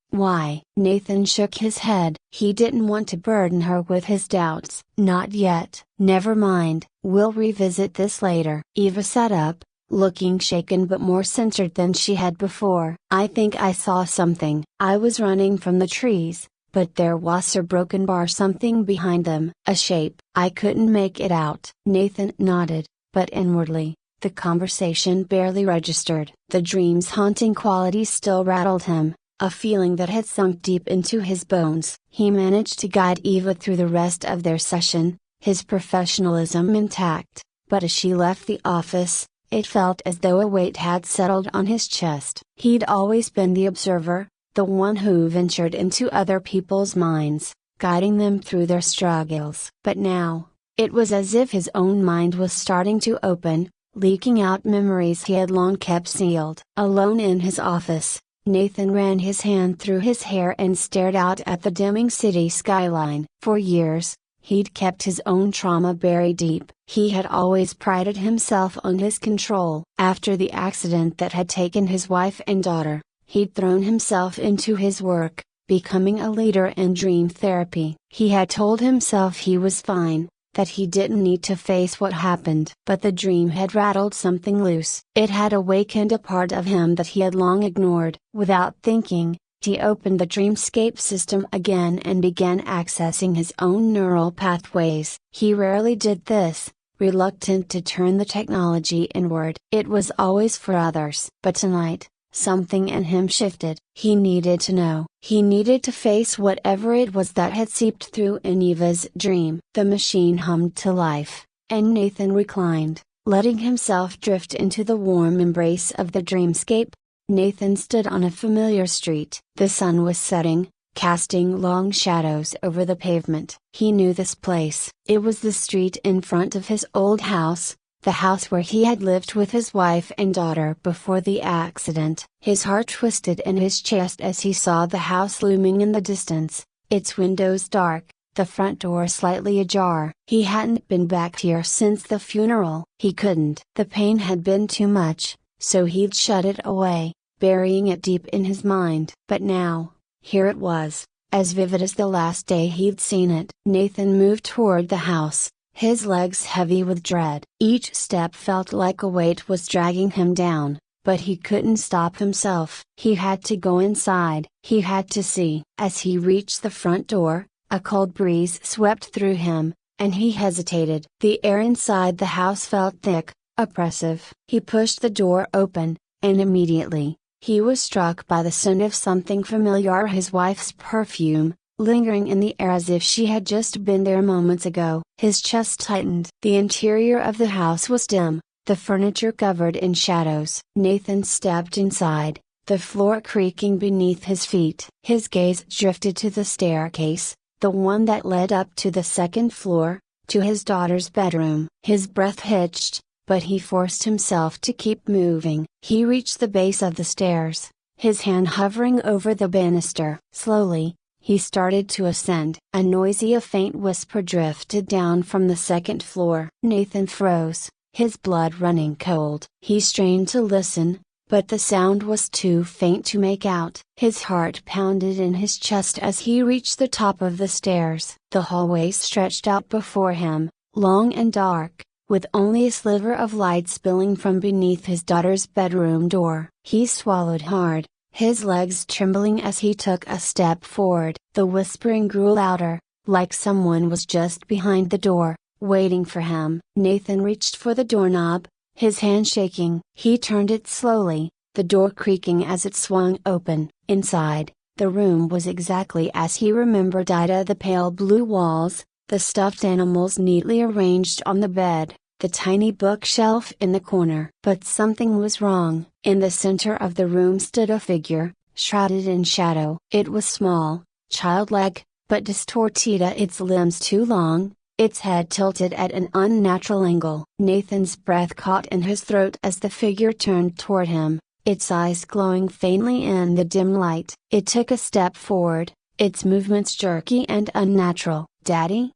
Speaker 1: Why?" Nathan shook his head. He didn't want to burden her with his doubts. "Not yet." "Never mind, we'll revisit this later." Eva sat up, looking shaken but more centered than she had before. "I think I saw something. I was running from the trees, but there was a broken bar, something behind them. A shape. I couldn't make it out." Nathan nodded, but inwardly, the conversation barely registered. The dream's haunting quality still rattled him, a feeling that had sunk deep into his bones. He managed to guide Eva through the rest of their session, his professionalism intact, but as she left the office, It felt as though a weight had settled on his chest. He'd always been the observer, the one who ventured into other people's minds, guiding them through their struggles. But now, it was as if his own mind was starting to open, leaking out memories he had long kept sealed. Alone in his office, Nathan ran his hand through his hair and stared out at the dimming city skyline. For years, he'd kept his own trauma buried deep. He had always prided himself on his control. After the accident that had taken his wife and daughter, he'd thrown himself into his work, becoming a leader in dream therapy. He had told himself he was fine, that he didn't need to face what happened. But the dream had rattled something loose. It had awakened a part of him that he had long ignored. Without thinking, he opened the dreamscape system again and began accessing his own neural pathways. He rarely did this, reluctant to turn the technology inward. It was always for others. But tonight, something in him shifted. He needed to know. He needed to face whatever it was that had seeped through in Eva's dream. The machine hummed to life, and Nathan reclined, letting himself drift into the warm embrace of the dreamscape. Nathan stood on a familiar street. The sun was setting, casting long shadows over the pavement. He knew this place. It was the street in front of his old house, the house where he had lived with his wife and daughter before the accident. His heart twisted in his chest as he saw the house looming in the distance, its windows dark, the front door slightly ajar. He hadn't been back here since the funeral. He couldn't. The pain had been too much, so he'd shut it away, burying it deep in his mind. But now, here it was, as vivid as the last day he'd seen it. Nathan moved toward the house, his legs heavy with dread. Each step felt like a weight was dragging him down, but he couldn't stop himself. He had to go inside. He had to see. As he reached the front door, a cold breeze swept through him, and he hesitated. The air inside the house felt thick, oppressive. He pushed the door open, and immediately, he was struck by the scent of something familiar, his wife's perfume, lingering in the air as if she had just been there moments ago. His chest tightened. The interior of the house was dim, the furniture covered in shadows. Nathan stepped inside, the floor creaking beneath his feet. His gaze drifted to the staircase, the one that led up to the second floor, to his daughter's bedroom. His breath hitched, but he forced himself to keep moving. He reached the base of the stairs, his hand hovering over the banister. Slowly, he started to ascend. A noisy, faint whisper drifted down from the second floor. Nathan froze, his blood running cold. He strained to listen, but the sound was too faint to make out. His heart pounded in his chest as he reached the top of the stairs. The hallway stretched out before him, long and dark, with only a sliver of light spilling from beneath his daughter's bedroom door. He swallowed hard, his legs trembling as he took a step forward. The whispering grew louder, like someone was just behind the door, waiting for him. Nathan reached for the doorknob, his hand shaking. He turned it slowly, the door creaking as it swung open. Inside, the room was exactly as he remembered it. The pale blue walls, the stuffed animals neatly arranged on the bed, the tiny bookshelf in the corner. But something was wrong. In the center of the room stood a figure, shrouded in shadow. It was small, childlike, but distorted, its limbs too long, its head tilted at an unnatural angle. Nathan's breath caught in his throat as the figure turned toward him, its eyes glowing faintly in the dim light. It took a step forward, its movements jerky and unnatural. "Daddy?"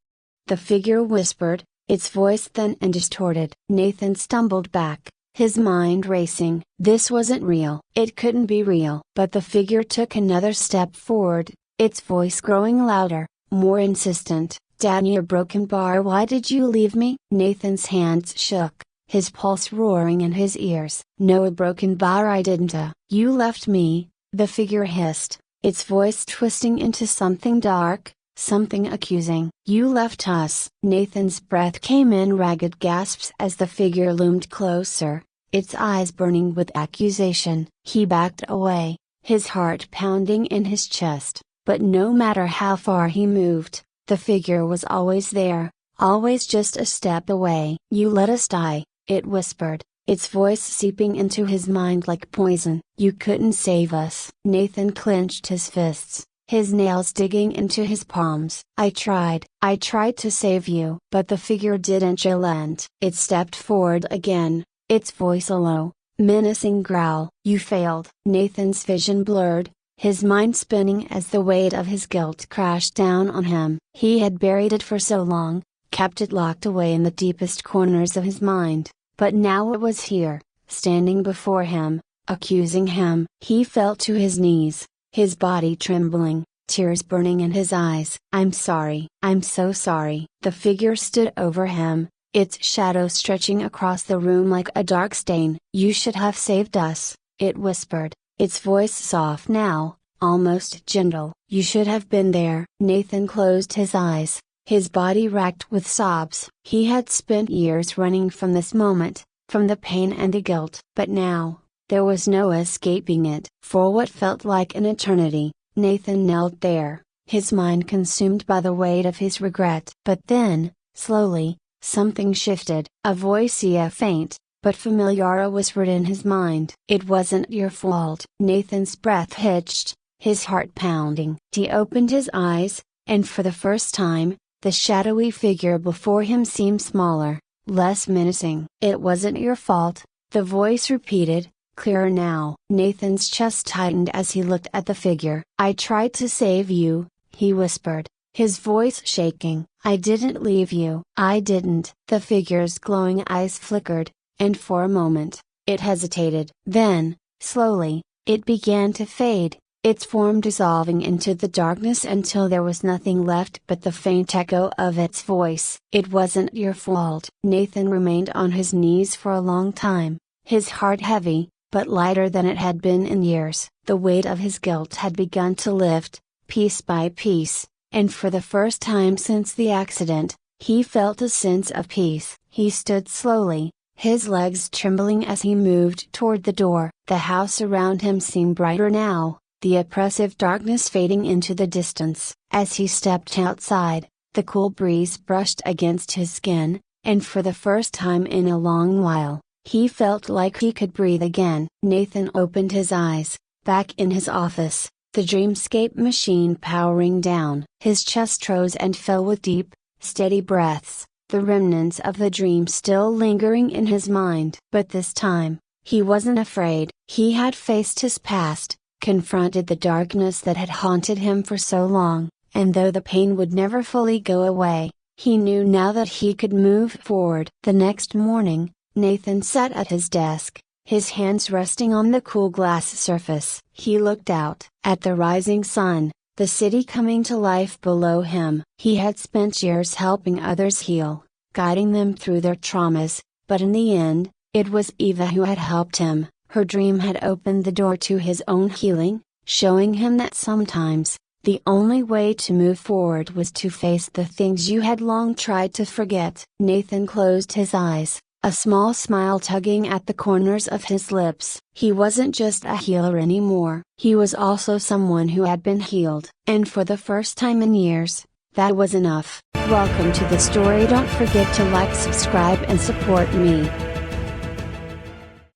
Speaker 1: the figure whispered, its voice thin and distorted. Nathan stumbled back, his mind racing. This wasn't real. It couldn't be real. But the figure took another step forward, its voice growing louder, more insistent. "Dad, you're broken bar, why did you leave me?" Nathan's hands shook, his pulse roaring in his ears. "No, a broken bar, I didn't. You left me," the figure hissed, its voice twisting into something dark, something accusing. "You left us." Nathan's breath came in ragged gasps as the figure loomed closer, its eyes burning with accusation. He backed away, his heart pounding in his chest, but no matter how far he moved, the figure was always there, always just a step away. "You let us die," it whispered, its voice seeping into his mind like poison. "You couldn't save us." Nathan clenched his fists, his nails digging into his palms. I tried to save you." But the figure didn't relent. It stepped forward again, its voice a low, menacing growl. "You failed." Nathan's vision blurred, his mind spinning as the weight of his guilt crashed down on him. He had buried it for so long, kept it locked away in the deepest corners of his mind, but now it was here, standing before him, accusing him. He fell to his knees, his body trembling, tears burning in his eyes. "I'm sorry. I'm so sorry." The figure stood over him, its shadow stretching across the room like a dark stain. "You should have saved us," it whispered, its voice soft now, almost gentle. "You should have been there." Nathan closed his eyes, his body racked with sobs. He had spent years running from this moment, from the pain and the guilt. But now, there was no escaping it. For what felt like an eternity, Nathan knelt there, his mind consumed by the weight of his regret. But then, slowly, something shifted. A voice, faint, but familiar, whispered in his mind. "It wasn't your fault." Nathan's breath hitched, his heart pounding. He opened his eyes, and for the first time, the shadowy figure before him seemed smaller, less menacing. "It wasn't your fault," the voice repeated, clearer now. Nathan's chest tightened as he looked at the figure. "I tried to save you," he whispered, his voice shaking. "I didn't leave you." "I didn't." The figure's glowing eyes flickered, and for a moment, it hesitated. Then, slowly, it began to fade, its form dissolving into the darkness until there was nothing left but the faint echo of its voice. "It wasn't your fault." Nathan remained on his knees for a long time, his heart heavy, but lighter than it had been in years. The weight of his guilt had begun to lift, piece by piece, and for the first time since the accident, he felt a sense of peace. He stood slowly, his legs trembling as he moved toward the door. The house around him seemed brighter now, the oppressive darkness fading into the distance. As he stepped outside, the cool breeze brushed against his skin, and for the first time in a long while, he felt like he could breathe again. Nathan opened his eyes, back in his office, the dreamscape machine powering down. His chest rose and fell with deep, steady breaths, the remnants of the dream still lingering in his mind. But this time, he wasn't afraid. He had faced his past, confronted the darkness that had haunted him for so long, and though the pain would never fully go away, he knew now that he could move forward. The next morning, Nathan sat at his desk, his hands resting on the cool glass surface. He looked out at the rising sun, the city coming to life below him. He had spent years helping others heal, guiding them through their traumas, but in the end, it was Eva who had helped him. Her dream had opened the door to his own healing, showing him that sometimes, the only way to move forward was to face the things you had long tried to forget. Nathan closed his eyes, a small smile tugging at the corners of his lips. He wasn't just a healer anymore. He was also someone who had been healed. And for the first time in years, that was enough. Welcome to the story. Don't forget to like, subscribe and support me.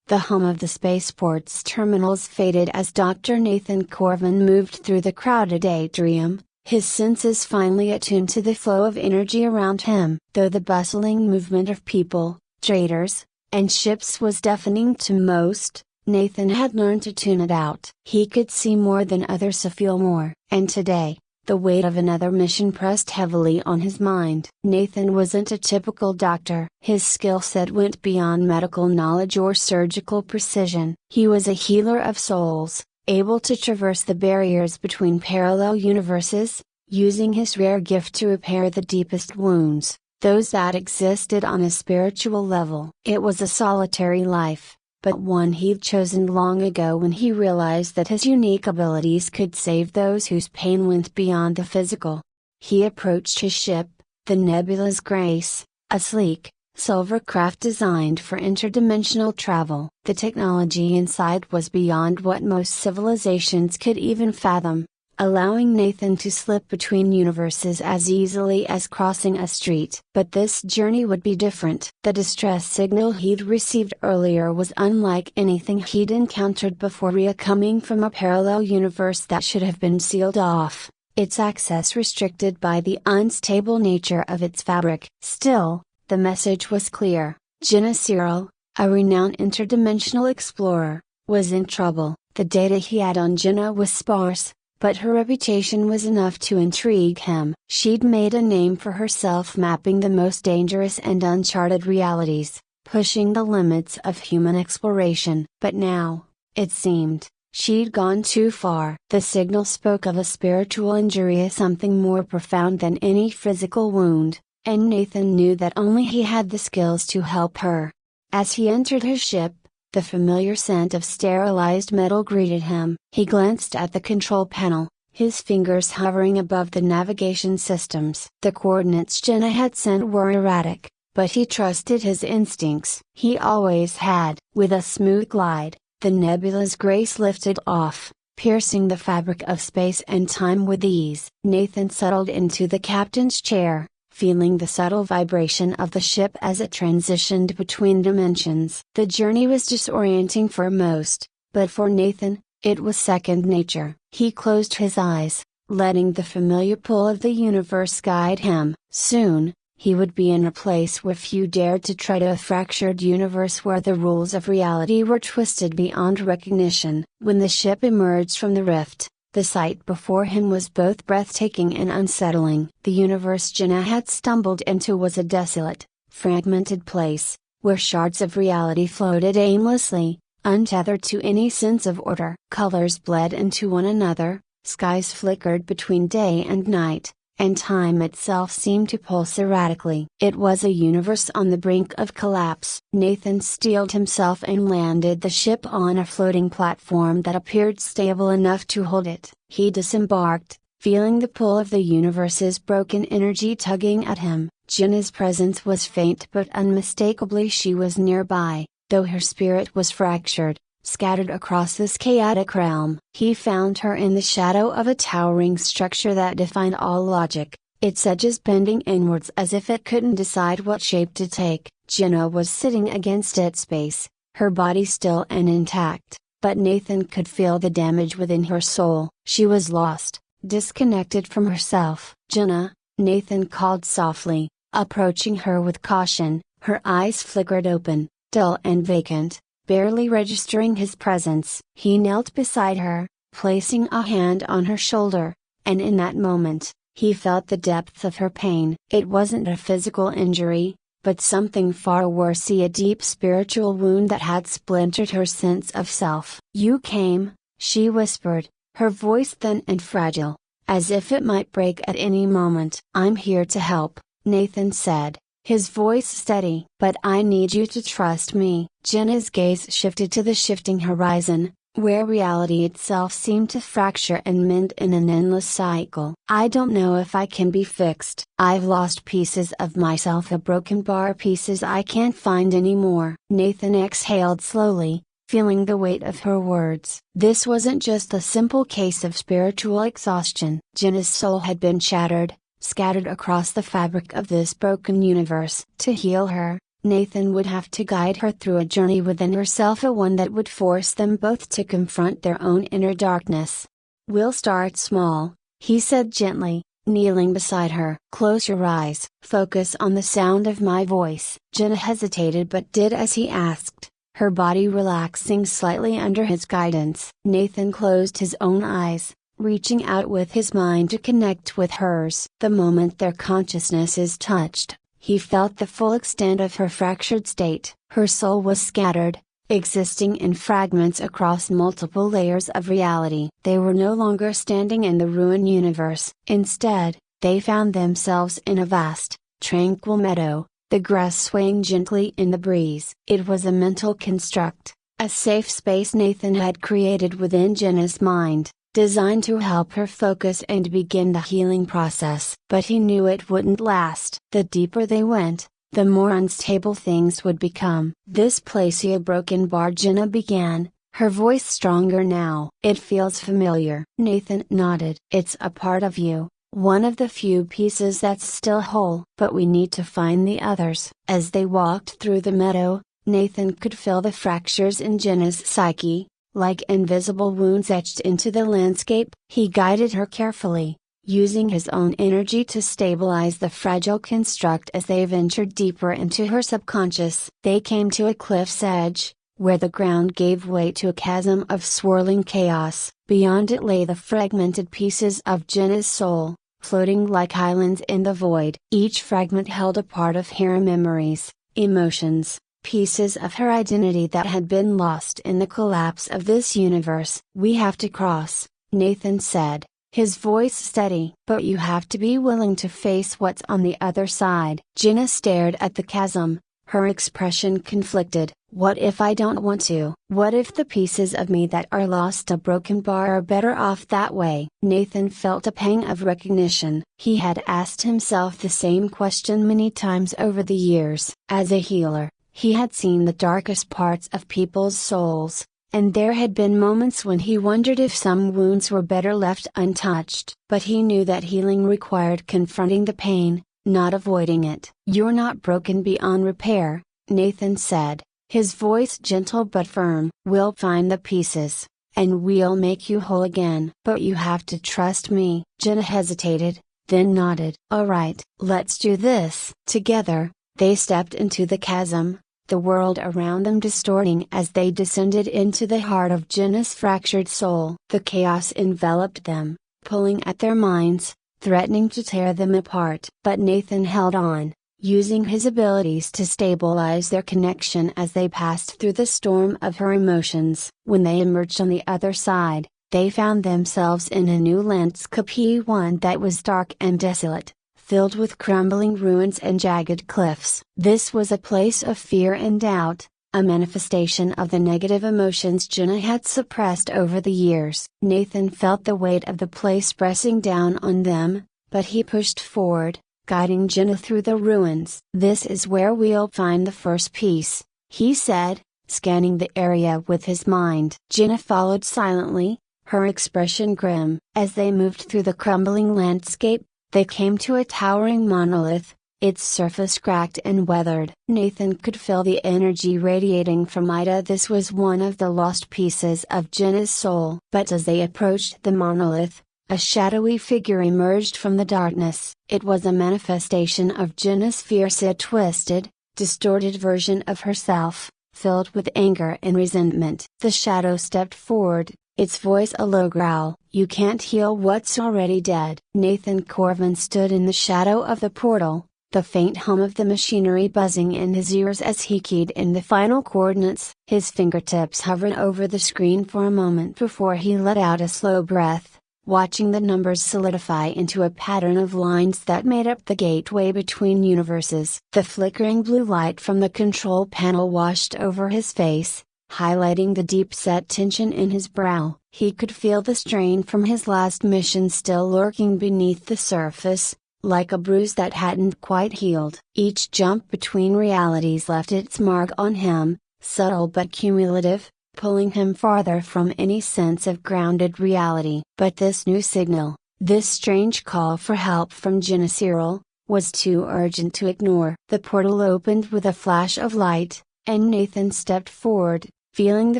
Speaker 1: The hum of the spaceport's terminals faded as Dr. Nathan Corvin moved through the crowded atrium, his senses finally attuned to the flow of energy around him. Though the bustling movement of people, traders, and ships was deafening to most, Nathan had learned to tune it out. He could see more than others, feel more. And today, the weight of another mission pressed heavily on his mind. Nathan wasn't a typical doctor. His skill set went beyond medical knowledge or surgical precision. He was a healer of souls, able to traverse the barriers between parallel universes, using his rare gift to repair the deepest wounds, those that existed on a spiritual level. It was a solitary life, but one he'd chosen long ago when he realized that his unique abilities could save those whose pain went beyond the physical. He approached his ship, the Nebula's Grace, a sleek, silver craft designed for interdimensional travel. The technology inside was beyond what most civilizations could even fathom. allowing Nathan to slip between universes as easily as crossing a street. But this journey would be different. The distress signal he'd received earlier was unlike anything he'd encountered before, coming from a parallel universe that should have been sealed off, its access restricted by the unstable nature of its fabric. Still, the message was clear. Jenna Cyril, a renowned interdimensional explorer, was in trouble. The data he had on Jenna was sparse, but her reputation was enough to intrigue him. She'd made a name for herself mapping the most dangerous and uncharted realities, pushing the limits of human exploration. But now, it seemed, she'd gone too far. The signal spoke of a spiritual injury, something more profound than any physical wound, and Nathan knew that only he had the skills to help her. As he entered his ship, the familiar scent of sterilized metal greeted him. He glanced at the control panel, his fingers hovering above the navigation systems. The coordinates Jenna had sent were erratic, but he trusted his instincts. He always had. With a smooth glide, the nebula's grace lifted off, piercing the fabric of space and time with ease. Nathan settled into the captain's chair, feeling the subtle vibration of the ship as it transitioned between dimensions. The journey was disorienting for most, but for Nathan, it was second nature. He closed his eyes, letting the familiar pull of the universe guide him. Soon, he would be in a place where few dared to tread, a fractured universe where the rules of reality were twisted beyond recognition. When the ship emerged from the rift, the sight before him was both breathtaking and unsettling. The universe Jenna had stumbled into was a desolate, fragmented place, where shards of reality floated aimlessly, untethered to any sense of order. Colors bled into one another, skies flickered between day and night, and time itself seemed to pulse erratically. It was a universe on the brink of collapse. Nathan steeled himself and landed the ship on a floating platform that appeared stable enough to hold it. He disembarked, feeling the pull of the universe's broken energy tugging at him. Jenna's presence was faint, but unmistakably she was nearby, though her spirit was fractured, scattered across this chaotic realm. He found her in the shadow of a towering structure that defied all logic, its edges bending inwards as if it couldn't decide what shape to take. Jenna was sitting against its base, her body still and intact, but Nathan could feel the damage within her soul. She was lost, disconnected from herself. "Jenna," Nathan called softly, approaching her with caution. Her eyes flickered open, dull and vacant, barely registering his presence. He knelt beside her, placing a hand on her shoulder, and in that moment, he felt the depth of her pain. It wasn't a physical injury, but something far worse, a deep spiritual wound that had splintered her sense of self. "You came," she whispered, her voice thin and fragile, as if it might break at any moment. "I'm here to help," Nathan said, his voice steady. "But I need you to trust me." Jenna's gaze shifted to the shifting horizon, where reality itself seemed to fracture and mend in an endless cycle. "I don't know if I can be fixed. I've lost pieces of myself, a broken bar, pieces I can't find anymore." Nathan exhaled slowly, feeling the weight of her words. This wasn't just a simple case of spiritual exhaustion. Jenna's soul had been shattered, scattered across the fabric of this broken universe. To heal her, Nathan would have to guide her through a journey within herself, a one that would force them both to confront their own inner darkness. "We'll start small," he said gently, kneeling beside her. "Close your eyes. Focus on the sound of my voice." Jenna hesitated but did as he asked, her body relaxing slightly under his guidance. Nathan closed his own eyes, reaching out with his mind to connect with hers. The moment their consciousnesses touched, he felt the full extent of her fractured state. Her soul was scattered, existing in fragments across multiple layers of reality. They were no longer standing in the ruined universe. Instead, they found themselves in a vast, tranquil meadow, the grass swaying gently in the breeze. It was a mental construct, a safe space Nathan had created within Jenna's mind, designed to help her focus and begin the healing process. But he knew it wouldn't last. The deeper they went, the more unstable things would become. "This place," a broken bar Jenna began, her voice stronger now. "It feels familiar." Nathan nodded. "It's a part of you, one of the few pieces that's still whole. But we need to find the others." As they walked through the meadow, Nathan could feel the fractures in Jenna's psyche, like invisible wounds etched into the landscape. He guided her carefully, using his own energy to stabilize the fragile construct as they ventured deeper into her subconscious. They came to a cliff's edge, where the ground gave way to a chasm of swirling chaos. Beyond it lay the fragmented pieces of Jenna's soul, floating like islands in the void. Each fragment held a part of her memories, emotions, pieces of her identity that had been lost in the collapse of this universe. "We have to cross," Nathan said, his voice steady. "But you have to be willing to face what's on the other side." Jenna stared at the chasm, her expression conflicted. "What if I don't want to? What if the pieces of me that are lost to Broken Bar are better off that way?" Nathan felt a pang of recognition. He had asked himself the same question many times over the years. As a healer, he had seen the darkest parts of people's souls, and there had been moments when he wondered if some wounds were better left untouched. But he knew that healing required confronting the pain, not avoiding it. "You're not broken beyond repair," Nathan said, his voice gentle but firm. "We'll find the pieces, and we'll make you whole again. But you have to trust me." Jenna hesitated, then nodded. "All right, let's do this." Together, they stepped into the chasm, the world around them distorting as they descended into the heart of Jenna's fractured soul. The chaos enveloped them, pulling at their minds, threatening to tear them apart. But Nathan held on, using his abilities to stabilize their connection as they passed through the storm of her emotions. When they emerged on the other side, they found themselves in a new landscape, one that was dark and desolate, filled with crumbling ruins and jagged cliffs. This was a place of fear and doubt, a manifestation of the negative emotions Jenna had suppressed over the years. Nathan felt the weight of the place pressing down on them, but he pushed forward, guiding Jenna through the ruins. "This is where we'll find the first piece," he said, scanning the area with his mind. Jenna followed silently, her expression grim. As they moved through the crumbling landscape, they came to a towering monolith, its surface cracked and weathered. Nathan could feel the energy radiating from Ida. This was one of the lost pieces of Jenna's soul. But as they approached the monolith, a shadowy figure emerged from the darkness. It was a manifestation of Jenna's fierce yet twisted, distorted version of herself, filled with anger and resentment. The shadow stepped forward, its voice a low growl. "You can't heal what's already dead." Nathan Corvin stood in the shadow of the portal, the faint hum of the machinery buzzing in his ears as he keyed in the final coordinates. His fingertips hovered over the screen for a moment before he let out a slow breath, watching the numbers solidify into a pattern of lines that made up the gateway between universes. The flickering blue light from the control panel washed over his face, highlighting the deep-set tension in his brow. He could feel the strain from his last mission still lurking beneath the surface, like a bruise that hadn't quite healed. Each jump between realities left its mark on him, subtle but cumulative, pulling him farther from any sense of grounded reality. But this new signal, this strange call for help from Jenna Cyril, was too urgent to ignore. The portal opened with a flash of light, and Nathan stepped forward, feeling the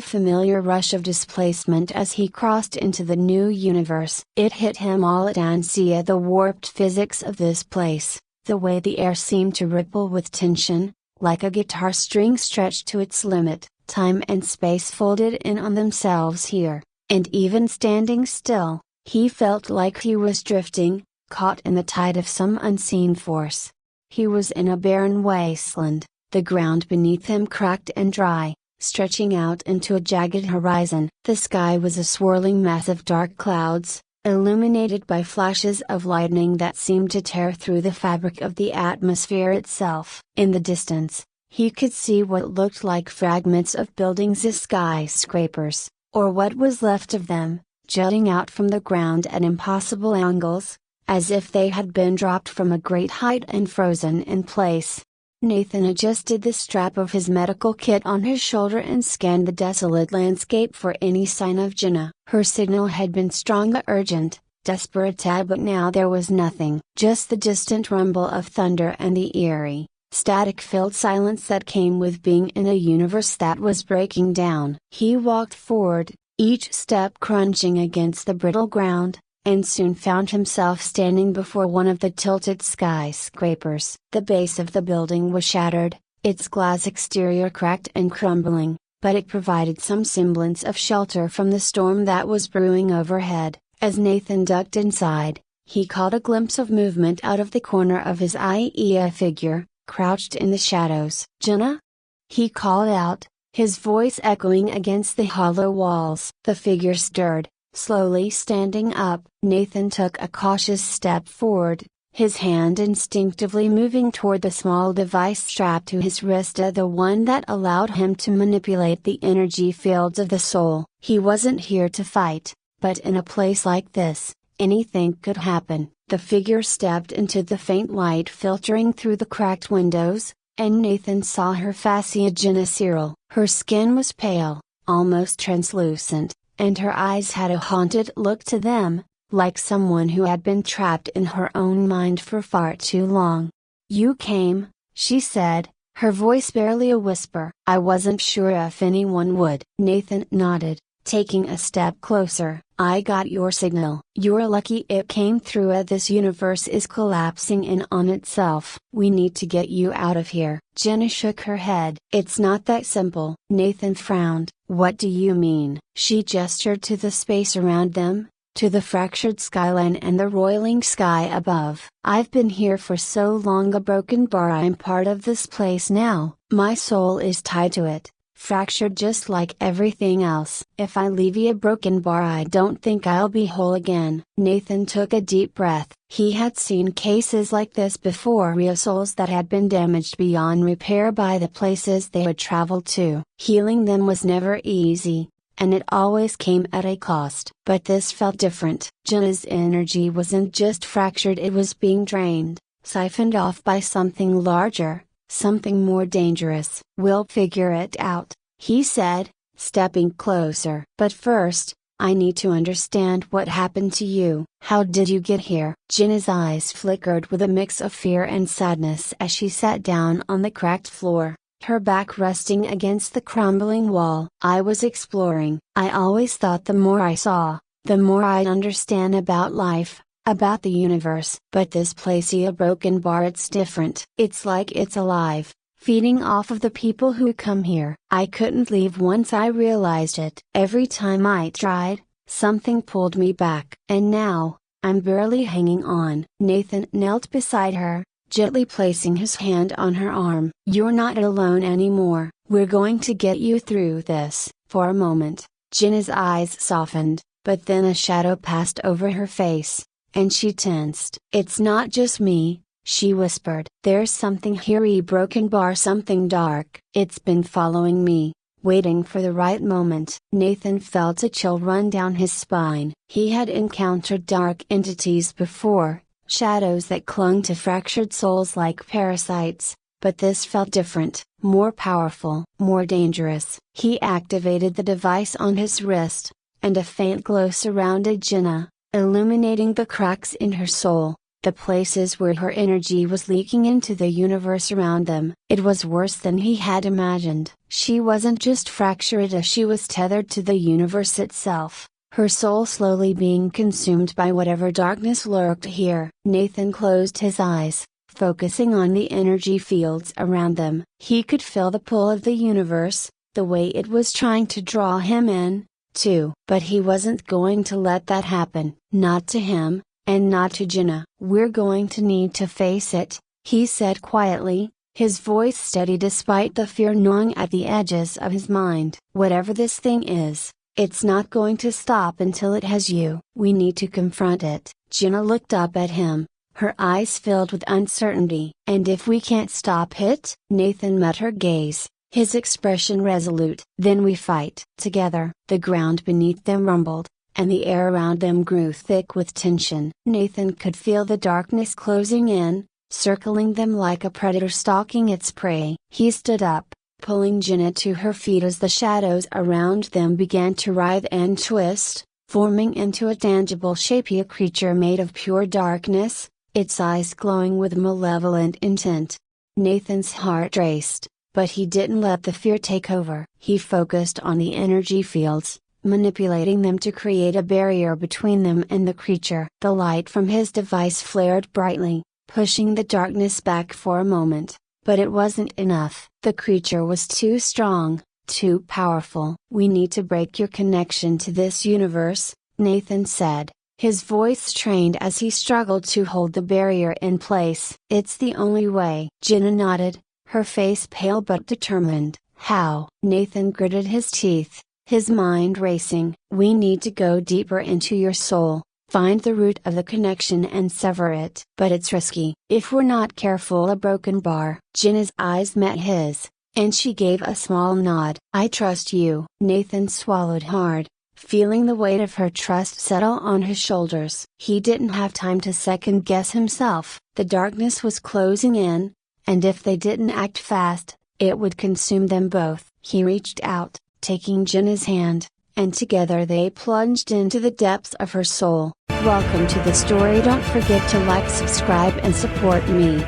Speaker 1: familiar rush of displacement as he crossed into the new universe. It hit him all at once, the warped physics of this place, the way the air seemed to ripple with tension, like a guitar string stretched to its limit. Time and space folded in on themselves here, and even standing still, he felt like he was drifting, caught in the tide of some unseen force. He was in a barren wasteland, the ground beneath him cracked and dry, stretching out into a jagged horizon. The sky was a swirling mass of dark clouds, illuminated by flashes of lightning that seemed to tear through the fabric of the atmosphere itself. In the distance, he could see what looked like fragments of buildings as skyscrapers, or what was left of them, jutting out from the ground at impossible angles, as if they had been dropped from a great height and frozen in place. Nathan adjusted the strap of his medical kit on his shoulder and scanned the desolate landscape for any sign of Jenna. Her signal had been strong but urgent, desperate, but now there was nothing. Just the distant rumble of thunder and the eerie, static-filled silence that came with being in a universe that was breaking down. He walked forward, each step crunching against the brittle ground, and soon found himself standing before one of the tilted skyscrapers. The base of the building was shattered, its glass exterior cracked and crumbling, but it provided some semblance of shelter from the storm that was brewing overhead. As Nathan ducked inside, he caught a glimpse of movement out of the corner of his eye. A figure, crouched in the shadows. "Jenna?" he called out, his voice echoing against the hollow walls. The figure stirred, slowly standing up. Nathan took a cautious step forward, his hand instinctively moving toward the small device strapped to his wrist, the one that allowed him to manipulate the energy fields of the soul. He wasn't here to fight, but in a place like this, anything could happen. The figure stepped into the faint light filtering through the cracked windows, and Nathan saw her fascia. Jenna Cyril. Her skin was pale, almost translucent, and her eyes had a haunted look to them, like someone who had been trapped in her own mind for far too long. "You came," she said, her voice barely a whisper. "I wasn't sure if anyone would." Nathan nodded, taking a step closer. "I got your signal. You're lucky it came through. This universe is collapsing in on itself. We need to get you out of here." Jenna shook her head. "It's not that simple." Nathan frowned. "What do you mean?" She gestured to the space around them, to the fractured skyline and the roiling sky above. "I've been here for so long, a broken bar. I'm part of this place now. My soul is tied to it, fractured just like everything else. If I leave a broken bar, I don't think I'll be whole again." Nathan took a deep breath. He had seen cases like this before, real souls that had been damaged beyond repair by the places they had traveled to. Healing them was never easy, and it always came at a cost. But this felt different. Jenna's energy wasn't just fractured, it was being drained, siphoned off by something larger, something more dangerous. "We'll figure it out," he said, stepping closer. "But first, I need to understand what happened to you. How did you get here?" Jenna's eyes flickered with a mix of fear and sadness as she sat down on the cracked floor, her back resting against the crumbling wall. "I was exploring. I always thought the more I saw, the more I'd understand about life, about the universe. But this place, a broken bar, it's different. It's like it's alive, feeding off of the people who come here. I couldn't leave once I realized it. Every time I tried, something pulled me back. And now, I'm barely hanging on." Nathan knelt beside her, gently placing his hand on her arm. "You're not alone anymore. We're going to get you through this." For a moment, Jenna's eyes softened, but then a shadow passed over her face, and she tensed. "It's not just me," she whispered. "There's something here, a broken bar, something dark. It's been following me, waiting for the right moment." Nathan felt a chill run down his spine. He had encountered dark entities before, shadows that clung to fractured souls like parasites, but this felt different, more powerful, more dangerous. He activated the device on his wrist, and a faint glow surrounded Jenna, illuminating the cracks in her soul, the places where her energy was leaking into the universe around them. It was worse than he had imagined. She wasn't just fractured, she was tethered to the universe itself, her soul slowly being consumed by whatever darkness lurked here. Nathan closed his eyes, focusing on the energy fields around them. He could feel the pull of the universe, the way it was trying to draw him in, too. But he wasn't going to let that happen. Not to him, and not to Jenna. "We're going to need to face it," he said quietly, his voice steady despite the fear gnawing at the edges of his mind. "Whatever this thing is, it's not going to stop until it has you. We need to confront it." Jenna looked up at him, her eyes filled with uncertainty. "And if we can't stop it?" Nathan met her gaze, his expression resolute. "Then we fight together." The ground beneath them rumbled, and the air around them grew thick with tension. Nathan could feel the darkness closing in, circling them like a predator stalking its prey. He stood up, pulling Jenna to her feet as the shadows around them began to writhe and twist, forming into a tangible shapey creature made of pure darkness, its eyes glowing with malevolent intent. Nathan's heart raced, but he didn't let the fear take over. He focused on the energy fields, manipulating them to create a barrier between them and the creature. The light from his device flared brightly, pushing the darkness back for a moment, but it wasn't enough. The creature was too strong, too powerful. "We need to break your connection to this universe," Nathan said, his voice strained as he struggled to hold the barrier in place. "It's the only way." Jenna nodded, her face pale but determined. "How?" Nathan gritted his teeth, his mind racing. "We need to go deeper into your soul, find the root of the connection and sever it." "But it's risky. If we're not careful, a broken bar." Jenna's eyes met his, and she gave a small nod. "I trust you." Nathan swallowed hard, feeling the weight of her trust settle on his shoulders. He didn't have time to second guess himself. The darkness was closing in, and if they didn't act fast, it would consume them both. He reached out, taking Jenna's hand, and together they plunged into the depths of her soul. Welcome to the story. Don't forget to like, subscribe and support me.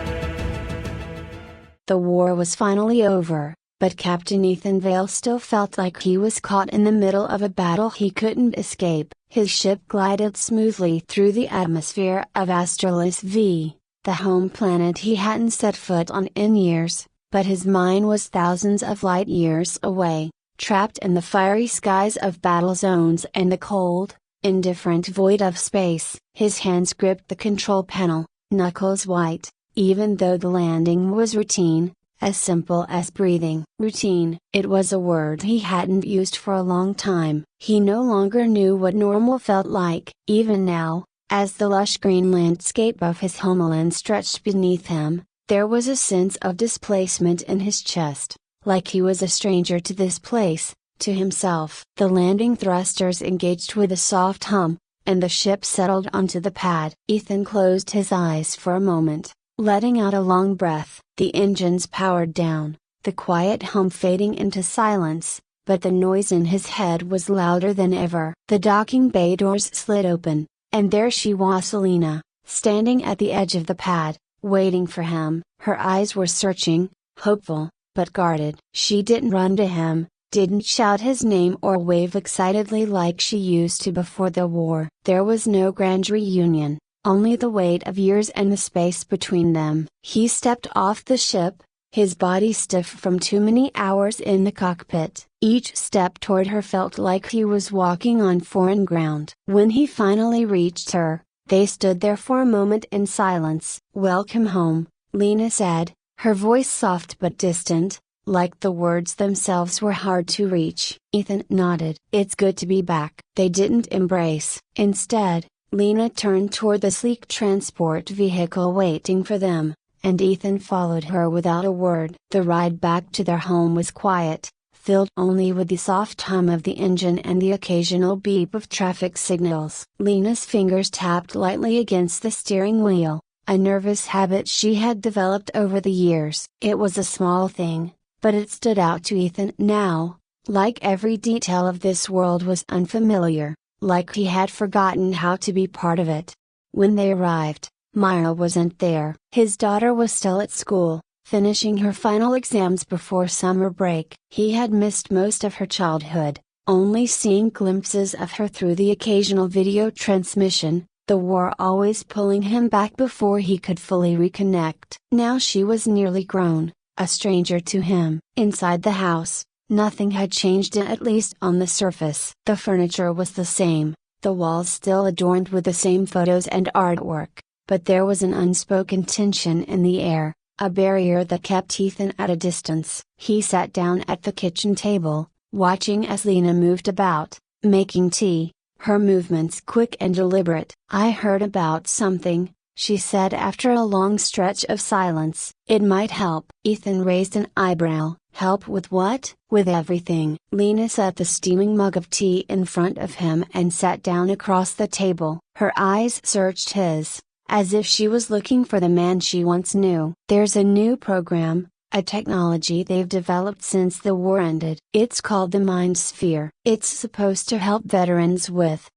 Speaker 1: The war was finally over, but Captain Ethan Vale still felt like he was caught in the middle of a battle he couldn't escape. His ship glided smoothly through the atmosphere of Astralis V, the home planet he hadn't set foot on in years, but his mind was thousands of light years away, trapped in the fiery skies of battle zones and the cold, indifferent void of space. His hands gripped the control panel, knuckles white, even though the landing was routine, as simple as breathing. Routine. It was a word he hadn't used for a long time. He no longer knew what normal felt like. Even now, as the lush green landscape of his homeland stretched beneath him, there was a sense of displacement in his chest, like he was a stranger to this place, to himself. The landing thrusters engaged with a soft hum, and the ship settled onto the pad. Ethan closed his eyes for a moment, letting out a long breath. The engines powered down, the quiet hum fading into silence, but the noise in his head was louder than ever. The docking bay doors slid open, and there she was, Selena, standing at the edge of the pad, waiting for him. Her eyes were searching, hopeful, but guarded. She didn't run to him, didn't shout his name or wave excitedly like she used to before the war. There was no grand reunion, only the weight of years and the space between them. He stepped off the ship, his body stiff from too many hours in the cockpit. Each step toward her felt like he was walking on foreign ground. When he finally reached her, they stood there for a moment in silence. "Welcome home," Lena said, her voice soft but distant, like the words themselves were hard to reach. Ethan nodded. "It's good to be back." They didn't embrace. Instead, Lena turned toward the sleek transport vehicle waiting for them, and Ethan followed her without a word. The ride back to their home was quiet, filled only with the soft hum of the engine and the occasional beep of traffic signals. Lena's fingers tapped lightly against the steering wheel, a nervous habit she had developed over the years. It was a small thing, but it stood out to Ethan now, like every detail of this world was unfamiliar, like he had forgotten how to be part of it. When they arrived, Myra wasn't there. His daughter was still at school, finishing her final exams before summer break. He had missed most of her childhood, only seeing glimpses of her through the occasional video transmission, the war always pulling him back before he could fully reconnect. Now she was nearly grown, a stranger to him. Inside the house, nothing had changed, at least on the surface. The furniture was the same, the walls still adorned with the same photos and artwork, but there was an unspoken tension in the air, a barrier that kept Ethan at a distance. He sat down at the kitchen table, watching as Lena moved about, making tea, her movements quick and deliberate. "I heard about something," she said after a long stretch of silence. "It might help." Ethan raised an eyebrow. "Help with what?" "With everything." Lena set the steaming mug of tea in front of him and sat down across the table. Her eyes searched his, as if she was looking for the man she once knew. There's a new program, a technology they've developed since the war ended. It's called the Mind Sphere. It's supposed to help veterans with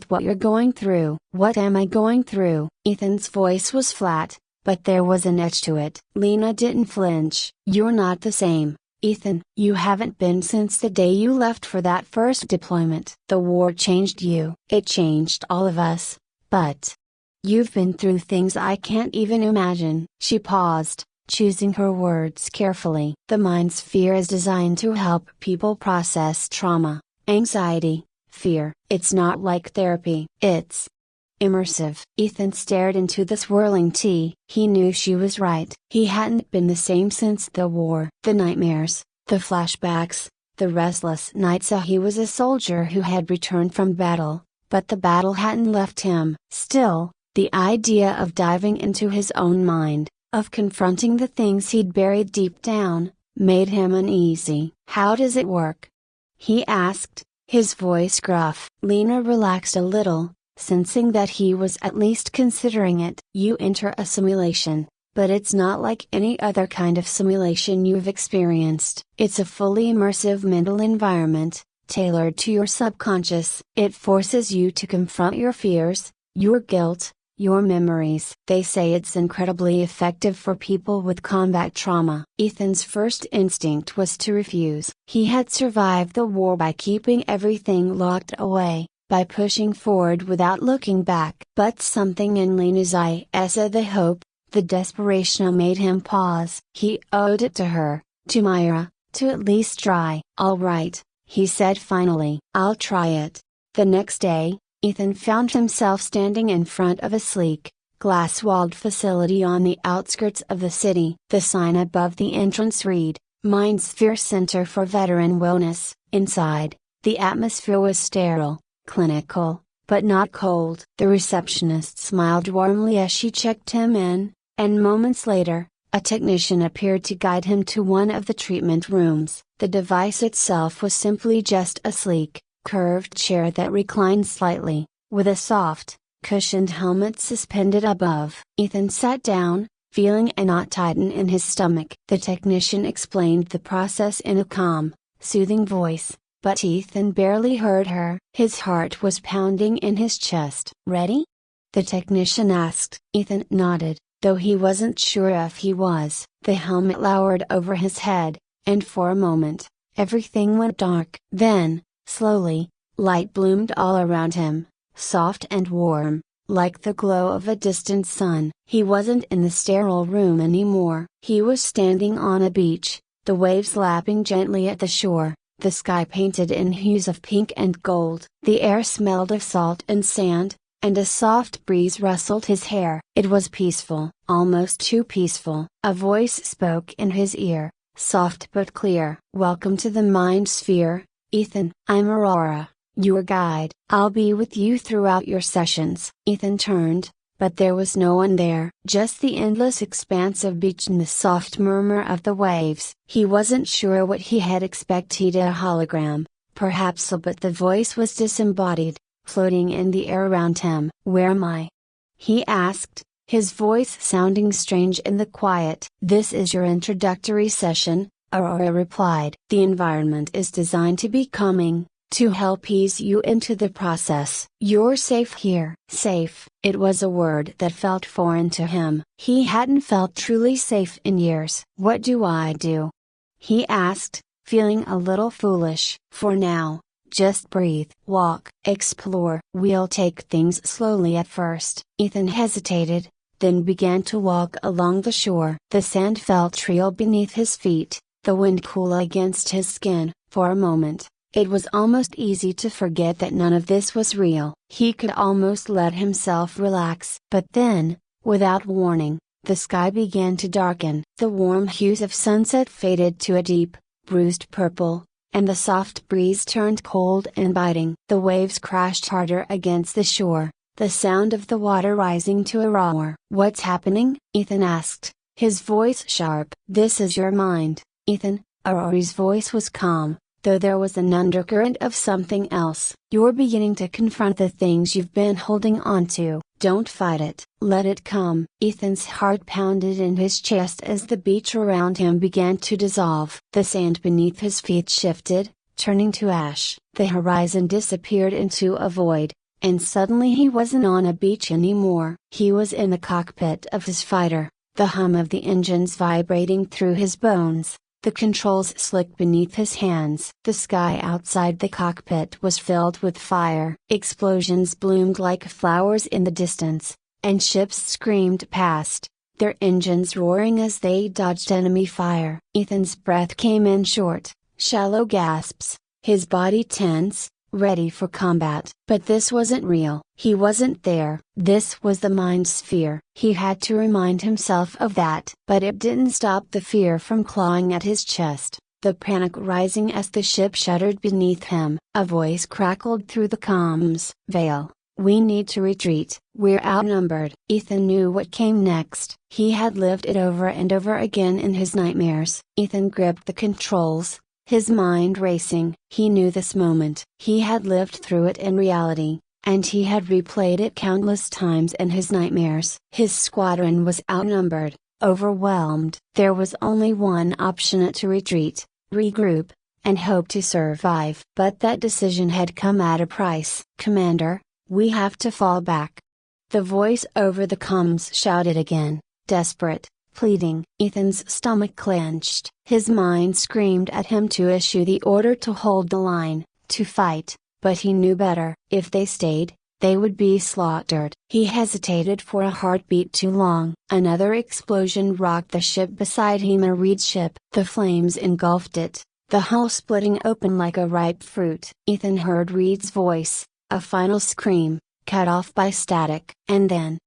Speaker 1: what you're going through. What am I going through? Ethan's voice was flat, but there was an edge to it. Lena didn't flinch. You're not the same, Ethan. You haven't been since the day you left for that first deployment. The war changed you. It changed all of us, but you've been through things I can't even imagine. She paused, choosing her words carefully. The Mind Sphere is designed to help people process trauma, anxiety, fear. It's not like therapy. It's immersive. Ethan stared into the swirling tea. He knew she was right. He hadn't been the same since the war. The nightmares, the flashbacks, the restless nights. He was a soldier who had returned from battle, but the battle hadn't left him. Still, the idea of diving into his own mind, of confronting the things he'd buried deep down, made him uneasy. How does it work? He asked, his voice gruff. Lena relaxed a little, sensing that he was at least considering it. You enter a simulation, but it's not like any other kind of simulation you've experienced. It's a fully immersive mental environment, tailored to your subconscious. It forces you to confront your fears, your guilt, your memories. They say it's incredibly effective for people with combat trauma. Ethan's first instinct was to refuse. He had survived the war by keeping everything locked away, by pushing forward without looking back. But something in Lena's eyes, the hope, the desperation, made him pause. He owed it to her, to Myra, to at least try. All right, he said finally. I'll try it. The next day, Ethan found himself standing in front of a sleek, glass-walled facility on the outskirts of the city. The sign above the entrance read, Mind Sphere Center for Veteran Wellness. Inside, the atmosphere was sterile, clinical, but not cold. The receptionist smiled warmly as she checked him in, and moments later, a technician appeared to guide him to one of the treatment rooms. The device itself was simply just a sleek, curved chair that reclined slightly, with a soft, cushioned helmet suspended above. Ethan sat down, feeling a knot tighten in his stomach. The technician explained the process in a calm, soothing voice, but Ethan barely heard her. His heart was pounding in his chest. Ready? The technician asked. Ethan nodded, though he wasn't sure if he was. The helmet lowered over his head, and for a moment, everything went dark. Then, slowly, light bloomed all around him, soft and warm, like the glow of a distant sun. He wasn't in the sterile room anymore. He was standing on a beach, the waves lapping gently at the shore, the sky painted in hues of pink and gold. The air smelled of salt and sand, and a soft breeze rustled his hair. It was peaceful, almost too peaceful. A voice spoke in his ear, soft but clear. Welcome to the Mind Sphere, Ethan. I'm Aurora, your guide. I'll be with you throughout your sessions. Ethan turned, but there was no one there. Just the endless expanse of beach and the soft murmur of the waves. He wasn't sure what he had expected. A hologram, perhaps, but the voice was disembodied, floating in the air around him. Where am I? He asked, his voice sounding strange in the quiet. This is your introductory session, Aurora replied. The environment is designed to be calming, to help ease you into the process. You're safe here. Safe. It was a word that felt foreign to him. He hadn't felt truly safe in years. What do I do? He asked, feeling a little foolish. For now, just breathe. Walk. Explore. We'll take things slowly at first. Ethan hesitated, then began to walk along the shore. The sand felt real beneath his feet, the wind cool against his skin. For a moment, it was almost easy to forget that none of this was real. He could almost let himself relax. But then, without warning, the sky began to darken. The warm hues of sunset faded to a deep, bruised purple, and the soft breeze turned cold and biting. The waves crashed harder against the shore, the sound of the water rising to a roar. What's happening? Ethan asked, his voice sharp. This is your mind, Ethan. Aurora's voice was calm, though there was an undercurrent of something else. You're beginning to confront the things you've been holding on to, Don't fight it. Let it come. Ethan's heart pounded in his chest as the beach around him began to dissolve. The sand beneath his feet shifted, turning to ash. The horizon disappeared into a void, and suddenly he wasn't on a beach anymore. He was in the cockpit of his fighter, the hum of the engines vibrating through his bones, the controls slick beneath his hands. The sky outside the cockpit was filled with fire. Explosions bloomed like flowers in the distance, and ships screamed past, their engines roaring as they dodged enemy fire. Ethan's breath came in short, shallow gasps, his body tense, ready for combat. But this wasn't real. He wasn't there. This was the mind sphere. He had to remind himself of that. But it didn't stop the fear from clawing at his chest, the panic rising as the ship shuddered beneath him. A voice crackled through the comms. Vale, we need to retreat. We're outnumbered. Ethan knew what came next. He had lived it over and over again in his nightmares. Ethan gripped the controls, his mind racing. He knew this moment. He had lived through it in reality, and he had replayed it countless times in his nightmares. His squadron was outnumbered, overwhelmed. There was only one option: to retreat, regroup, and hope to survive. But that decision had come at a price. Commander, we have to fall back. The voice over the comms shouted again, desperate, pleading. Ethan's stomach clenched. His mind screamed at him to issue the order to hold the line, to fight, but he knew better. If they stayed, they would be slaughtered. He hesitated for a heartbeat too long. Another explosion rocked the ship beside him, a Reed ship. The flames engulfed it, the hull splitting open like a ripe fruit. Ethan heard Reed's voice, a final scream, cut off by static. And then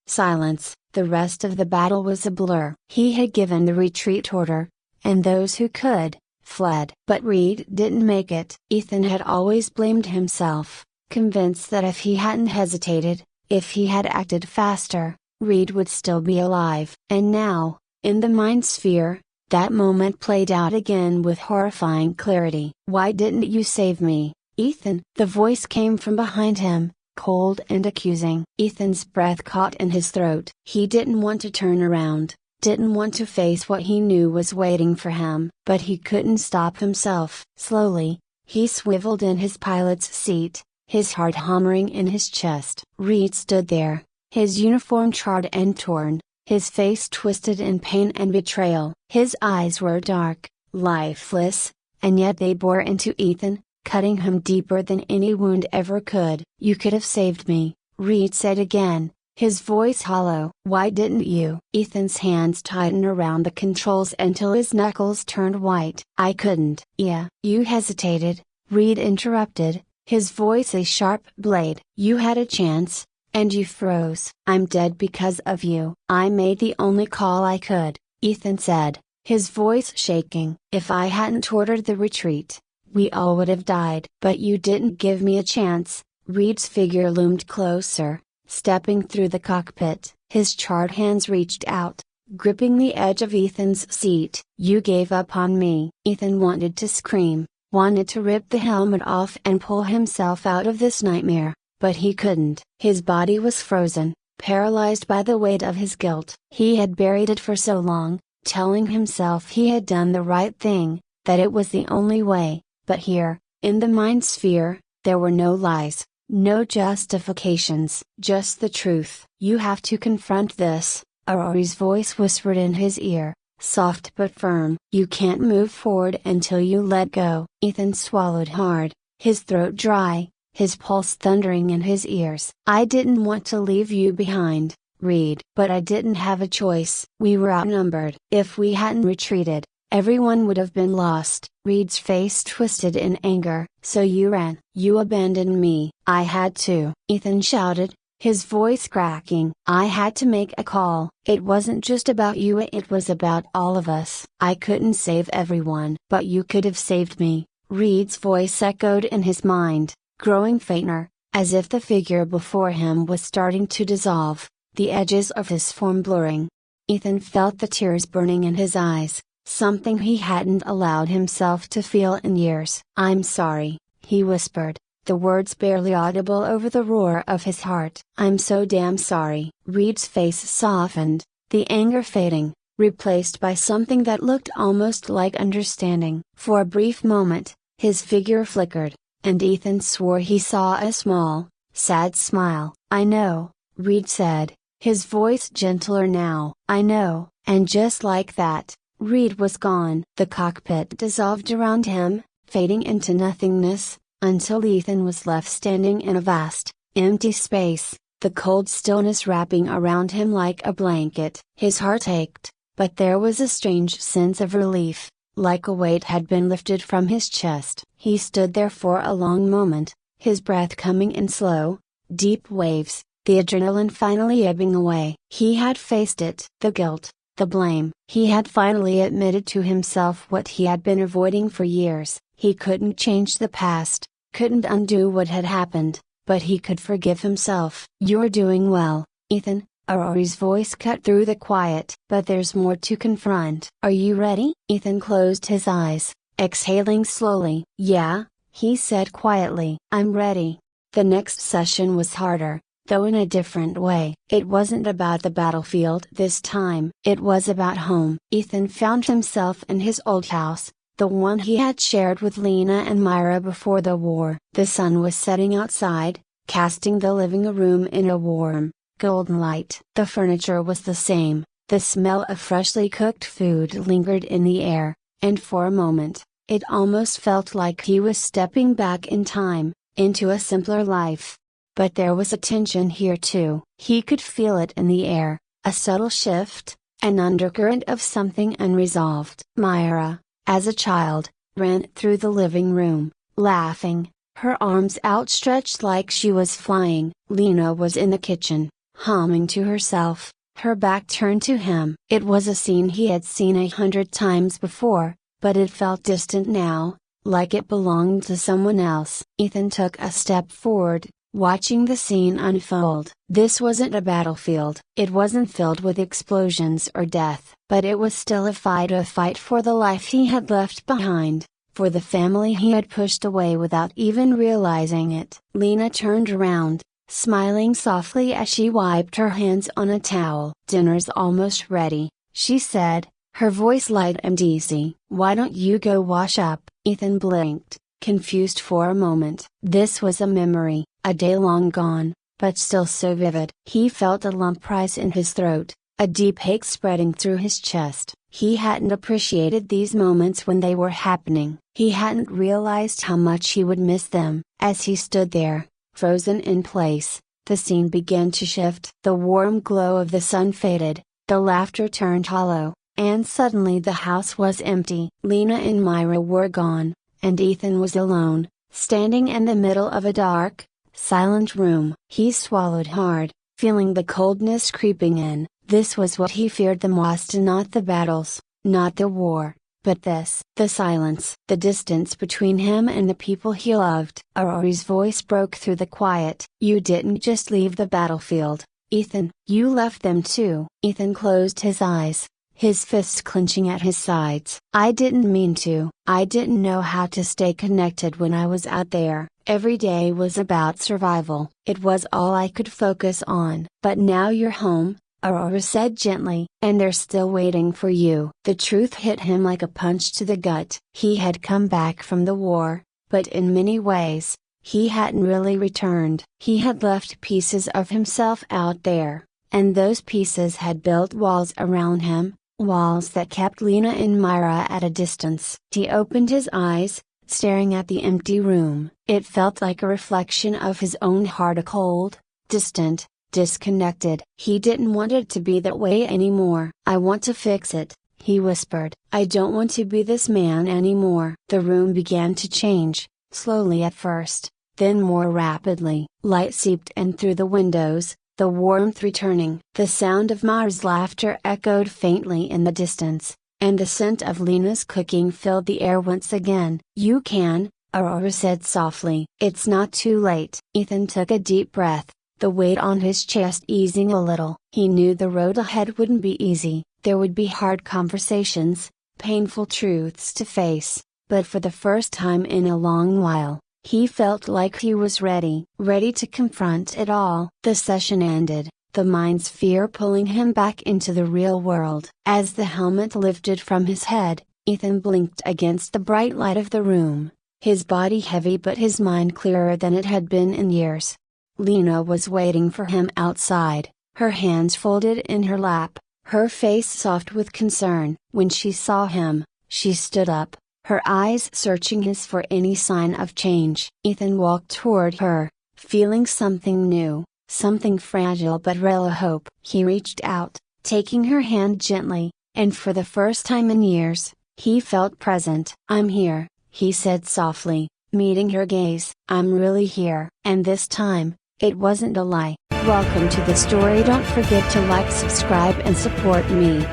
Speaker 1: silence. The rest of the battle was a blur. He had given the retreat order, and those who could, fled. But Reed didn't make it. Ethan had always blamed himself, convinced that if he hadn't hesitated, if he had acted faster, Reed would still be alive. And now, in the mind sphere, that moment played out again with horrifying clarity. Why didn't you save me, Ethan? The voice came from behind him, cold and accusing. Ethan's breath caught in his throat. He didn't want to turn around, didn't want to face what he knew was waiting for him. But he couldn't stop himself. Slowly, he swiveled in his pilot's seat, his heart hammering in his chest. Reed stood there, his uniform charred and torn, his face twisted in pain and betrayal. His eyes were dark, lifeless, and yet they bore into Ethan, cutting him deeper than any wound ever could. You could have saved me, Reed said again, his voice hollow. Why didn't you? Ethan's hands tightened around the controls until his knuckles turned white. I couldn't. Yeah. You hesitated, Reed interrupted, his voice a sharp blade. You had a chance, and you froze. I'm dead because of you. I made the only call I could, Ethan said, his voice shaking. If I hadn't ordered the retreat, we all would have died. But you didn't give me a chance. Reed's figure loomed closer, stepping through the cockpit. His charred hands reached out, gripping the edge of Ethan's seat. You gave up on me. Ethan wanted to scream, wanted to rip the helmet off and pull himself out of this nightmare, but he couldn't. His body was frozen, paralyzed by the weight of his guilt. He had buried it for so long, telling himself he had done the right thing, that it was the only way. But here, in the mind sphere, there were no lies, no justifications, just the truth. You have to confront this, Aurori's voice whispered in his ear, soft but firm. You can't move forward until you let go. Ethan swallowed hard, his throat dry, his pulse thundering in his ears. I didn't want to leave you behind, Reed. But I didn't have a choice. We were outnumbered. If we hadn't retreated, everyone would have been lost. Reed's face twisted in anger. So you ran. You abandoned me. I had to, Ethan shouted, his voice cracking. I had to make a call. It wasn't just about you, it was about all of us. I couldn't save everyone. But you could have saved me. Reed's voice echoed in his mind, growing fainter, as if the figure before him was starting to dissolve, the edges of his form blurring. Ethan felt the tears burning in his eyes, something he hadn't allowed himself to feel in years. I'm sorry, he whispered, the words barely audible over the roar of his heart. "I'm so damn sorry." Reed's face softened, the anger fading, replaced by something that looked almost like understanding. For a brief moment, his figure flickered, and Ethan swore he saw a small, sad smile. "I know," Reed said, his voice gentler now. "I know." And just like that, Reed was gone. The cockpit dissolved around him, fading into nothingness, until Ethan was left standing in a vast, empty space, the cold stillness wrapping around him like a blanket. His heart ached, but there was a strange sense of relief, like a weight had been lifted from his chest. He stood there for a long moment, his breath coming in slow, deep waves, the adrenaline finally ebbing away. He had faced it. The guilt, the blame. He had finally admitted to himself what he had been avoiding for years. He couldn't change the past, couldn't undo what had happened, but he could forgive himself. "You're doing well, Ethan," Rory's voice cut through the quiet. "But there's more to confront. Are you ready?" Ethan closed his eyes, exhaling slowly. "Yeah," he said quietly. "I'm ready." The next session was harder, though in a different way. It wasn't about the battlefield this time. It was about home. Ethan found himself in his old house, the one he had shared with Lena and Myra before the war. The sun was setting outside, casting the living room in a warm, golden light. The furniture was the same, the smell of freshly cooked food lingered in the air, and for a moment, it almost felt like he was stepping back in time, into a simpler life. But there was a tension here too. He could feel it in the air, a subtle shift, an undercurrent of something unresolved. Myra, as a child, ran through the living room, laughing, her arms outstretched like she was flying. Lena was in the kitchen, humming to herself, her back turned to him. It was a scene he had seen 100 times before, but it felt distant now, like it belonged to someone else. Ethan took a step forward, watching the scene unfold. This wasn't a battlefield. It wasn't filled with explosions or death. But it was still a fight for the life he had left behind, for the family he had pushed away without even realizing it. Lena turned around, smiling softly as she wiped her hands on a towel. "Dinner's almost ready," she said, her voice light and easy. "Why don't you go wash up?" Ethan blinked, confused for a moment. This was a memory, a day long gone, but still so vivid. He felt a lump rise in his throat, a deep ache spreading through his chest. He hadn't appreciated these moments when they were happening. He hadn't realized how much he would miss them. As he stood there, frozen in place, the scene began to shift. The warm glow of the sun faded, the laughter turned hollow, and suddenly the house was empty. Lena and Myra were gone, and Ethan was alone, standing in the middle of a dark, silent room. He swallowed hard, feeling the coldness creeping in. This was what he feared the most, not the battles, not the war, but this. The silence. The distance between him and the people he loved. Rory's voice broke through the quiet. "You didn't just leave the battlefield, Ethan. You left them too." Ethan closed his eyes, his fists clenching at his sides. "I didn't mean to. I didn't know how to stay connected when I was out there. Every day was about survival. It was all I could focus on. But now you're home," Aurora said gently, "and they're still waiting for you." The truth hit him like a punch to the gut. He had come back from the war, but in many ways, he hadn't really returned. He had left pieces of himself out there, and those pieces had built walls around him, walls that kept Lena and Myra at a distance. He opened his eyes, staring at the empty room. It felt like a reflection of his own heart, a cold, distant, disconnected. He didn't want it to be that way anymore. "I want to fix it," he whispered. "I don't want to be this man anymore." The room began to change, slowly at first, then more rapidly. Light seeped in through the windows, the warmth returning. The sound of Myra's laughter echoed faintly in the distance, and the scent of Lena's cooking filled the air once again. "You can," Aurora said softly. "It's not too late." Ethan took a deep breath, the weight on his chest easing a little. He knew the road ahead wouldn't be easy. There would be hard conversations, painful truths to face, but for the first time in a long while, He felt like he was ready to confront it all. The session ended, the mind's fear pulling him back into the real world. As the helmet lifted from his head, Ethan blinked against the bright light of the room, his body heavy but his mind clearer than it had been in years. Lena was waiting for him outside, her hands folded in her lap, her face soft with concern. When she saw him, she stood up, her eyes searching his for any sign of change. Ethan walked toward her, feeling something new, something fragile but real, a hope. He reached out, taking her hand gently, and for the first time in years, he felt present. "I'm here," he said softly, meeting her gaze. "I'm really here." And this time, it wasn't a lie. Welcome to the story. Don't forget to like, subscribe and support me.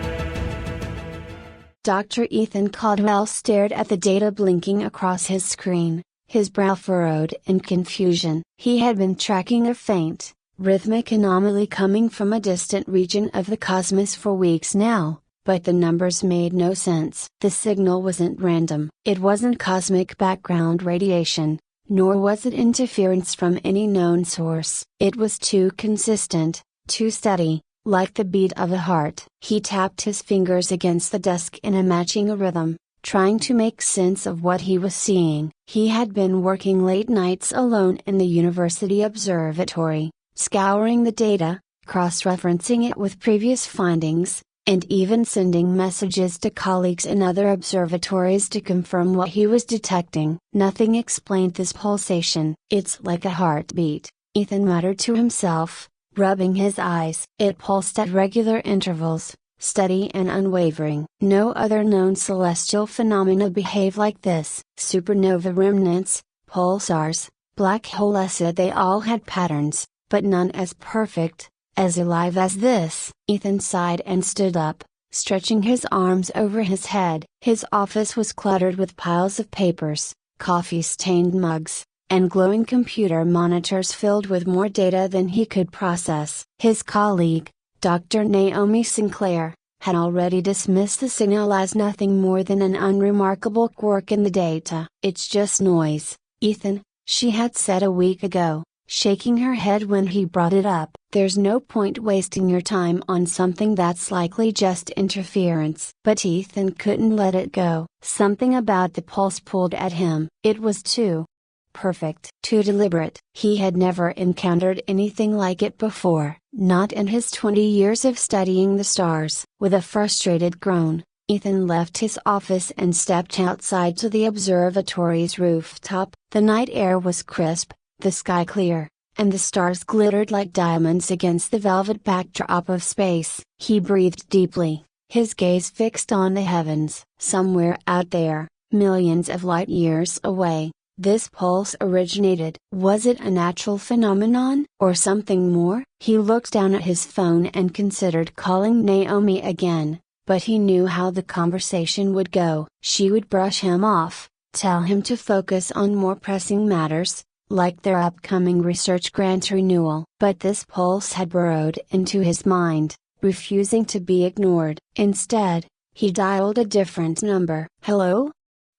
Speaker 1: Dr. Ethan Caldwell stared at the data blinking across his screen, his brow furrowed in confusion. He had been tracking a faint, rhythmic anomaly coming from a distant region of the cosmos for weeks now, but the numbers made no sense. The signal wasn't random. It wasn't cosmic background radiation, nor was it interference from any known source. It was too consistent, too steady, like the beat of a heart. He tapped his fingers against the desk in a matching rhythm, trying to make sense of what he was seeing. He had been working late nights alone in the university observatory, scouring the data, cross-referencing it with previous findings, and even sending messages to colleagues in other observatories to confirm what he was detecting. Nothing explained this pulsation. "It's like a heartbeat," Ethan muttered to himself, rubbing his eyes. It pulsed at regular intervals, steady and unwavering. No other known celestial phenomena behave like this. Supernova remnants, pulsars, black holes, they all had patterns, but none as perfect, as alive as this. Ethan sighed and stood up, stretching his arms over his head. His office was cluttered with piles of papers, coffee-stained mugs, and glowing computer monitors filled with more data than he could process. His colleague, Dr. Naomi Sinclair, had already dismissed the signal as nothing more than an unremarkable quirk in the data. "It's just noise, Ethan," she had said a week ago, shaking her head when he brought it up. "There's no point wasting your time on something that's likely just interference." But Ethan couldn't let it go. Something about the pulse pulled at him. It was too perfect, too deliberate. He had never encountered anything like it before, not in his 20 years of studying the stars. With a frustrated groan, Ethan left his office and stepped outside to the observatory's rooftop. The night air was crisp, the sky clear, and the stars glittered like diamonds against the velvet backdrop of space. He breathed deeply, his gaze fixed on the heavens. Somewhere out there, millions of light years away, this pulse originated. Was it a natural phenomenon, or something more? He looked down at his phone and considered calling Naomi again, but he knew how the conversation would go. She would brush him off, tell him to focus on more pressing matters, like their upcoming research grant renewal. But this pulse had burrowed into his mind, refusing to be ignored. Instead, he dialed a different number. "Hello?"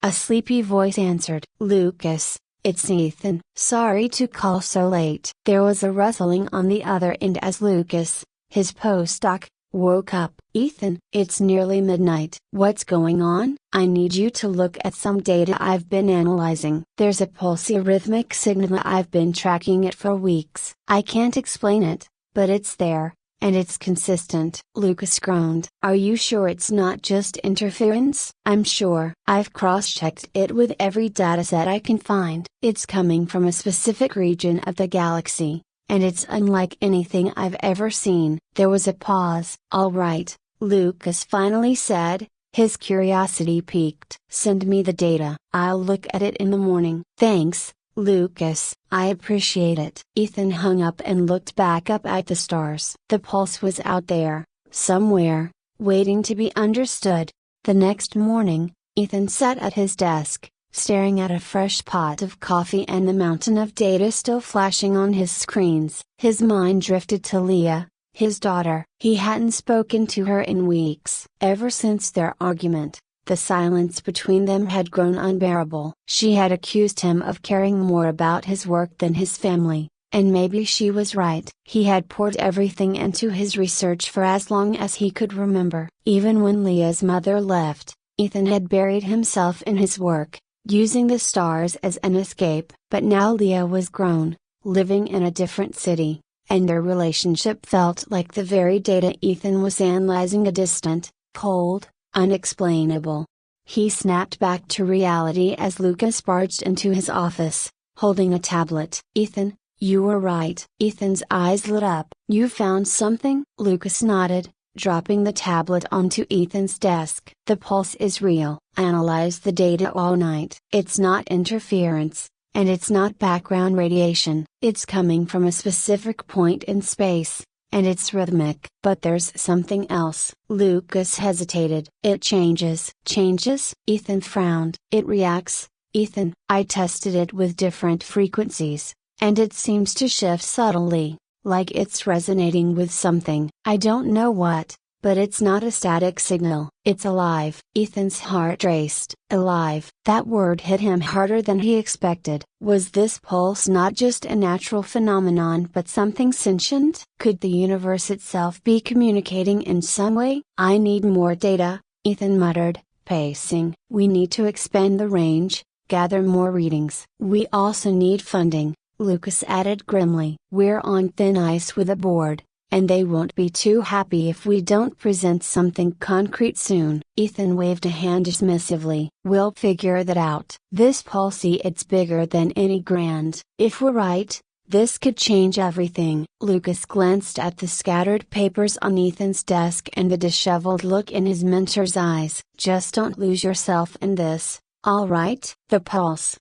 Speaker 1: A sleepy voice answered. "Lucas, it's Ethan. Sorry to call so late." There was a rustling on the other end as Lucas, his postdoc, woke up. "Ethan, it's nearly midnight. What's going on?" "I need you to look at some data I've been analyzing. There's a pulsarrhythmic signal. I've been tracking it for weeks. I can't explain it, but it's there, and it's consistent." Lucas groaned. "Are you sure it's not just interference?" "I'm sure. I've cross-checked it with every dataset I can find. It's coming from a specific region of the galaxy, and it's unlike anything I've ever seen." There was a pause. "All right," Lucas finally said, his curiosity piqued. "Send me the data. I'll look at it in the morning." "Thanks, Lucas, I appreciate it." Ethan hung up and looked back up at the stars. The pulse was out there, somewhere, waiting to be understood. The next morning, Ethan sat at his desk, staring at a fresh pot of coffee and the mountain of data still flashing on his screens. His mind drifted to Leah, his daughter. He hadn't spoken to her in weeks. Ever since their argument, The silence between them had grown unbearable. She had accused him of caring more about his work than his family, and maybe she was right. He had poured everything into his research for as long as he could remember. Even when Leah's mother left, Ethan had buried himself in his work, using the stars as an escape. But now Leah was grown, living in a different city, and their relationship felt like the very data Ethan was analyzing a distant, cold, unexplainable. He snapped back to reality as Lucas barged into his office, holding a tablet. "Ethan, you were right." Ethan's eyes lit up. "You found something?" Lucas nodded, dropping the tablet onto Ethan's desk. "The pulse is real. I analyzed the data all night. It's not interference, and it's not background radiation. It's coming from a specific point in space, and it's rhythmic. But there's something else." Lucas hesitated. "It changes." "Changes?" Ethan frowned. "It reacts, Ethan. I tested it with different frequencies, and it seems to shift subtly, like it's resonating with something. I don't know what, but it's not a static signal. It's alive." Ethan's heart raced. Alive. That word hit him harder than he expected. Was this pulse not just a natural phenomenon but something sentient? Could the universe itself be communicating in some way? "I need more data," Ethan muttered, pacing. "We need to expand the range, gather more readings." "We also need funding," Lucas added grimly. "We're on thin ice with a board, and they won't be too happy if we don't present something concrete soon." Ethan waved a hand dismissively. "We'll figure that out. This policy, it's bigger than any grant. If we're right, this could change everything." Lucas glanced at the scattered papers on Ethan's desk and the disheveled look in his mentor's eyes. "Just don't lose yourself in this, all right?" "The pulse.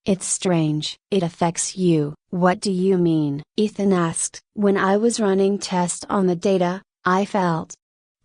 Speaker 1: It's strange." "It affects you." "What do you mean?" Ethan asked. "When I was running tests on the data, I felt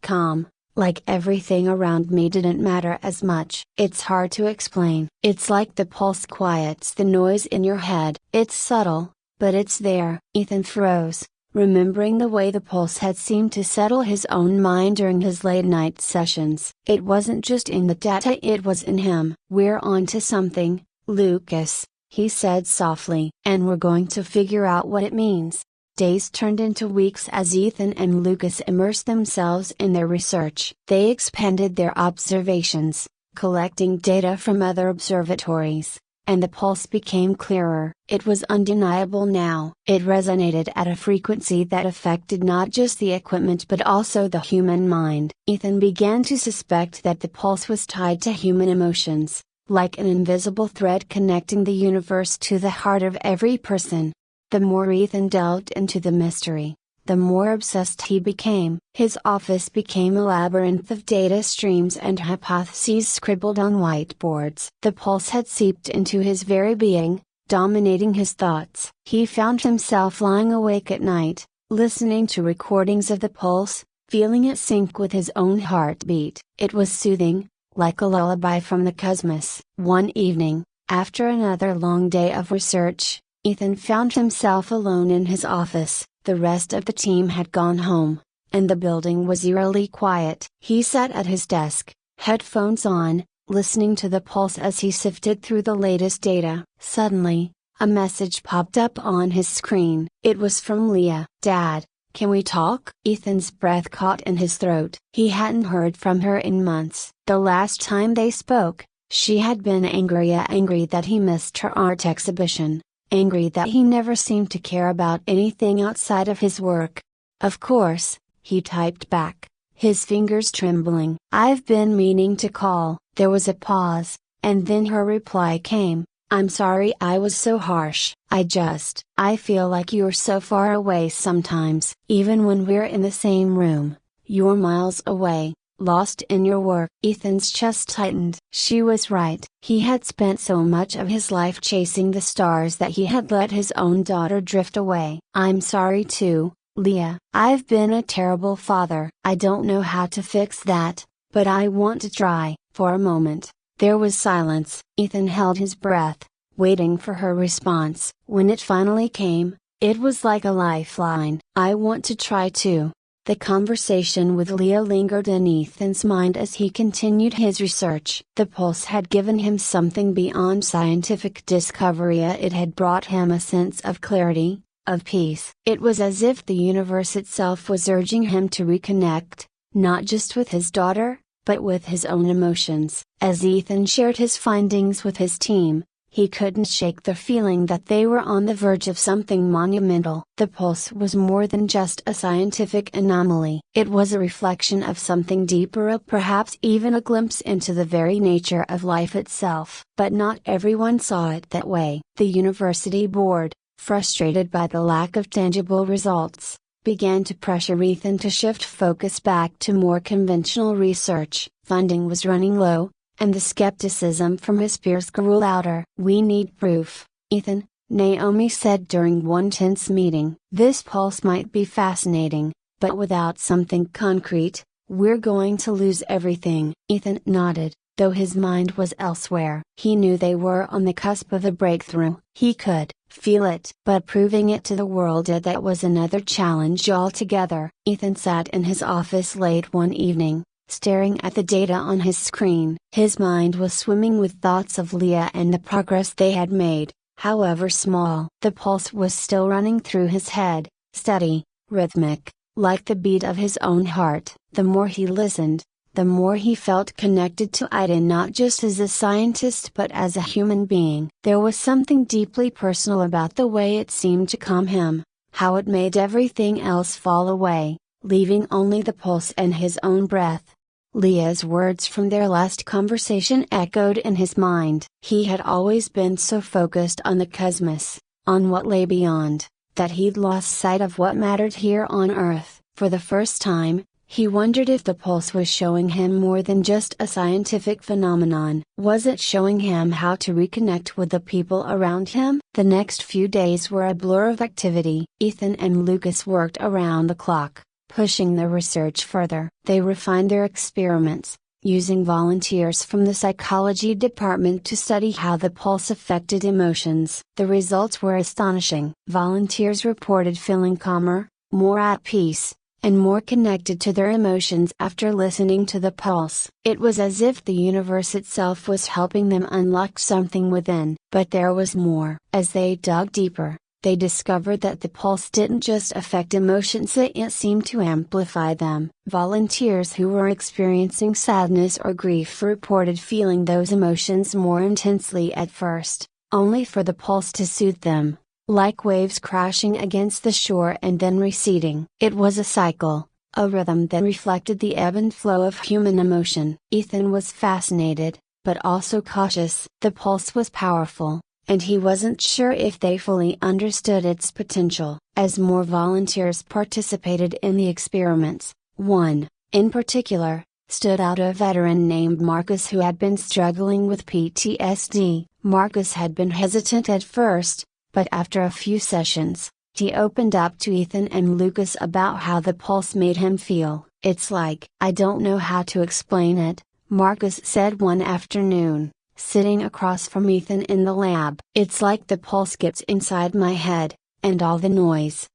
Speaker 1: calm, like everything around me didn't matter as much." "It's hard to explain. It's like the pulse quiets the noise in your head. It's subtle, but it's there." Ethan froze, remembering the way the pulse had seemed to settle his own mind during his late night sessions. It wasn't just in the data, it was in him. "We're onto something, Lucas," he said softly. "And we're going to figure out what it means." Days turned into weeks as Ethan and Lucas immersed themselves in their research. They expanded their observations, collecting data from other observatories, and the pulse became clearer. It was undeniable now. It resonated at a frequency that affected not just the equipment but also the human mind. Ethan began to suspect that the pulse was tied to human emotions, like an invisible thread connecting the universe to the heart of every person. The more Ethan delved into the mystery, the more obsessed he became. His office became a labyrinth of data streams and hypotheses scribbled on whiteboards. The pulse had seeped into his very being, dominating his thoughts. He found himself lying awake at night, listening to recordings of the pulse, feeling it sync with his own heartbeat. It was soothing, like a lullaby from the cosmos. One evening, after another long day of research, Ethan found himself alone in his office. The rest of the team had gone home, and the building was eerily quiet. He sat at his desk, headphones on, listening to the pulse as he sifted through the latest data. Suddenly, a message popped up on his screen. It was from Leah. "Dad, can we talk?" Ethan's breath caught in his throat. He hadn't heard from her in months. The last time they spoke, she had been angry that he missed her art exhibition, angry that he never seemed to care about anything outside of his work. "Of course," he typed back, his fingers trembling. "I've been meaning to call." There was a pause, and then her reply came. "I'm sorry I was so harsh. I feel like you're so far away sometimes. Even when we're in the same room, you're miles away, lost in your work." Ethan's chest tightened. She was right. He had spent so much of his life chasing the stars that he had let his own daughter drift away. "I'm sorry too, Leah. I've been a terrible father. I don't know how to fix that, but I want to try." For a moment, there was silence. Ethan held his breath, waiting for her response. When it finally came, it was like a lifeline. "I want to try too." The conversation with Leah lingered in Ethan's mind as he continued his research. The pulse had given him something beyond scientific discovery. It had brought him a sense of clarity, of peace. It was as if the universe itself was urging him to reconnect, not just with his daughter, but with his own emotions. As Ethan shared his findings with his team, he couldn't shake the feeling that they were on the verge of something monumental. The pulse was more than just a scientific anomaly. It was a reflection of something deeper, perhaps even a glimpse into the very nature of life itself. But not everyone saw it that way. The university board, frustrated by the lack of tangible results, began to pressure Ethan to shift focus back to more conventional research. Funding was running low, and the skepticism from his peers grew louder. "We need proof, Ethan," Naomi said during one tense meeting. "This pulse might be fascinating, but without something concrete, we're going to lose everything." Ethan nodded, though his mind was elsewhere. He knew they were on the cusp of a breakthrough. He could feel it. But proving it to the world, that was another challenge altogether. Ethan sat in his office late one evening, staring at the data on his screen. His mind was swimming with thoughts of Leah and the progress they had made, however small. The pulse was still running through his head, steady, rhythmic, like the beat of his own heart. The more he listened, the more he felt connected to Ida, not just as a scientist but as a human being. There was something deeply personal about the way it seemed to calm him, how it made everything else fall away, leaving only the pulse and his own breath. Leah's words from their last conversation echoed in his mind. He had always been so focused on the cosmos, on what lay beyond, that he'd lost sight of what mattered here on Earth. For the first time, he wondered if the pulse was showing him more than just a scientific phenomenon. Was it showing him how to reconnect with the people around him? The next few days were a blur of activity. Ethan and Lucas worked around the clock, pushing their research further. They refined their experiments, using volunteers from the psychology department to study how the pulse affected emotions. The results were astonishing. Volunteers reported feeling calmer, more at peace, and more connected to their emotions after listening to the pulse. It was as if the universe itself was helping them unlock something within. But there was more. As they dug deeper, they discovered that the pulse didn't just affect emotions, it seemed to amplify them. Volunteers who were experiencing sadness or grief reported feeling those emotions more intensely at first, only for the pulse to soothe them, like waves crashing against the shore and then receding. It was a cycle, a rhythm that reflected the ebb and flow of human emotion. Ethan was fascinated, but also cautious. The pulse was powerful, and he wasn't sure if they fully understood its potential. As more volunteers participated in the experiments, one, in particular, stood out: a veteran named Marcus who had been struggling with PTSD. Marcus had been hesitant at first, but after a few sessions, he opened up to Ethan and Lucas about how the pulse made him feel. "It's like, I don't know how to explain it," Marcus said one afternoon, sitting across from Ethan in the lab. "It's like the pulse gets inside my head, and all the noise.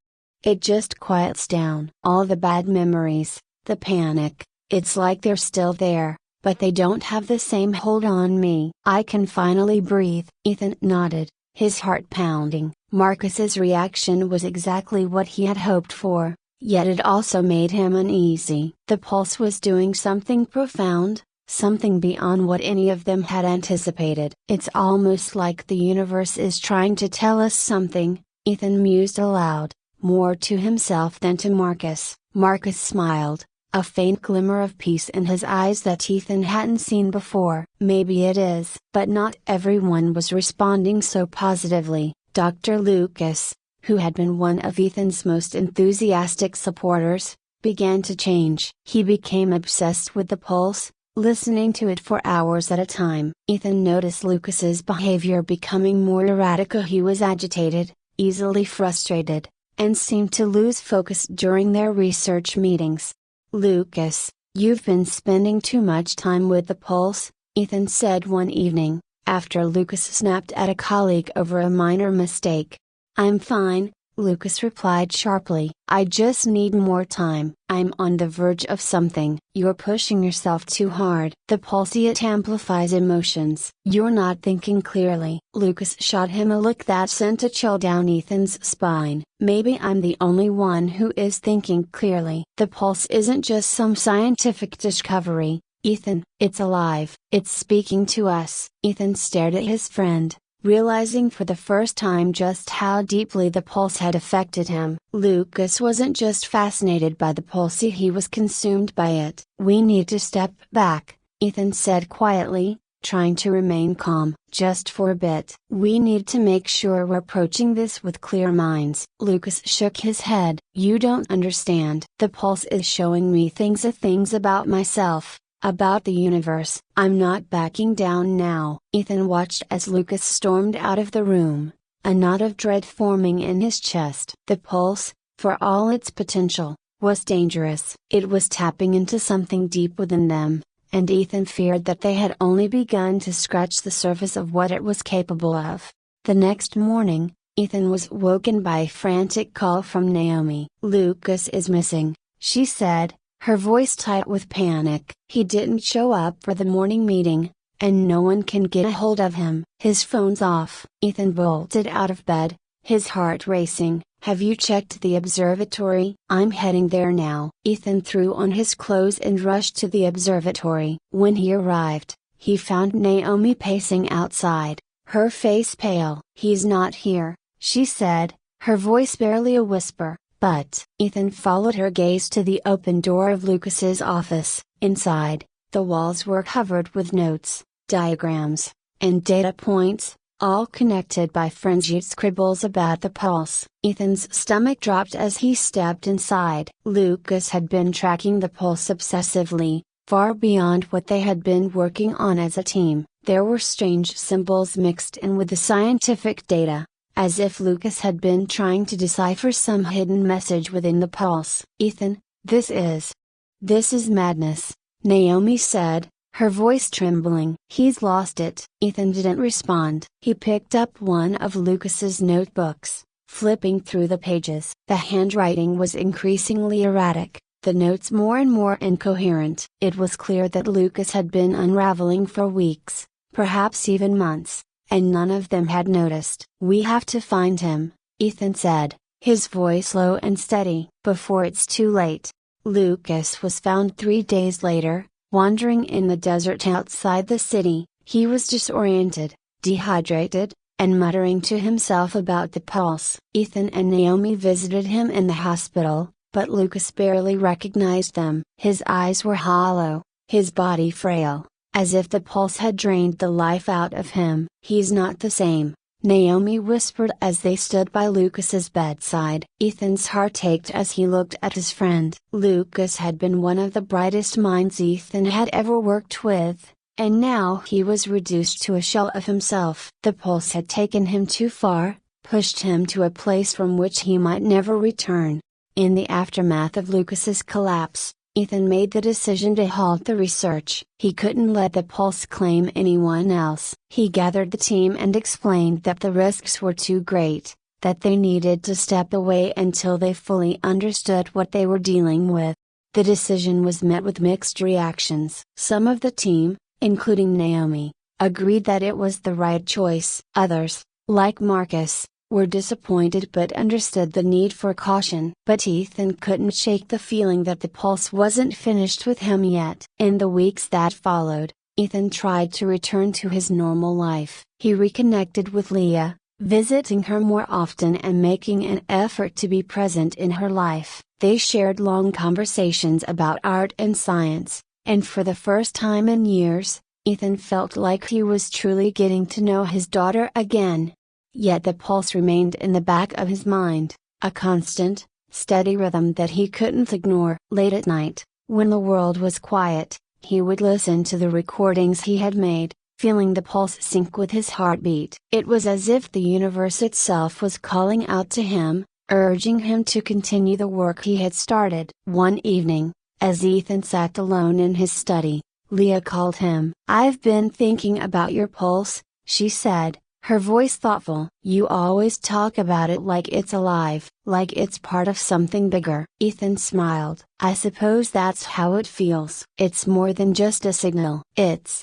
Speaker 1: It just quiets down. All the bad memories, the panic, it's like they're still there, but they don't have the same hold on me. I can finally breathe." Ethan nodded, his heart pounding. Marcus's reaction was exactly what he had hoped for, yet it also made him uneasy. The pulse was doing something profound, something beyond what any of them had anticipated. "It's almost like the universe is trying to tell us something," Ethan mused aloud, more to himself than to Marcus. Marcus smiled, a faint glimmer of peace in his eyes that Ethan hadn't seen before. "Maybe it is." But not everyone was responding so positively. Dr. Lucas, who had been one of Ethan's most enthusiastic supporters, began to change. He became obsessed with the pulse, listening to it for hours at a time. Ethan noticed Lucas's behavior becoming more erratic. He was agitated, easily frustrated, and seemed to lose focus during their research meetings. "Lucas, you've been spending too much time with the pulse," Ethan said one evening, after Lucas snapped at a colleague over a minor mistake. "I'm fine," Lucas replied sharply. I just need more time. I'm on the verge of something. You're pushing yourself too hard. The pulsate amplifies emotions. You're not thinking clearly. Lucas shot him a look that sent a chill down Ethan's spine. Maybe I'm the only one who is thinking clearly. The pulse isn't just some scientific discovery, Ethan. It's alive. It's speaking to us. Ethan stared at his friend, realizing for the first time just how deeply the pulse had affected him. Lucas wasn't just fascinated by the pulse, he was consumed by it. We need to step back, Ethan said quietly, trying to remain calm. Just for a bit. We need to make sure we're approaching this with clear minds. Lucas shook his head. You don't understand. The pulse is showing me things about myself, about the universe. I'm not backing down now. Ethan watched as Lucas stormed out of the room, a knot of dread forming in his chest. The pulse, for all its potential, was dangerous. It was tapping into something deep within them, and Ethan feared that they had only begun to scratch the surface of what it was capable of. The next morning, Ethan was woken by a frantic call from Naomi. Lucas is missing, she said, her voice tight with panic. He didn't show up for the morning meeting, and no one can get a hold of him. His phone's off. Ethan bolted out of bed, his heart racing. Have you checked the observatory? I'm heading there now. Ethan threw on his clothes and rushed to the observatory. When he arrived, he found Naomi pacing outside, her face pale. He's not here, she said, her voice barely a whisper. But Ethan followed her gaze to the open door of Lucas's office. Inside, the walls were covered with notes, diagrams, and data points, all connected by frenzied scribbles about the pulse. Ethan's stomach dropped as he stepped inside. Lucas had been tracking the pulse obsessively, far beyond what they had been working on as a team. There were strange symbols mixed in with the scientific data, as if Lucas had been trying to decipher some hidden message within the pulse. Ethan, this is madness, Naomi said, her voice trembling. He's lost it. Ethan didn't respond. He picked up one of Lucas's notebooks, flipping through the pages. The handwriting was increasingly erratic, the notes more and more incoherent. It was clear that Lucas had been unraveling for weeks, perhaps even months, and none of them had noticed. We have to find him, Ethan said, his voice low and steady. Before it's too late. Lucas was found 3 days later, wandering in the desert outside the city. He was disoriented, dehydrated, and muttering to himself about the pulse. Ethan and Naomi visited him in the hospital, but Lucas barely recognized them. His eyes were hollow, his body frail, as if the pulse had drained the life out of him. He's not the same, Naomi whispered as they stood by Lucas's bedside. Ethan's heart ached as he looked at his friend. Lucas had been one of the brightest minds Ethan had ever worked with, and now he was reduced to a shell of himself. The pulse had taken him too far, pushed him to a place from which he might never return. In the aftermath of Lucas's collapse, Ethan made the decision to halt the research. He couldn't let the pulse claim anyone else. He gathered the team and explained that the risks were too great, that they needed to step away until they fully understood what they were dealing with. The decision was met with mixed reactions. Some of the team, including Naomi, agreed that it was the right choice. Others, like Marcus, were disappointed but understood the need for caution. But Ethan couldn't shake the feeling that the pulse wasn't finished with him yet. In the weeks that followed, Ethan tried to return to his normal life. He reconnected with Leah, visiting her more often and making an effort to be present in her life. They shared long conversations about art and science, and for the first time in years, Ethan felt like he was truly getting to know his daughter again. Yet the pulse remained in the back of his mind, a constant, steady rhythm that he couldn't ignore. Late at night, when the world was quiet, he would listen to the recordings he had made, feeling the pulse sync with his heartbeat. It was as if the universe itself was calling out to him, urging him to continue the work he had started. One evening, as Ethan sat alone in his study, Leah called him. "I've been thinking about your pulse," she said, her voice thoughtful. "You always talk about it like it's alive, like it's part of something bigger." Ethan smiled. "I suppose that's how it feels. It's more than just a signal. It's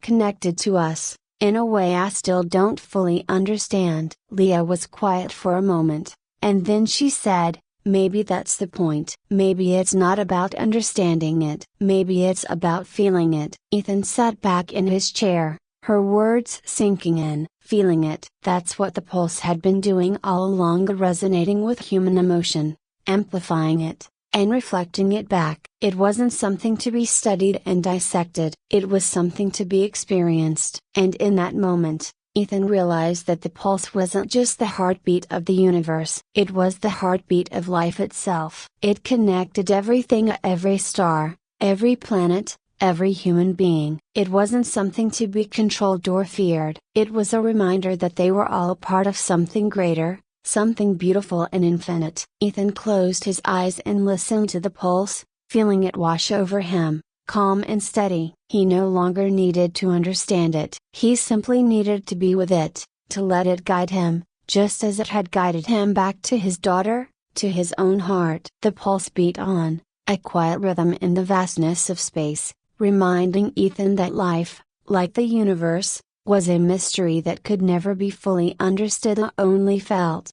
Speaker 1: connected to us, in a way I still don't fully understand." Leah was quiet for a moment, and then she said, "Maybe that's the point. Maybe it's not about understanding it. Maybe it's about feeling it." Ethan sat back in his chair, her words sinking in. Feeling it. That's what the pulse had been doing all along, resonating with human emotion, amplifying it, and reflecting it back. It wasn't something to be studied and dissected. It was something to be experienced. And in that moment, Ethan realized that the pulse wasn't just the heartbeat of the universe. It was the heartbeat of life itself. It connected everything, every star, every planet, every human being. It wasn't something to be controlled or feared. It was a reminder that they were all part of something greater, something beautiful and infinite. Ethan closed his eyes and listened to the pulse, feeling it wash over him, calm and steady. He no longer needed to understand it. He simply needed to be with it, to let it guide him, just as it had guided him back to his daughter, to his own heart. The pulse beat on, a quiet rhythm in the vastness of space, reminding Ethan that life, like the universe, was a mystery that could never be fully understood, only felt.